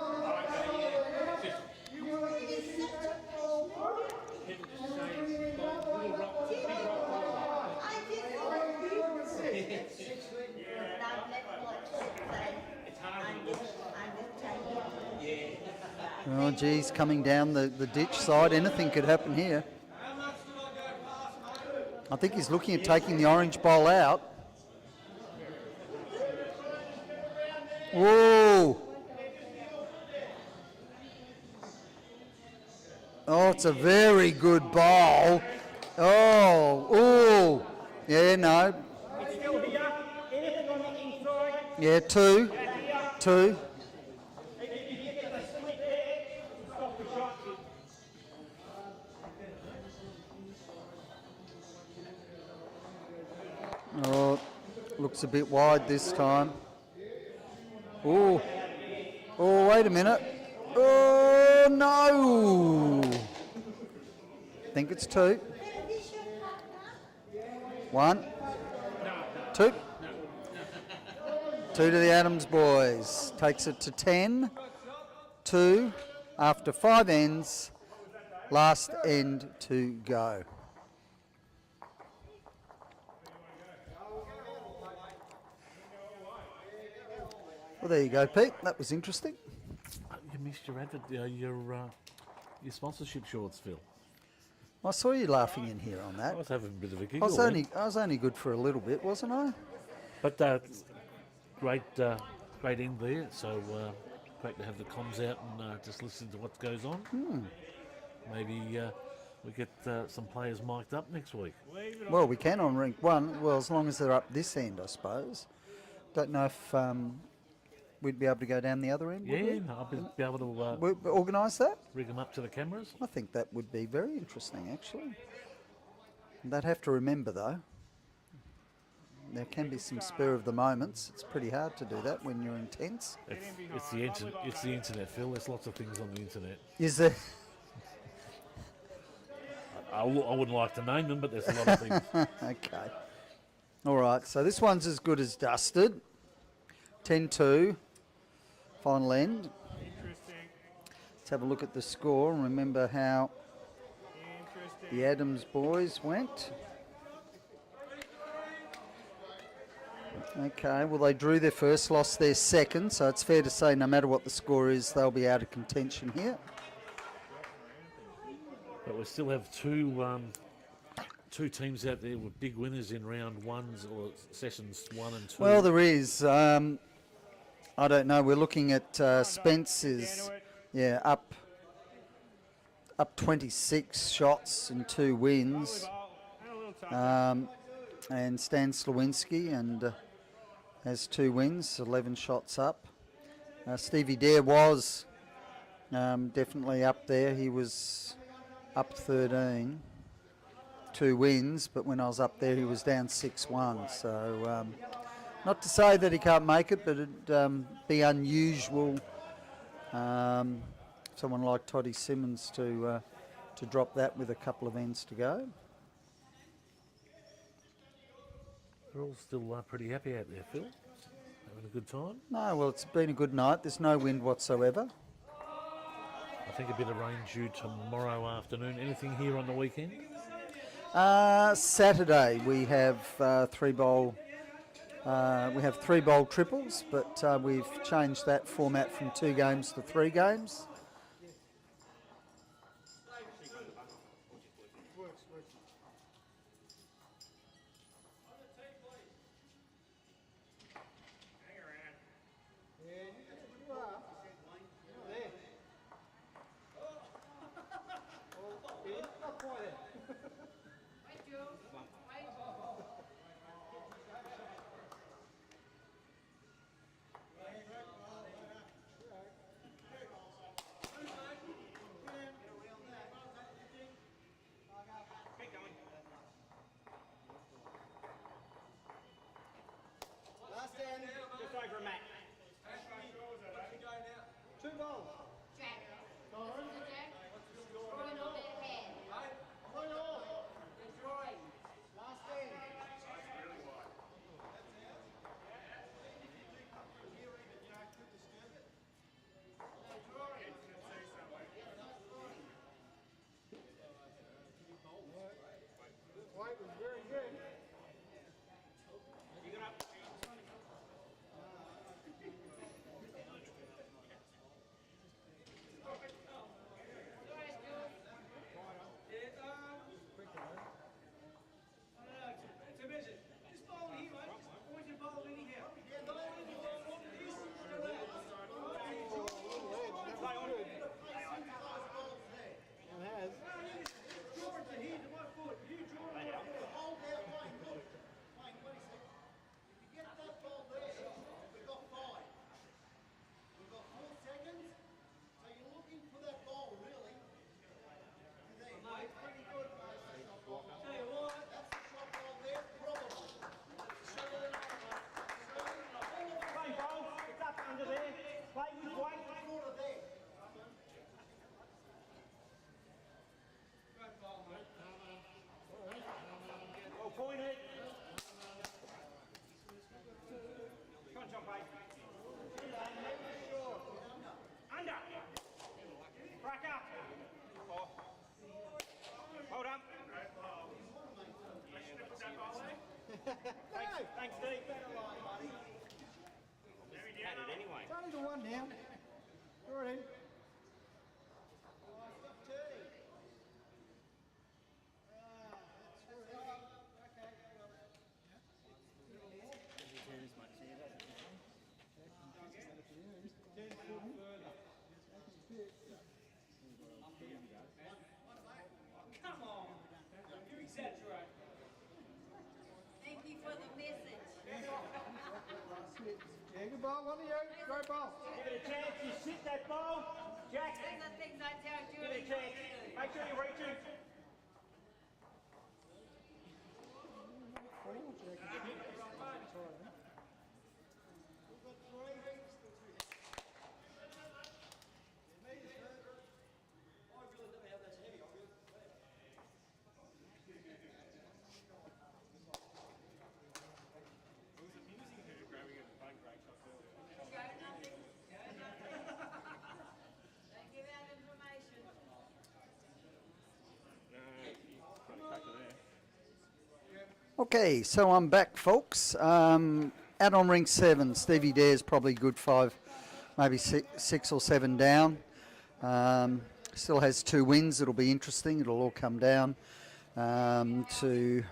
Oh, geez, coming down the ditch side. Anything could happen here. I think he's looking at taking the orange bowl out. Whoa! Oh, it's a very good bowl. Oh, oh. Yeah, no. Yeah, 2. 2. Oh, looks a bit wide this time. Oh, oh, wait a minute. Oh, no. I think it's 2. 1, 2. 2 to the Adams boys. Takes it to 10. 2 after 5 ends. Last end to go. Well, there you go, Pete. That was interesting. You missed your advert, your sponsorship shorts, Phil. I saw you laughing in here on that. I was having a bit of a I giggle. was only good for a little bit, wasn't I? But great end there. So great to have the comms out and just listen to what goes on. Maybe we get some players mic'd up next week. Well, we can on rink 1. Well, as long as they're up this end, I suppose. Don't know if we'd be able to go down the other end. Yeah, I'll be able to organise that. Rig them up to the cameras. I think that would be very interesting, actually. They'd have to remember, though, there can be some spur of the moments. It's pretty hard to do that when you're intense. It's the internet, Phil. There's lots of things on the internet. Is there? I wouldn't like to name them, but there's a lot of things. Okay. All right, so this one's as good as dusted. 10-2, final end. Let's have a look at the score and remember how the Adams boys went. Okay, well, they drew their first, lost their second, so it's fair to say no matter what the score is, they'll be out of contention here. But we still have two teams out there with big winners in round 1s or sessions 1 and 2. Well, there is. I don't know. We're looking at Spence is, up 26 shots and 2 wins. And Stan Slawinski and has 2 wins, 11 shots up. Stevie Dare was definitely up there. He was up 13, 2 wins, but when I was up there he was down 6-1. So not to say that he can't make it, but it'd be unusual someone like Toddy Simmons to drop that with a couple of ends to go. They're all still pretty happy out there, Phil. Having a good time. No, well, it's been a good night. There's no wind whatsoever. I think a bit of rain due tomorrow afternoon. Anything here on the weekend? Saturday we have 3 bowl. We have 3 bowl triples, but we've changed that format from 2 games to 3 games. Just over a mat. 2 balls. Jack. Jack. Throwing on that hand. One all. Drawing. Last end. White was very good. You got up. Thanks, Steve. Had it anyway. It's only the one now. Draw it in. Come on. You exaggerate. Thank you for the message. Yeah, good ball. One of you. Great ball. Give it a chance. You sit that ball. Jack. These are things I tell Give Julie. it a chance. Make sure you're reaching. Don't give out information. Okay, so I'm back, folks. Out on ring 7, Stevie Dare's probably good 5, maybe 6 or 7 down. Still has 2 wins. It'll be interesting. It'll all come down to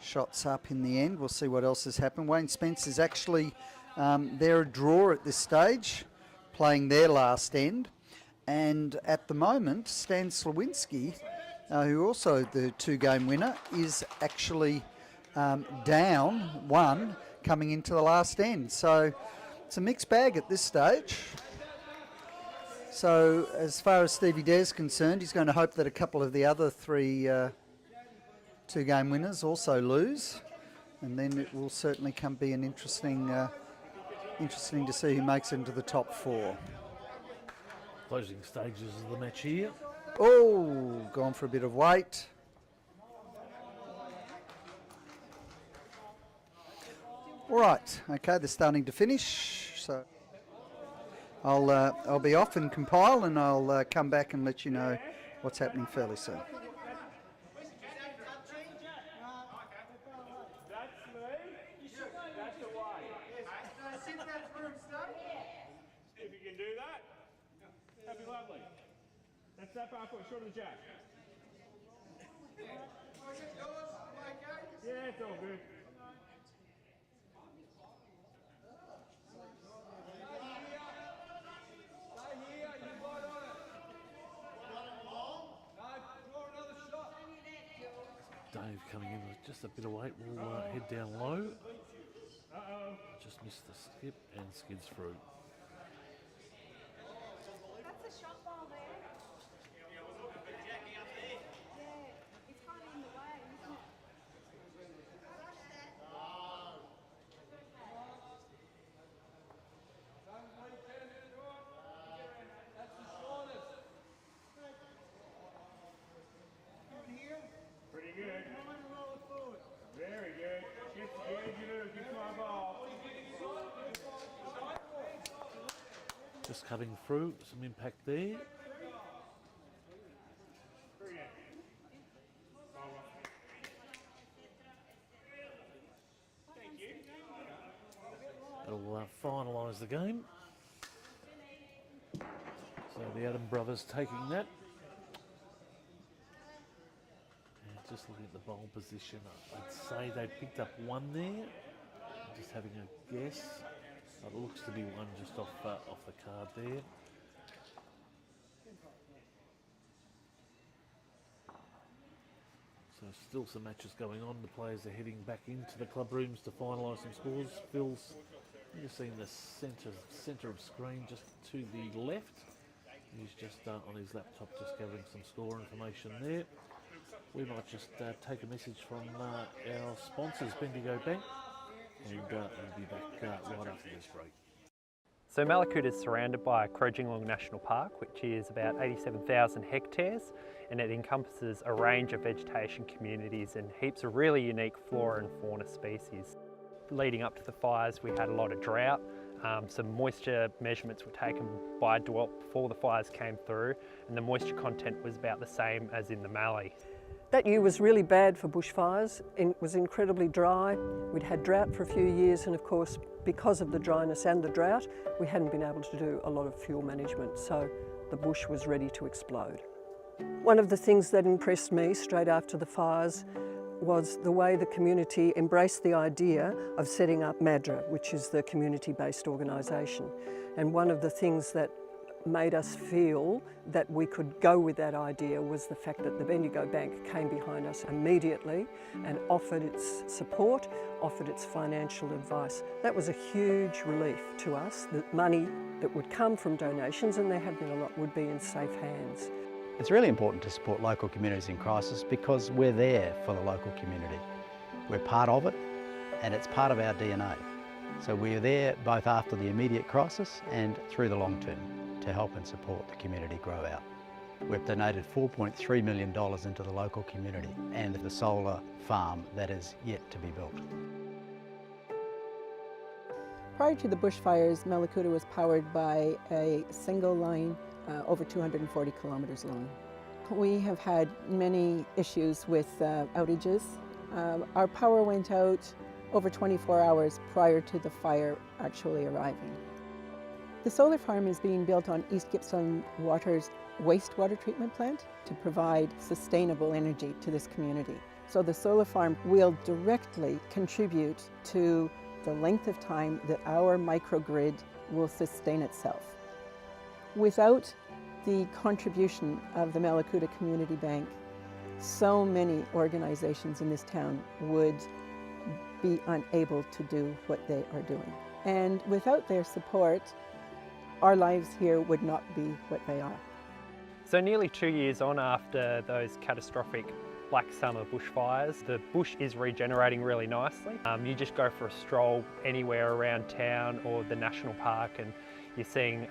shots up in the end. We'll see what else has happened. Wayne Spence is actually they're a draw at this stage, playing their last end. And at the moment, Stan Slawinski, who also the 2-game winner, is actually down 1 coming into the last end. So it's a mixed bag at this stage. So as far as Stevie Dare's concerned, he's going to hope that a couple of the other 3 2-game winners also lose, and then it will certainly be an interesting to see who makes it into the top 4. Closing stages of the match here. Oh, gone for a bit of weight. All right, okay, they're starting to finish, so I'll be off and compile, and I'll come back and let you know what's happening fairly soon. If you can do that, that'd be lovely. That's that far foot, short of the jack. Yeah, it's all good. Dave coming in with just a bit of weight. We'll head down low. Just missed the skip and skids through. That's a shot ball there. Yeah, it's kind of in the way, isn't it? Rush that. Pretty good. Very good. Get my ball. Just cutting through, some impact there. It'll finalise the game. So the Adam brothers taking that. And just looking at the bowl position, I'd say they picked up 1 there. Just having a guess. It looks to be 1 just off the card there. So still some matches going on. The players are heading back into the club rooms to finalise some scores. Phil's, you're seeing the centre of screen just to the left. He's just on his laptop just gathering some score information there. We might just take a message from our sponsors, Bendigo Bank, and we'll be back right after this break. So Malakoota is surrounded by Crojinglong National Park, which is about 87,000 hectares, and it encompasses a range of vegetation communities and heaps of really unique flora and fauna species. Leading up to the fires, we had a lot of drought. Some moisture measurements were taken by DeWalt before the fires came through, and the moisture content was about the same as in the Mallee. That year was really bad for bushfires. It was incredibly dry. We'd had drought for a few years, and of course, because of the dryness and the drought, we hadn't been able to do a lot of fuel management, so the bush was ready to explode. One of the things that impressed me straight after the fires was the way the community embraced the idea of setting up MADRA, which is the community-based organisation. And one of the things that made us feel that we could go with that idea was the fact that the Bendigo Bank came behind us immediately and offered its support, offered its financial advice. That was a huge relief to us. The money that would come from donations, and there have been a lot, would be in safe hands. It's really important to support local communities in crisis because we're there for the local community. We're part of it, and it's part of our DNA. So we're there both after the immediate crisis and through the long term to help and support the community grow out. We've donated $4.3 million into the local community and the solar farm that is yet to be built. Prior to the bushfires, Mallacoota was powered by a single line over 240 kilometres long. We have had many issues with outages. Our power went out over 24 hours prior to the fire actually arriving. The solar farm is being built on East Gippsland Water's wastewater treatment plant to provide sustainable energy to this community. So the solar farm will directly contribute to the length of time that our microgrid will sustain itself. Without the contribution of the Mallacoota Community Bank, so many organizations in this town would be unable to do what they are doing. And without their support, our lives here would not be what they are. So nearly 2 years on after those catastrophic black summer bushfires, the bush is regenerating really nicely. You just go for a stroll anywhere around town or the national park and you're seeing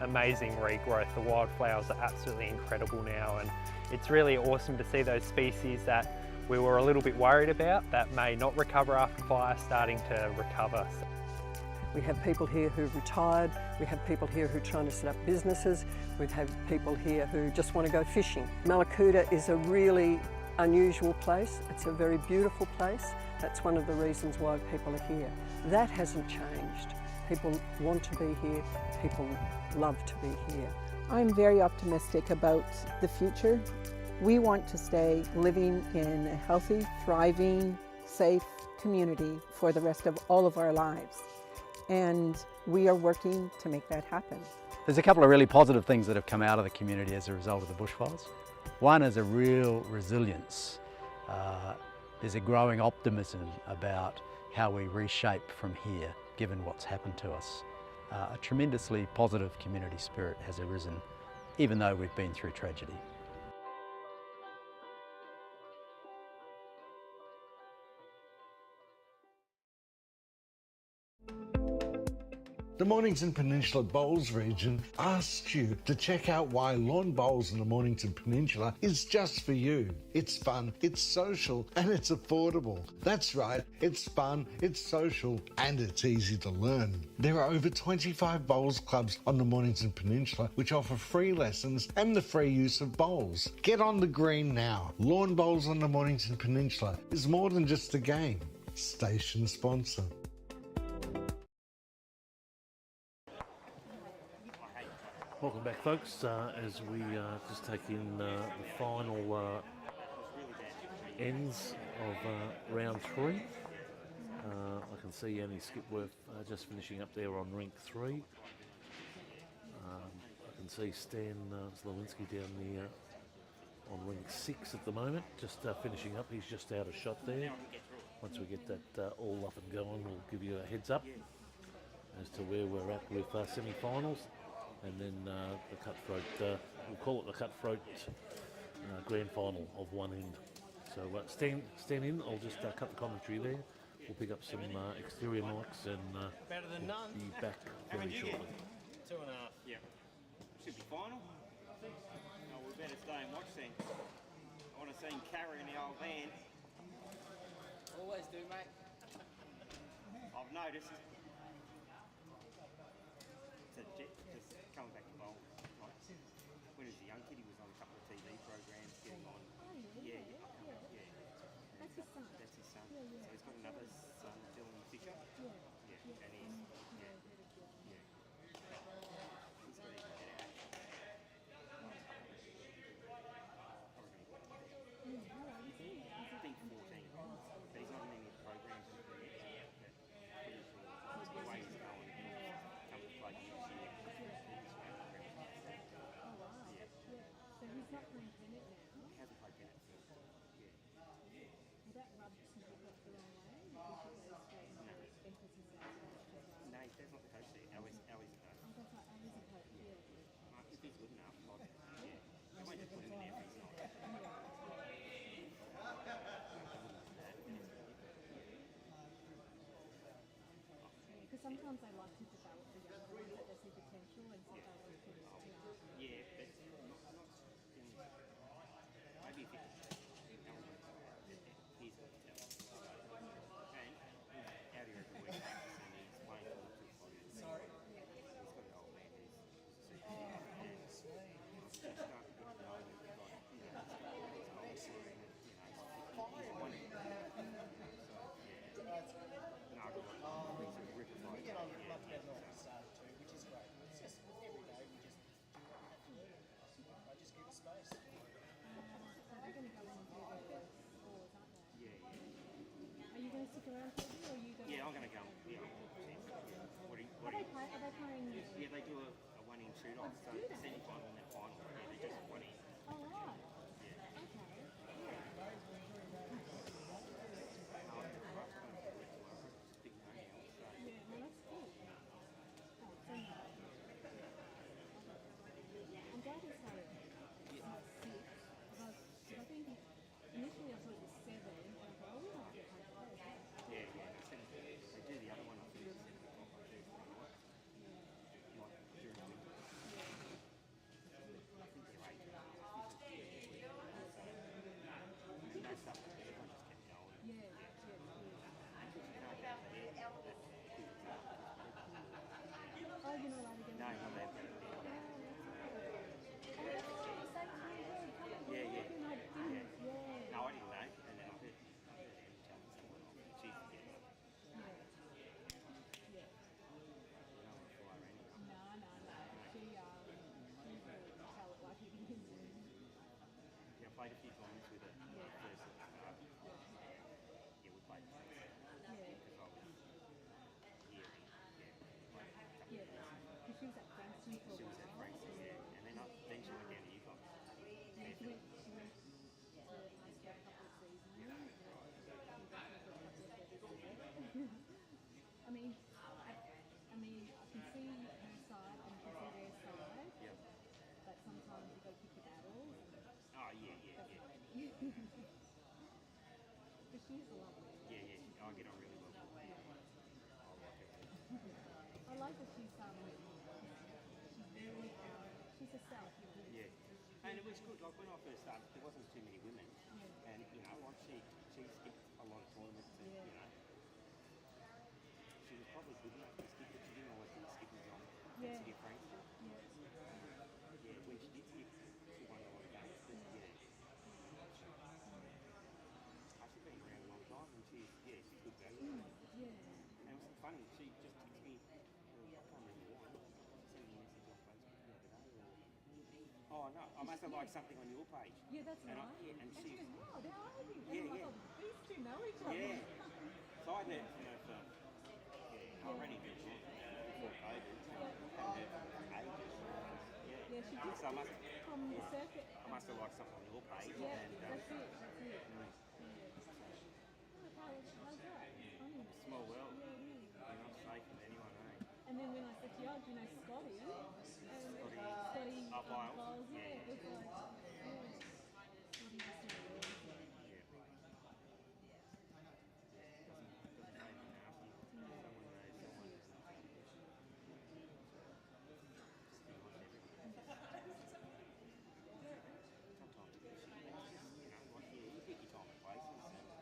amazing regrowth. The wildflowers are absolutely incredible now, and it's really awesome to see those species that we were a little bit worried about that may not recover after fire starting to recover. We have people here who've retired, we have people here who are trying to set up businesses, we've had people here who just want to go fishing. Mallacoota is a really unusual place, it's a very beautiful place. That's one of the reasons why people are here. That hasn't changed. People want to be here, people love to be here. I'm very optimistic about the future. We want to stay living in a healthy, thriving, safe community for the rest of all of our lives. And we are working to make that happen. There's a couple of really positive things that have come out of the community as a result of the bushfires. One is a real resilience. There's a growing optimism about how we reshape from here, given what's happened to us. A tremendously positive community spirit has arisen, even though we've been through tragedy. The Mornings in Peninsula Bowls region asked you to check out why lawn bowls in the Mornington Peninsula is just for you. It's fun, it's social, and it's affordable. That's right, it's fun, it's social, and it's easy to learn. There are over 25 bowls clubs on the Mornington Peninsula which offer free lessons and the free use of bowls. Get on the green now. Lawn bowls on the Mornington Peninsula is more than just a game. Station sponsor. Welcome back, folks, as we just take in the final ends of round 3. I can see Annie Skipworth just finishing up there on rink 3. I can see Stan Slawinski down there on rink 6 at the moment, just finishing up. He's just out of shot there. Once we get that all up and going, we'll give you a heads up as to where we're at with semi-finals. And then the cutthroat, we'll call it the cutthroat grand final of one end. So stand in, I'll just cut the commentary there. We'll pick up some exterior mics and we'll be back very shortly. 2.5, yeah. Should be final. No, we better stay and watch then. I want to see him carrying the old van. Always do, mate. I've noticed. Coming back to bowl, like when he was a young kid, he was on a couple of TV programs, getting on. Yeah, his son. That's his son. Yeah, yeah. So he's got another son, Dylan Fisher. Yeah. Yeah, and he's yeah. He's got even better action. I think 14, but he's not in any programs or anything yet. But pretty sure the way he's going, he'll come to play next year. Oh wow. Yeah. So he's not playing tennis now. He hasn't played tennis for yeah. Will that rub some people up the wrong way? Because it goes straight into emphasis on coach. No, that's not the coach there. Ellie's the coach. Oh, that's right. Ellie's a coach. Yeah. If he's good enough, like, yeah. They won't just put him in there if he's not. Because sometimes I like to develop the younger ones that they see potential, and sometimes I think it's too hard. Yeah, but not maybe if he he's got the talent. And he's out here every week and he's playing all the 2 players. Sorry. He's got an old man who's and he's starting to get to know him, like, you know, he's got all his goals through and, you know, he's winning. So, yeah. And I've got he's a ripper fight. We get on much better than we started to, which is great. It's just every day we just do what we have to do. I just give it space. So they're going to go in and do their scores, aren't they? Yeah, yeah. Are you going to stick around for it, or are you going? Yeah, I'm going to go. Yeah, what Are they playing? Yeah, they do a one-in shoot-off. So semi-final and then final. Yeah, they just one in. Oh right. Yeah. Okay. Big no-now, so. Yeah, well that's good. Oh, thank you. I'm glad you started at 6. Because I think initially I thought it was 7, and I thought, oh, we might get home close. Yeah, they do the other one, I think, it's 7 o'clock on Thursday night. Like during the winter. I think they're 8. So, no stuff, everyone just kept going. Yeah. Oh, you're not allowed to go? No, not allowed to go. Oh, that's what you said to me. Yeah. No, I didn't. Yeah. No, I didn't know, and then I heard Em tell me something off. She's getting up. Yeah. You don't want to fly around. No. She will tell it like it is. Yeah, I played a few times with her first at the start. Yeah, we played the first. Because I was here and Because she was at Frankston for a while. she was at Frankston, and then she went down to UConn. Yeah, she went to high school a couple of seasons. I mean, I can see her side and I can see their side. Yeah. But sometimes you got to pick your battles. Oh, yeah. But she's lovely. Yeah. I get on really well with her. I like her. I like that she's very, she's herself. Yeah. And it was good, like when I first started, there wasn't too many women. And, you know, like she skipped a lot of tournaments and, you know, she was probably good enough to skip, but she didn't always do the skipping on City of Frankston. Yeah, when she did skip, she won a lot of games, but yeah. She's been around a long time and she's good value. And it was funny, she just texted me, I can't remember why, she sent me a message on Facebook the other day. Oh no, I must have liked something on your page. Yeah, that's and right. And she goes, wow, they're arguing. Yeah. These two know each other. Yeah. So I'd heard from her for, I already been talking before COVID. I hadn't heard from her ages. Yeah, she did so from the circuit. I must have liked something on your page. Yeah, and, that's it. How's that? Funny. Small world. Yeah, it is. You're not safe with anyone, eh? And then when I said to you, do you know Scotty? Scotty Biles? Yeah, it was like, Scotty was so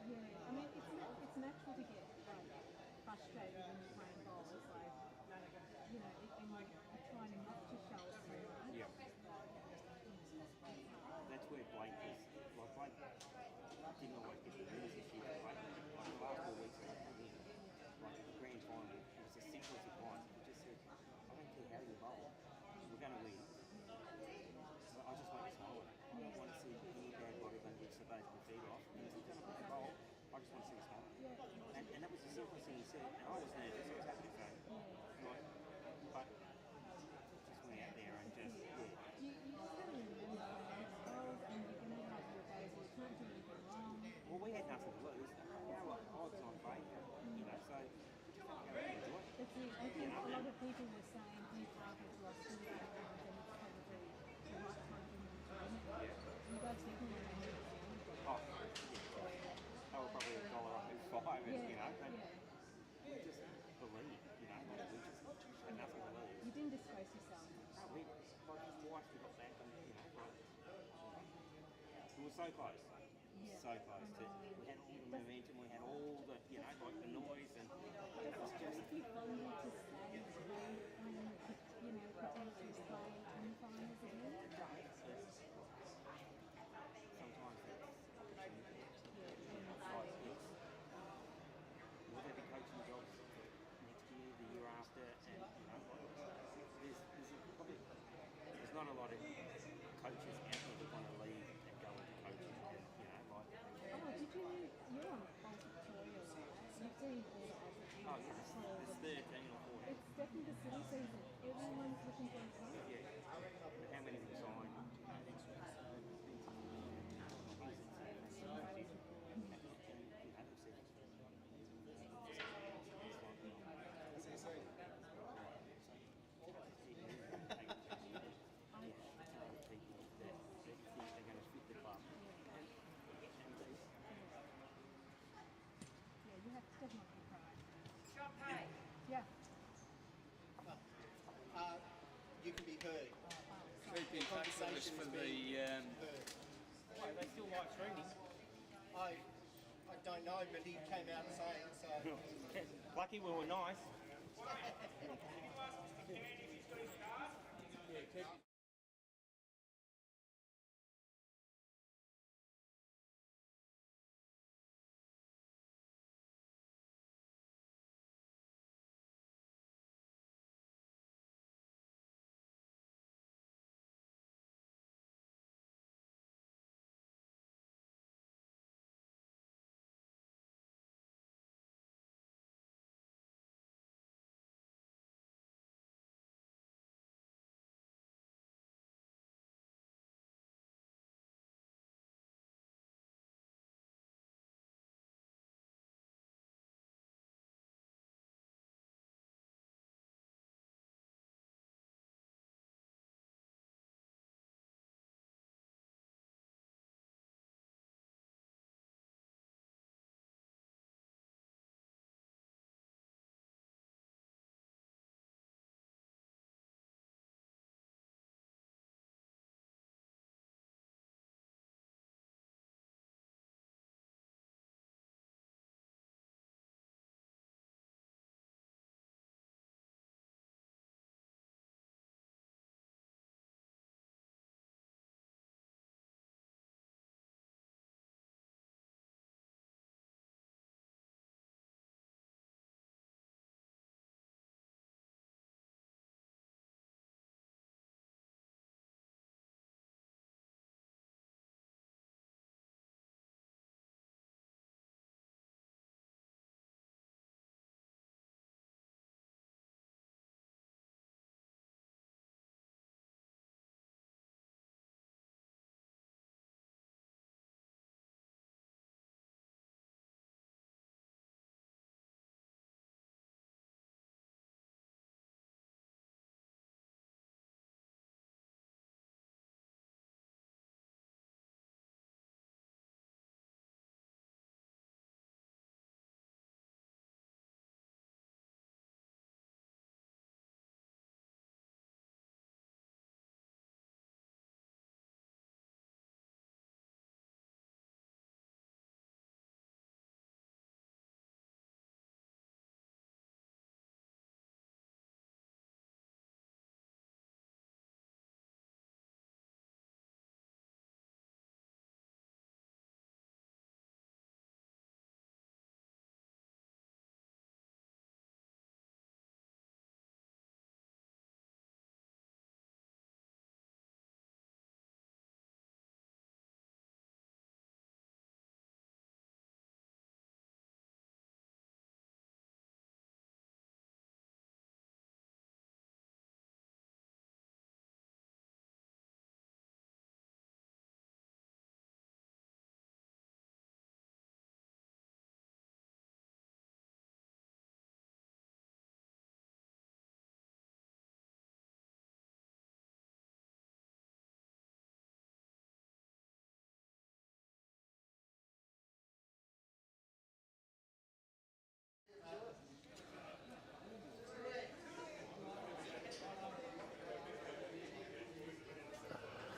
I mean, it's natural to get frustrated when you're playing golf. It's like, you know, and you're trying not to show it so much. Yeah. That's where Blake is. Like Blake said, and I was nervous, I was happy to say. Like, but just went out there and just, yeah. You just got to remember that it's goals and you're going to have your days where you can't do anything wrong. Well, we had nothing to lose. You know what? I was on favour, you know, so we just had to go and enjoy it. That's it. I think a lot of people were saying Newcastle's lost 2 games and it's probably the right time for them to win it. You guys definitely were the underdog. Oh, yeah. They were probably $1 off at 5, Yeah, you know, but yeah. we just believed, you know, like we just had nothing to lose. You didn't disgrace yourself. No, we, like, twice we got back and, you know, like, we were so close. Yeah. So close to, we had all the momentum, we had all the, you know, like the noise, and it was just. If you fumble to stay and, you know, potentially play in the finals again. Sometimes that's opportunity. Like this. Will there be coaching jobs next year, the year after, and, you know, there's not a lot of coaches out there that want to leave and go into coaching, and, you know, like. Oh, did you're on Old Victoria, right? You've seen all the Old Victoria. Oh, yeah, there's 13 or 14. It's definitely the silly season. Everyone's looking for a coach. Yeah. But how many will sign? Yeah, you have to definitely try. Yeah. You can be heard. Keep in touch with us for the. Why, they still live streaming? I don't know, but he came out saying so. Lucky we were nice.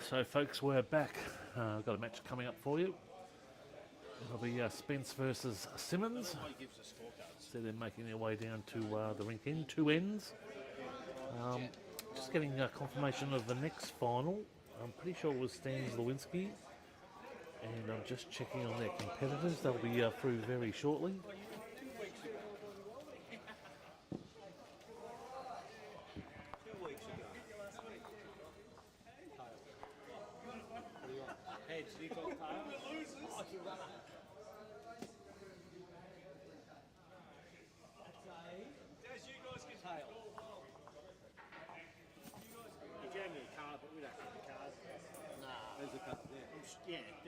So, folks, we're back. I've got a match coming up for you. It'll be Spence versus Simmons. So they're making their way down to the rink end, two ends. Just getting confirmation of the next final. I'm pretty sure it was Stans Lewinsky. And I'm just checking on their competitors. They'll be through very shortly.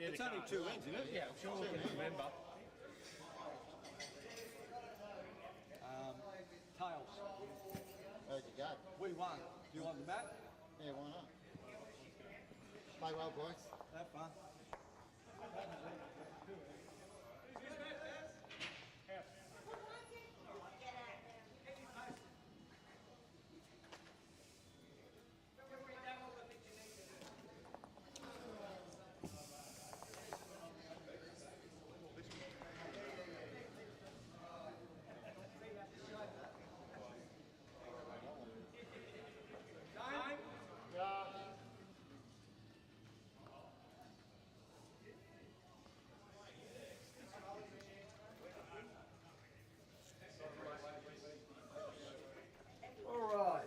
It's only two ends, isn't it? Yeah, I'm sure we can remember. Tails. How'd you go? We won. Do you want the bat? Yeah, why not? Play well, boys. Have fun.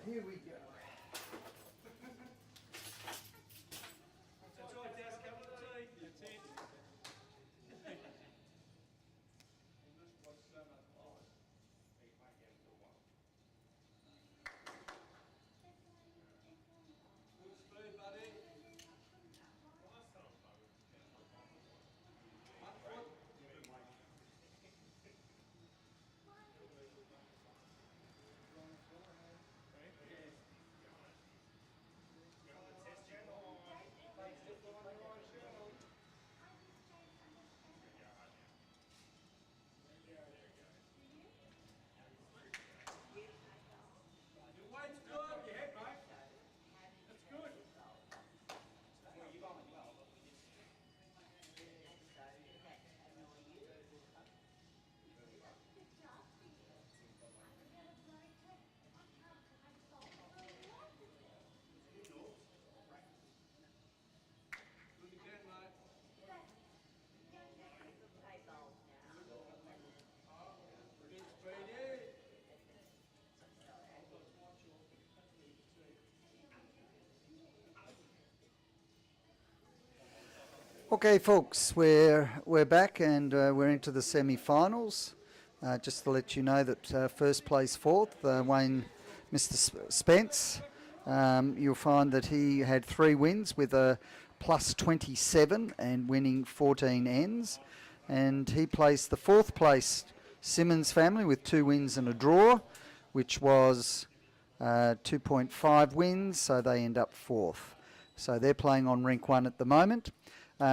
Here we go. Okay, folks, we're back and we're into the semi-finals. Just to let you know that first place fourth, Wayne, Mr. Spence, you'll find that he had 3 wins with a plus 27 and winning 14 ends. And he placed the fourth place Simmons family with 2 wins and a draw, which was 2.5 wins, so they end up fourth. So they're playing on rink 1 at the moment.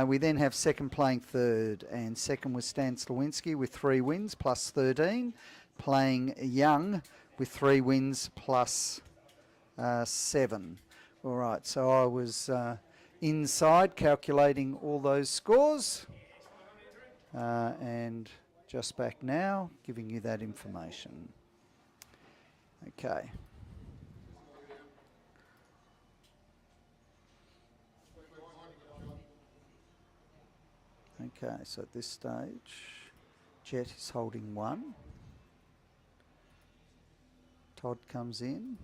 We then have second playing third, and second was Stan Slawinski with 3 wins plus 13, playing young with 3 wins plus 7. All right, so I was inside calculating all those scores, and just back now giving you that information. Okay. Okay, so at this stage, Jet is holding 1. Todd comes in.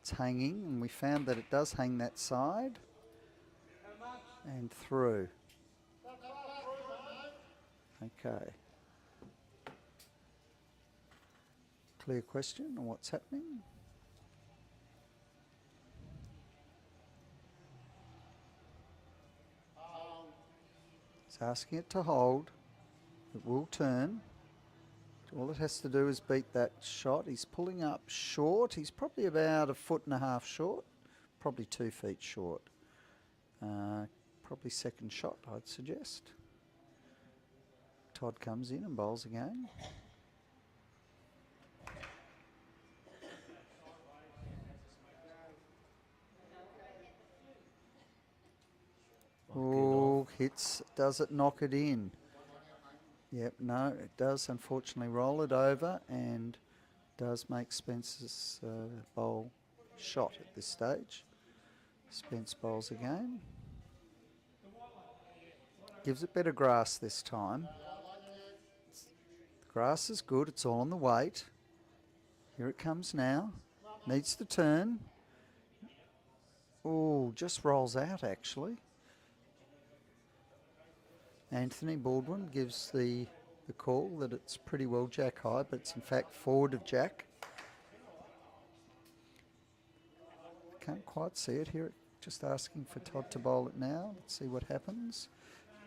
It's hanging, and we found that it does hang that side. And through. Okay. Clear question on what's happening? It's asking it to hold. It will turn. All it has to do is beat that shot. He's pulling up short. He's probably about 1.5 foot short. Probably 2 feet short. Probably second shot, I'd suggest. Todd comes in and bowls again. hits. Does it knock it in? Yep, no, it does unfortunately roll it over and does make Spence's bowl shot at this stage. Spence bowls again. Gives it better grass this time. The grass is good, it's all on the weight. Here it comes now. Needs to turn. Oh, just rolls out actually. Anthony Baldwin gives the call that it's pretty well jack high, but it's in fact forward of jack. Can't quite see it here. Just asking for Todd to bowl it now. Let's see what happens.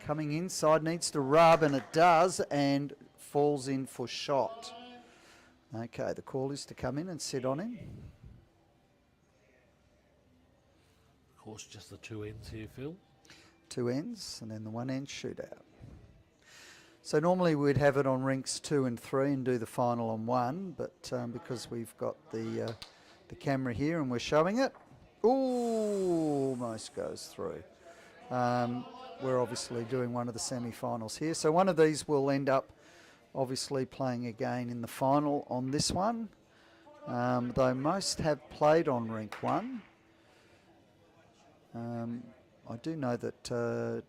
Coming inside, needs to rub, and it does, and falls in for shot. Okay, the call is to come in and sit on him. Of course, just the two ends here, Phil. Two ends, and then the one end shootout. So normally we'd have it on rinks 2 and 3 and do the final on 1, but because we've got the camera here and we're showing it, almost goes through. We're obviously doing one of the semi-finals here, so one of these will end up obviously playing again in the final on this one, though most have played on rink 1. I do know that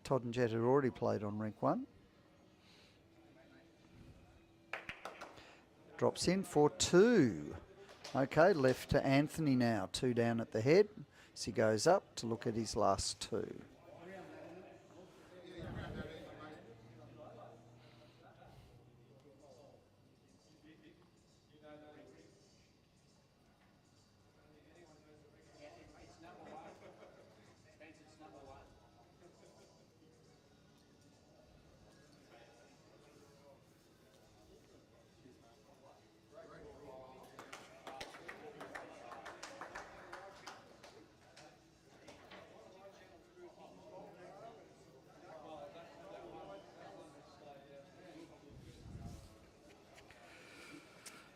Todd and Jet had already played on rink 1. Drops in for 2. Okay, left to Anthony now. 2 down at the head as he goes up to look at his last 2.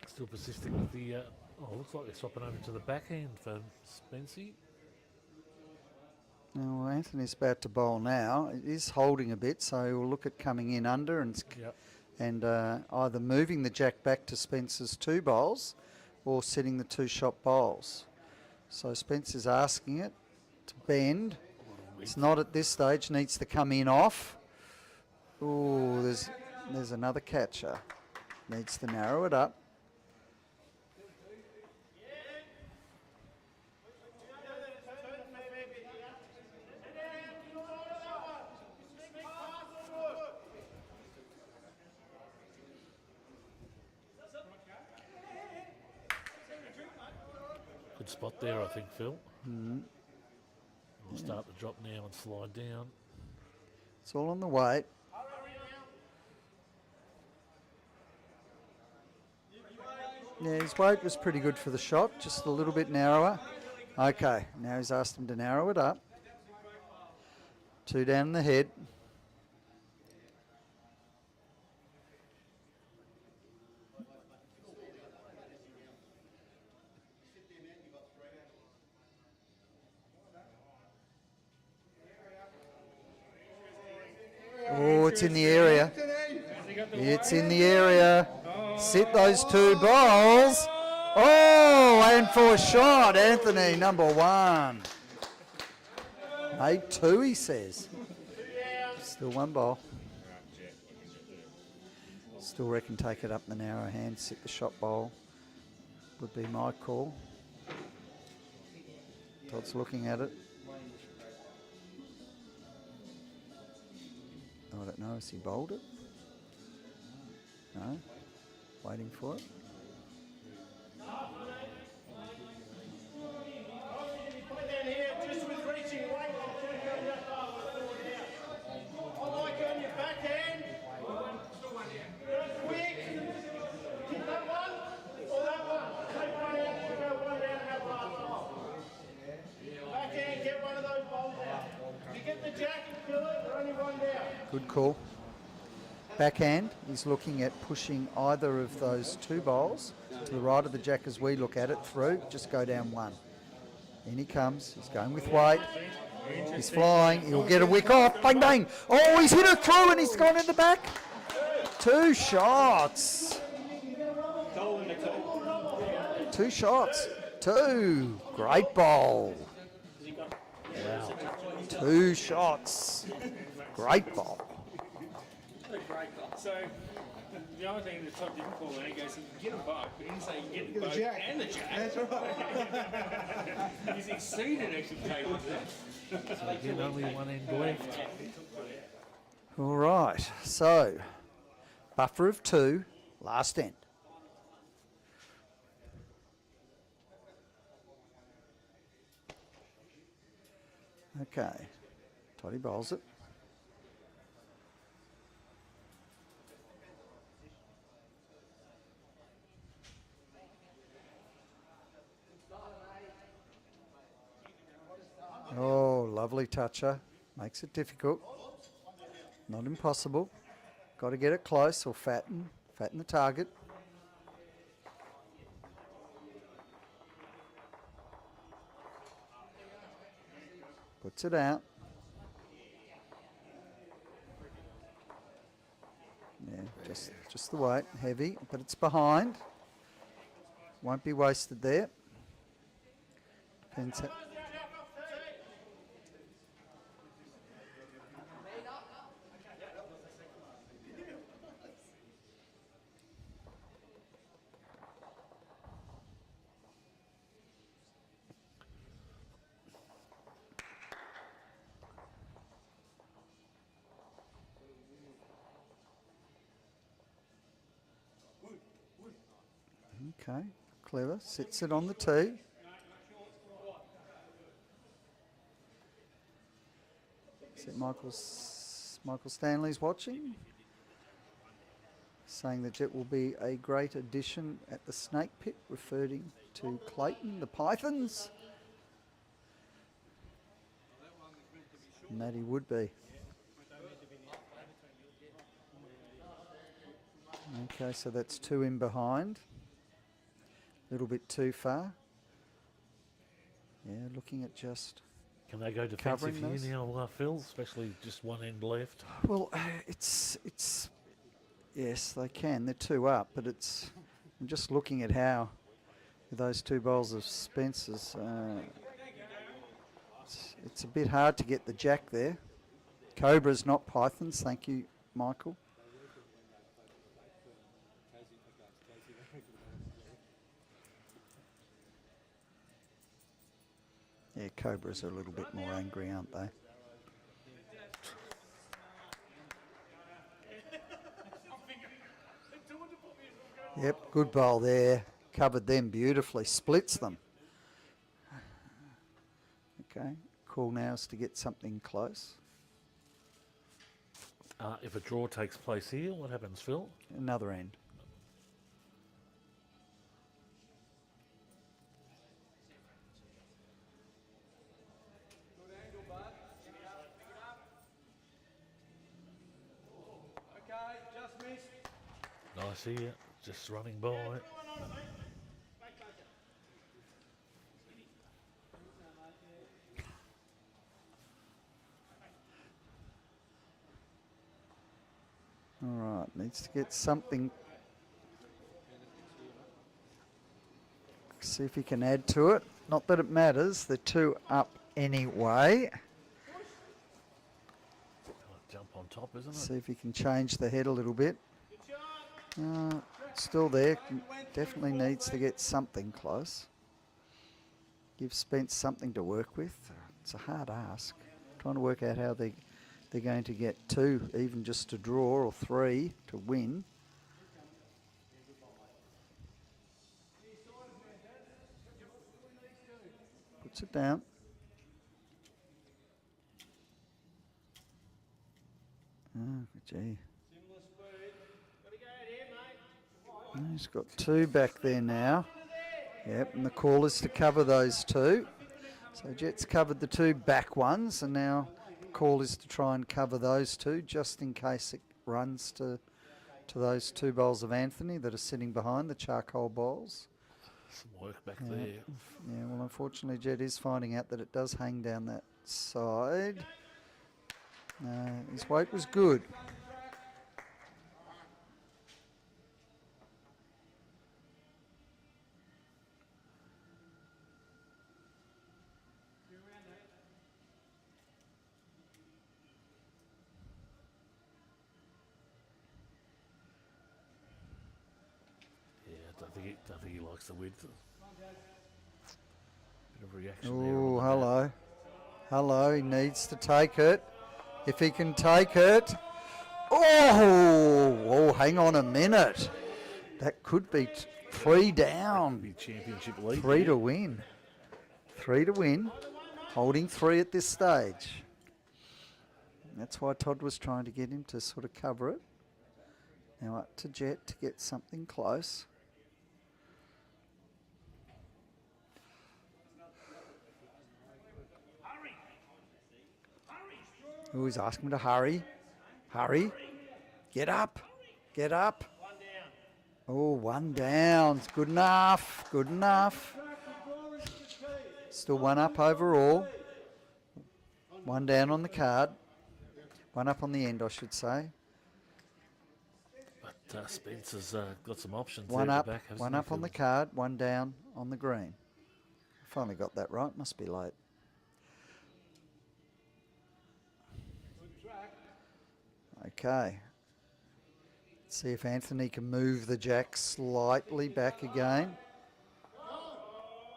Still persisting with the, looks like they're swapping over to the backhand for Spency. Well, Anthony's about to bowl now. It is holding a bit, so we'll look at coming in under and either moving the jack back to Spence's 2 bowls or setting the 2 shot bowls. So Spencer's asking it to bend. It's not at this stage, needs to come in off. Oh, there's another catcher. Needs to narrow it up. Good spot there, I think, Phil. Mm. We'll start to drop now and slide down. It's all on the weight. Yeah, his weight was pretty good for the shot, just a little bit narrower. Okay, now he's asked him to narrow it up. 2 down in the head. Oh, it's in the area. It's in the area. Sit those 2 balls. Oh, and for a shot, Anthony, number 1. 8-2, he says. Still 1 ball. Still reckon take it up in the narrow hand, sit the shot bowl. Would be my call. Todd's looking at it. I don't know, has he bowled it? No? Waiting for it. Good call. Backhand, he's looking at pushing either of those 2 bowls to the right of the jack as we look at it through, just go down 1. In he comes, he's going with weight. He's flying. He'll get a wick off. Bang, bang. Oh, he's hit it through and he's gone in the back. 2 shots. 2 shots. 2. Great bowl. Wow. 2 shots. Great bowl. So, the other thing that Todd didn't call out, he goes, you can get them both, but he didn't say you can get the boat and the jack. That's right. He's exceeded expectations there. So again, only one end left. All right. So, buffer of 2, last end. Okay. Toddy bowls it. Oh, lovely toucher. Makes it difficult. Not impossible. Got to get it close or fatten the target. Puts it out. Yeah, just the weight, heavy, but it's behind. Won't be wasted there. Depends how. Okay, clever. Sits it on the tee. Is it Michael Stanley's watching? Saying the jet will be a great addition at the Snake Pit, referring to Clayton, the Pythons. And that he would be. Okay, so that's 2 in behind. A little bit too far. Yeah, looking at just Can they go defensive covering here those. now, Phil? Especially just one end left. Well, it's yes, they can. They're 2 up, but I'm just looking at how with those 2 bowls of Spencer's, it's a bit hard to get the jack there. Cobras, not Pythons. Thank you, Michael. Yeah, Cobras are a little bit more angry, aren't they? Yep, good bowl there. Covered them beautifully. Splits them. Okay, call now is to get something close. If a draw takes place here, what happens, Phil? Another end. Nice here, just running by it. All right, needs to get something. See if he can add to it. Not that it matters, they're 2 up anyway. Jump on top, isn't it? See if he can change the head a little bit. Still there, definitely needs to get something close. Give Spence something to work with. It's a hard ask. Trying to work out how they're going to get 2, even just to draw, or 3 to win. Puts it down. Oh, gee. He's got 2 back there now. Yep, and the call is to cover those 2. So Jet's covered the 2 back ones, and now the call is to try and cover those 2, just in case it runs to those 2 bowls of Anthony that are sitting behind the charcoal bowls. Some work back Yeah. there. Yeah, well, unfortunately, Jed is finding out that it does hang down that side. No, his weight was good. Yeah, I don't think he likes the width. Bit of reaction there. Oh, hello. Hello, he needs to take it. If he can take it. Oh, hang on a minute. That could be 3 down. Be championship league. 3 to win. 3 to win. Holding 3 at this stage. That's why Todd was trying to get him to sort of cover it. Now up to Jet to get something close. Oh, he's asking him to hurry. Hurry. Get up. Get up. Oh, 1 down. It's good enough. Good enough. Still 1 up overall. 1 down on the card. 1 up on the end, I should say. But Spencer's got some options 1 there at up. the back. hasn't 1 he, up on the Phil? card. 1 down on the green. Finally got that right. Must be late. Okay. See if Anthony can move the jack slightly back again.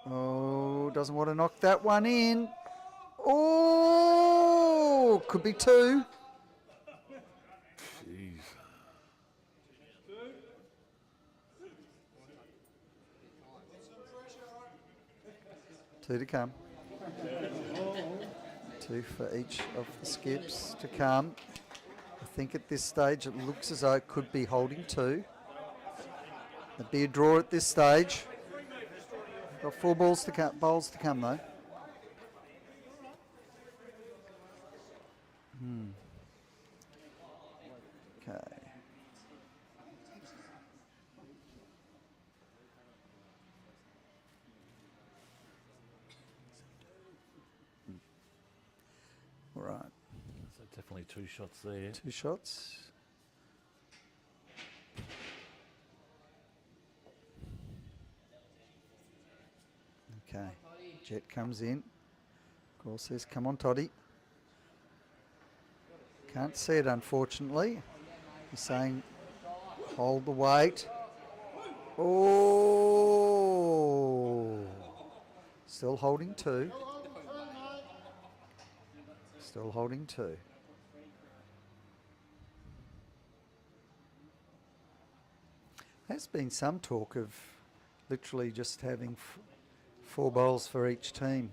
Oh, doesn't want to knock that one in. Oh, could be 2. Jeez. Two to come. 2 for each of the skips to come. I think at this stage it looks as though it could be holding 2. There'd be a draw at this stage. Got 4 bowls to come though. Okay. All right. So definitely 2 shots there. 2 shots. Okay. Jet comes in. Call says, come on, Toddy. Can't see it, unfortunately. He's saying, hold the weight. Oh. Still holding 2. Still holding 2. There's been some talk of literally just having 4 bowls for each team.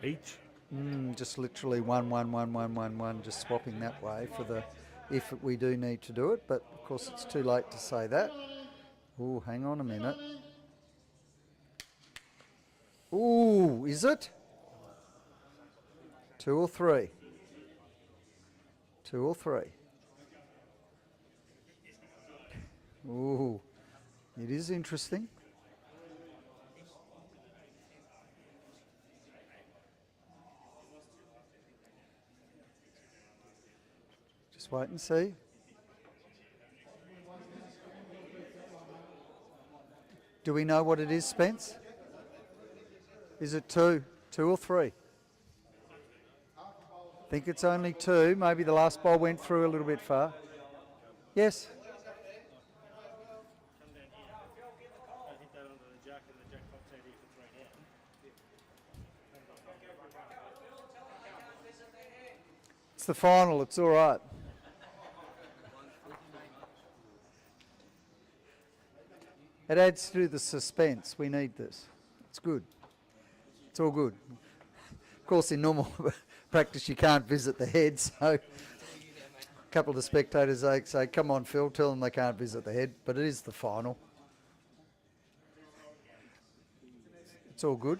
Each? Just literally 1, 1, 1, 1, 1, 1, just swapping that way for the, if we do need to do it, but of course it's too late to say that. Oh, hang on a minute. Ooh, is it? 2 or 3? 2 or 3? Ooh, it is interesting. Just wait and see. Do we know what it is, Spence? Is it 2? 2 or 3? Think it's only 2. Maybe the last ball went through a little bit far. Yes? It's the final, it's all right. It adds to the suspense. We need this. It's good. It's all good. Of course, in normal practice, you can't visit the head, so a couple of the spectators say, come on, Phil, tell them they can't visit the head, but it is the final. It's all good.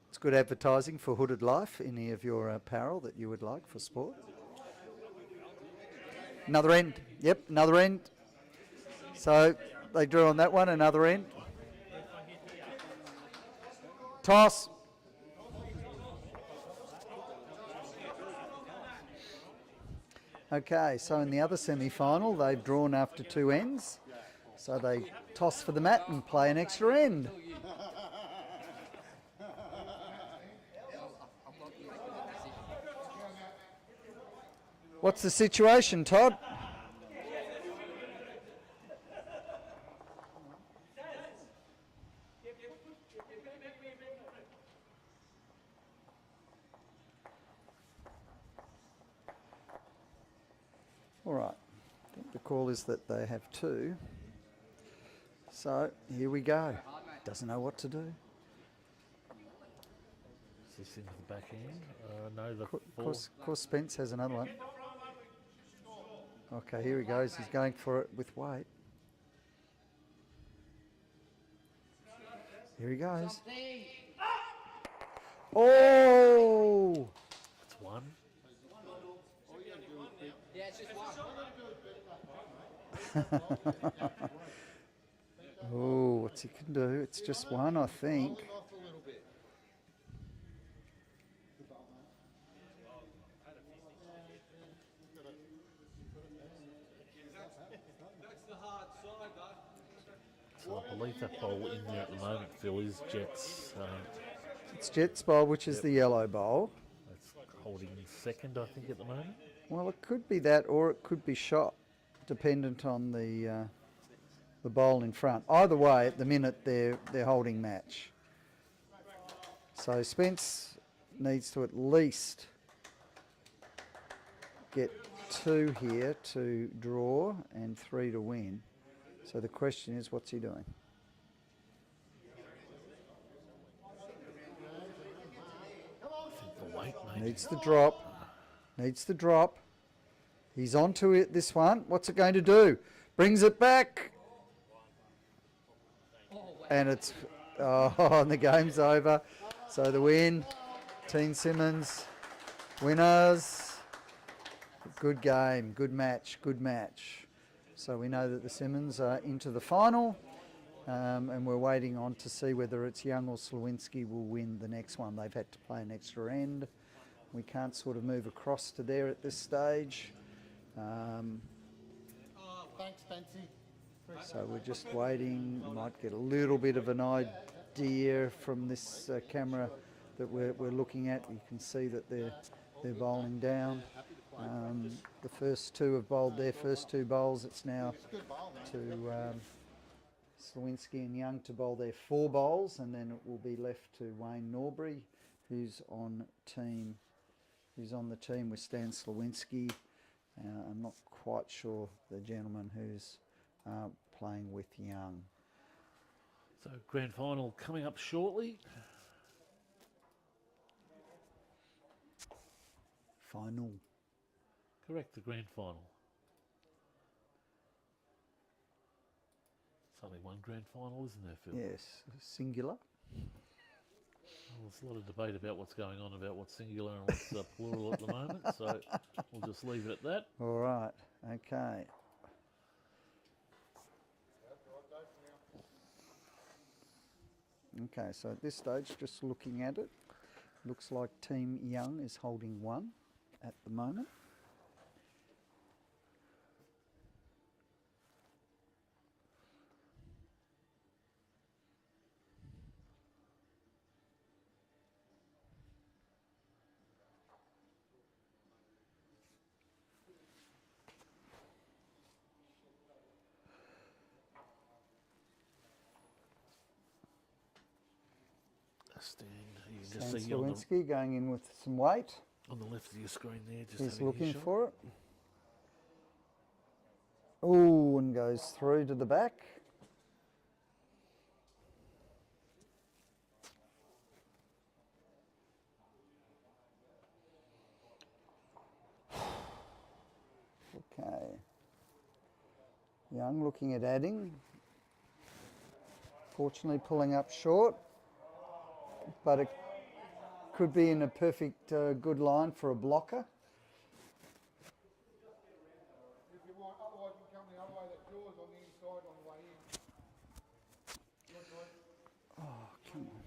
It's good advertising for Hooded Life, any of your apparel that you would like for sport. Another end. Yep, another end. So they drew on that one, another end. Toss. Okay, so in the other semi-final, they've drawn after 2 ends. So they toss for the mat and play an extra end. What's the situation, Todd? All right, I think the call is that they have 2. So here we go. Doesn't know what to do. Is this into the back end? No, the Of course, Spence has another one. Okay, here he goes. He's going for it with weight. Here he goes. Oh! That's 1. Yeah, it's just one. Oh, what's he can do? It's just 1, I think. So I believe that bowl in there at the moment, Phil, is Jets. It's Jets bowl, which is the yellow bowl. That's holding second, I think, at the moment. Well, it could be that, or it could be shot, dependent on the bowl in front. Either way, at the minute they're holding match. So Spence needs to at least get 2 here to draw and 3 to win. So the question is, what's he doing? The weight, maybe. Needs the drop. Needs the drop. He's onto it, this one. What's it going to do? Brings it back. And it's, and the game's over. So the win, Team Simmons, winners. Good game, good match, good match. So we know that the Simmons are into the final, and we're waiting on to see whether it's Young or Slawinski will win the next one. They've had to play an extra end. We can't sort of move across to there at this stage. Thanks, Spency. So we're just waiting. Might get a little bit of an idea from this camera that we're looking at. You can see that they're bowling down. The first 2 have bowled their first 2 bowls. It's now to Slawinski and Young to bowl their 4 bowls, and then it will be left to Wayne Norbury, who's on the team with Stan Slawinski. I'm not quite sure the gentleman who's playing with Young. So grand final coming up shortly. Final. Correct, the grand final. It's only one grand final, isn't there, Phil? Yes, singular. Well, there's a lot of debate about what's going on about what's singular and what's plural at the moment, so we'll just leave it at that. All right, okay. Okay, so at this stage, just looking at it, looks like Team Young is holding 1 at the moment. Stan, you can just see Slawinski going in with some weight. on the left of your screen there. Just He's having looking his shot. for it. Oh, and goes through to the back. Okay. Young looking at adding. Fortunately pulling up short, but it could be in a perfect good line for a blocker. If you want, otherwise you can come the other way, that door's on the inside on the way in. Oh, come on.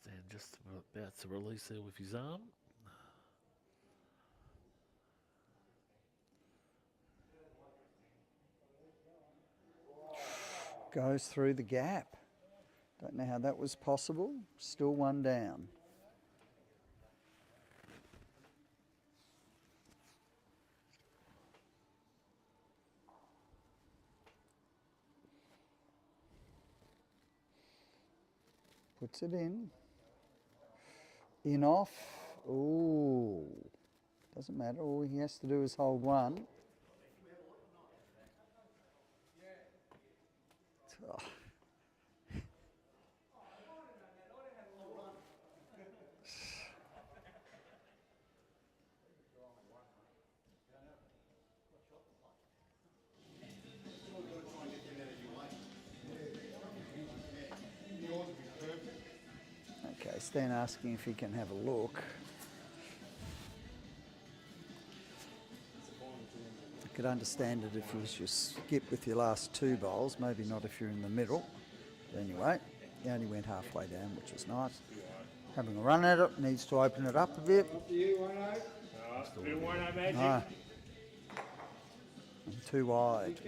Stan just about to release there with his arm. Goes through the gap. Don't know how that was possible. Still one down. Puts it in. In off. Ooh. Doesn't matter. All he has to do is hold one. Oh. Okay, Stan asking if he can have a look. I could understand it if you just skip with your last two bowls, maybe not if you're in the middle. But anyway, he only went halfway down, which was nice. Having a run at it, needs to open it up a bit. No. Too wide.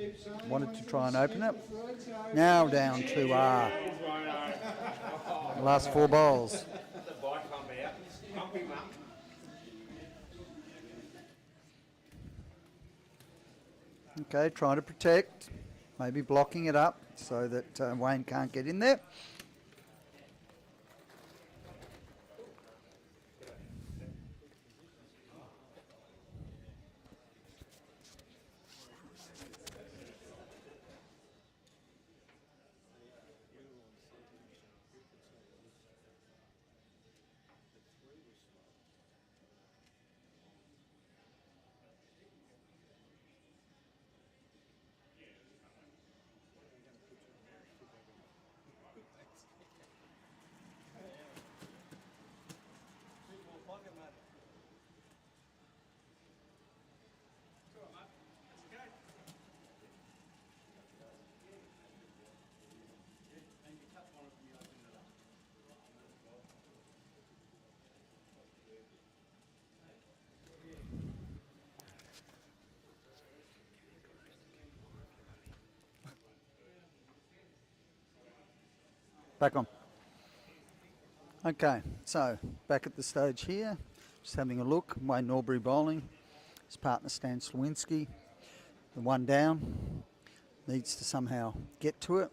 Wanted to try and open it. Now down to last four bowls. Okay, trying to protect, maybe blocking it up so that Wayne can't get in there. Back on. Okay, so back at the stage here, just having a look. Wayne Norbury bowling. His partner Stan Slawinski. The one down. Needs to somehow get to it.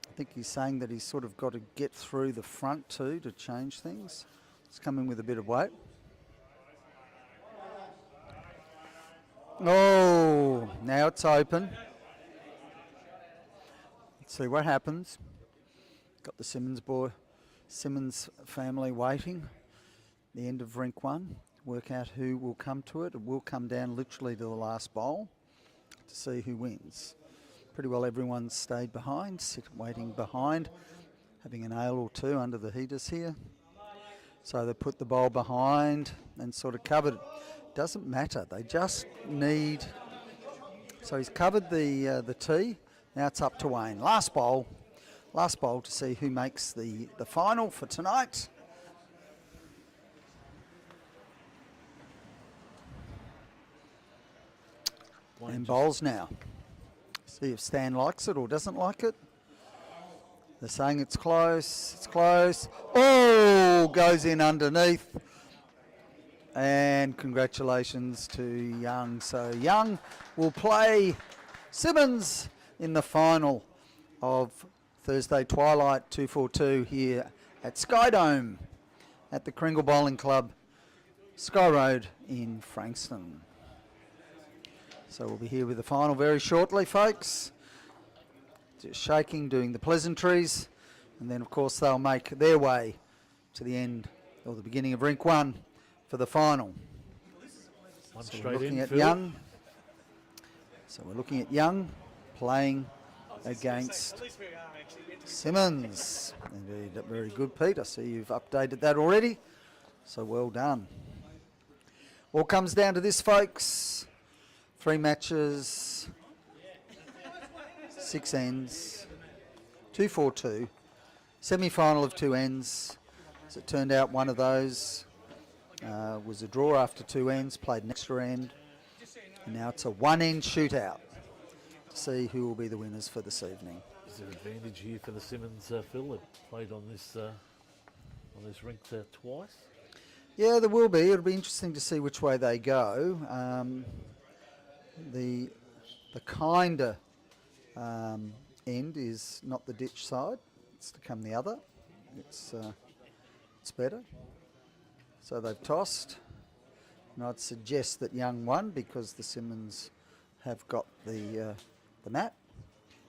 I think he's saying that he's sort of got to get through the front too to change things. It's coming with a bit of weight. Oh, now it's open. Let's see what happens. Got the Simmons family waiting. The end of rink one. Work out who will come to it. It will come down literally to the last bowl to see who wins. Pretty well everyone's stayed behind, waiting behind, having an ale or two under the heaters here. So they put the bowl behind and sort of covered it. Doesn't matter. They just need. So he's covered the tee. Now it's up to Wayne. Last bowl to see who makes the final for tonight. And bowls now. See if Stan likes it or doesn't like it. They're saying it's close. It's close. Oh, goes in underneath. And congratulations to Young. So Young will play Simmons in the final of Thursday Twilight 242 here at Skyedome at the Kringle Bowling Club, Sky Road in Frankston. So we'll be here with the final very shortly, folks. Just shaking, doing the pleasantries, and then of course they'll make their way to the end or the beginning of rink one for the final. One so straight we're looking in, at Phil. Young. So we're looking at Young playing against Simmons. Indeed, very good, Pete. I see you've updated that already. So well done. All comes down to this, folks. 3 matches, 6 ends, 2-4-2, Semi-final of 2 ends. As it turned out, one of those was a draw after 2 ends, played an extra end. And now it's a 1-end shootout to see who will be the winners for this evening. Is there advantage here for the Simmons, Phil? They've played on this rink twice. Yeah, there will be. It'll be interesting to see which way they go. The kinder end is not the ditch side. It's to come the other. It's better. So they've tossed. And I'd suggest that Young won because the Simmons have got the mat.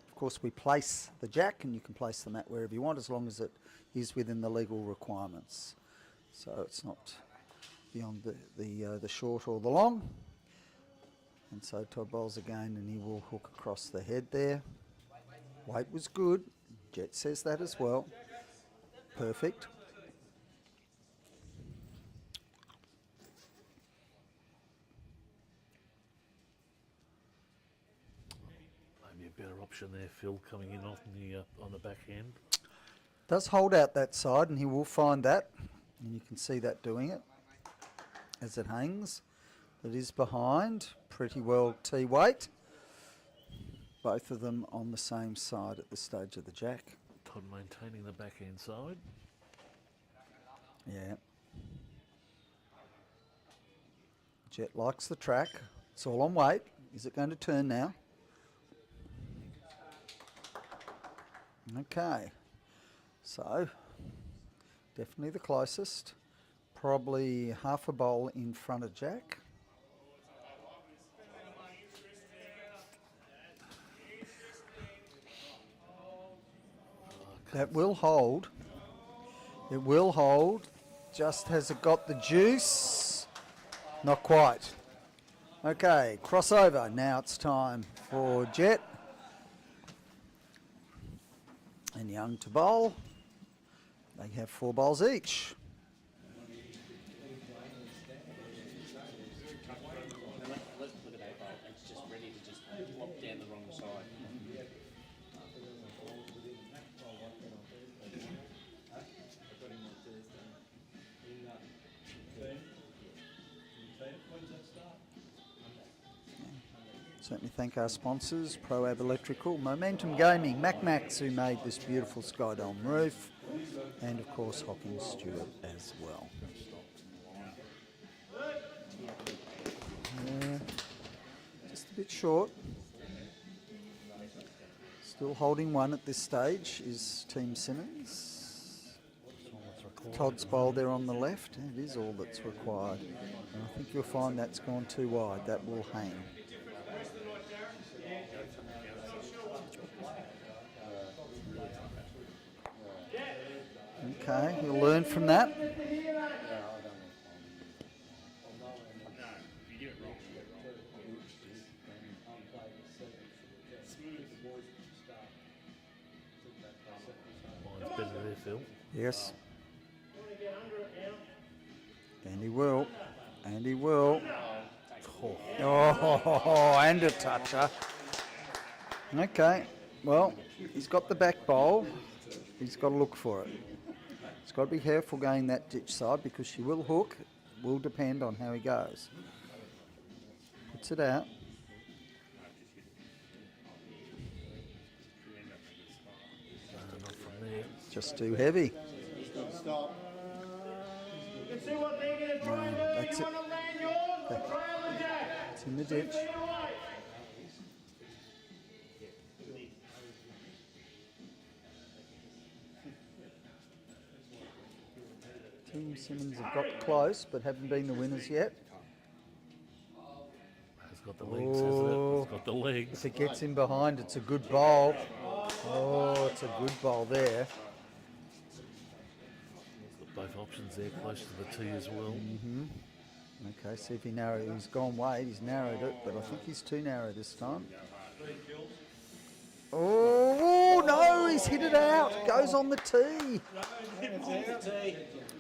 Of course, we place the jack, and you can place the mat wherever you want as long as it is within the legal requirements. So it's not beyond the short or the long. And so Todd bowls again, and he will hook across the head there. Weight was good. Jet says that as well. Perfect. Maybe a better option there, Phil, coming in on the backhand. Does hold out that side, and he will find that. And you can see that doing it as it hangs. It is behind, pretty well T-weight. Both of them on the same side at this stage of the jack. Todd maintaining the backhand side. Yeah. Jet likes the track. It's all on weight. Is it going to turn now? Okay. So, definitely the closest. Probably half a bowl in front of Jack. That will hold. It will hold. Just has it got the juice? Not quite. Okay, crossover. Now it's time for Jet and Young to bowl. They have 4 bowls each. Certainly thank our sponsors, ProAb Electrical, Momentum Gaming, Max who made this beautiful Skyedome roof, and of course Hawkins Stewart as well. Just a bit short. Still holding one at this stage is Team Simmons. Todd's bowl there on the left. It is all that's required. And I think you'll find that's gone too wide. That will hang. Okay, you'll learn from that. Mine's better there, Phil. Yes. And he will. And he will. Oh, and a toucher. Okay, well, he's got the back bowl. He's got to look for it. He's got to be careful going that ditch side because she will hook. It will depend on how he goes. Puts it out. Not from there. Just too heavy. Stop. You can see what they're going to try and do. That's You it. want to land yours or try on the jack? It's in the ditch. 2 feet away. Team Simmons have got close but haven't been the winners yet. It's got the legs, hasn't it? It's got the legs. If it gets in behind, it's a good bowl. Oh, it's a good bowl there. Got both options there, close to the tee as well. Okay, see if he narrows. He's gone wide. He's narrowed it, but I think he's too narrow this time. Oh no! He's hit it out. Goes on the tee.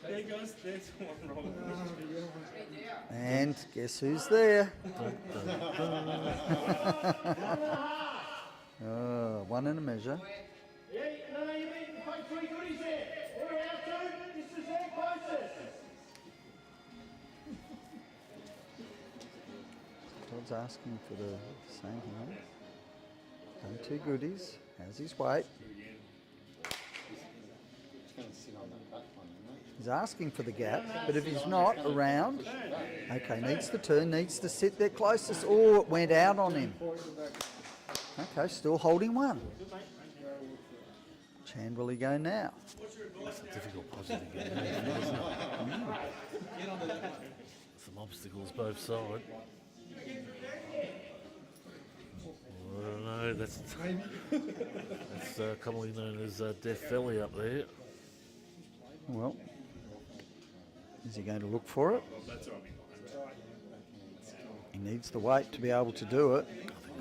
There goes this one wrong. And guess who's there? Oh, 1 and a measure. Yeah, no, you need to play three goodies there. Order out two. This is their closest. Todd's asking for the same thing. Done 2 goodies. How's his weight? He's asking for the gap, but if he's not around, okay, needs to turn, needs to sit there closest. Oh, it went out on him. Okay, still holding 1. Which hand will he go now? It's a difficult position to get in, isn't it? Some obstacles both sides. I don't know, that's commonly known as Death Valley up there. Well, is he going to look for it? He needs the weight to be able to do it.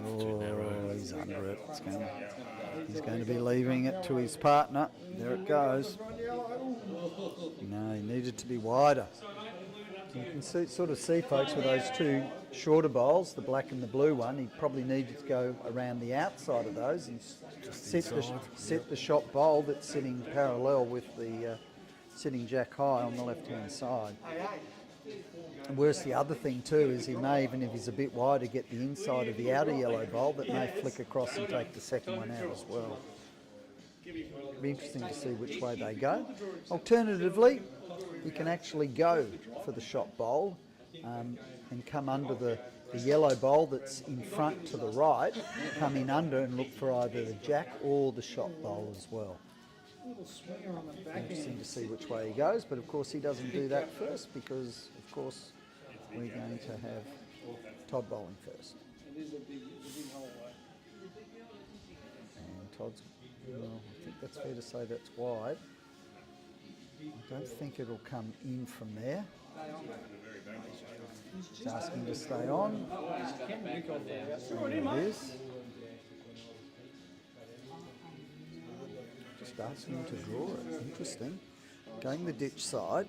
Oh, he's under it. He's going to be leaving it to his partner. There it goes. No, he needed to be wider. You can sort of see, folks, with those 2 shorter bowls, the black and the blue one, he probably needed to go around the outside of those and set the shot bowl that's sitting parallel with the sitting jack high on the left-hand side. And worse, the other thing too is he may, even if he's a bit wider, get the inside of the outer yellow bowl that may flick across and take the second one out as well. It'll be interesting to see which way they go. Alternatively, you can actually go for the shot bowl and come under the yellow bowl that's in front to the right, come in under and look for either the jack or the shot bowl as well. Interesting to see which way he goes, but of course he doesn't do that first because, of course, we're going to have Todd bowling first. And Todd's, well, I think that's fair to say that's wide. I don't think it'll come in from there. He's asking to stay on. There it is. Just asking him to draw it. Interesting. Going the ditch side.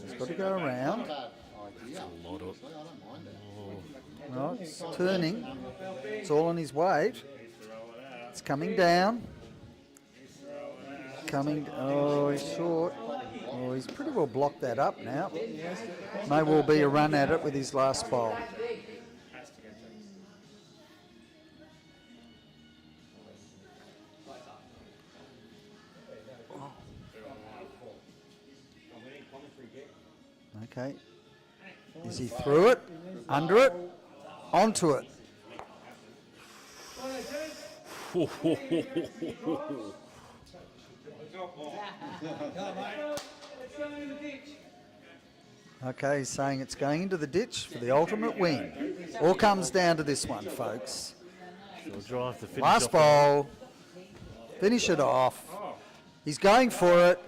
He's got to go around. Right, it's turning. It's all on his weight. It's coming down. Oh, he's short. Oh, he's pretty well blocked that up now. May well be a run at it with his last bowl. Okay. Is he through it? Under it? Onto it? Okay, he's saying it's going into the ditch for the ultimate win. All comes down to this one, folks. Last bowl. Finish it off. He's going for it.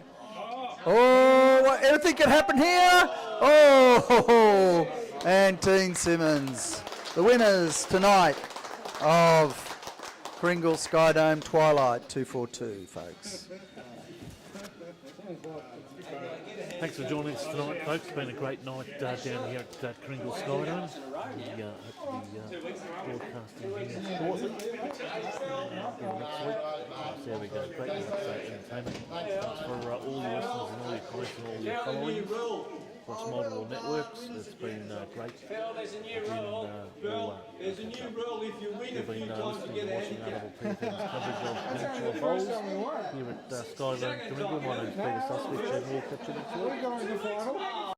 Oh, anything can happen here. Oh, and Teen Simmons, the winners tonight of Kringle Skydome Twilight 242, folks. Thanks for joining us tonight, folks. It's been a great night down here at Kringle Skydome. We hope to be broadcasting here shortly. Next week. There we go. Great night entertainment. Thanks for all your listeners and all your comments and all your following across multiple networks. It's been great. There's a new rule. There's a new rule. If you win a few times, you get watching PFM's coverage of Peninsula Bowls here at Skyedome Kringle. My name's Peter Suswich and we'll catch you next week.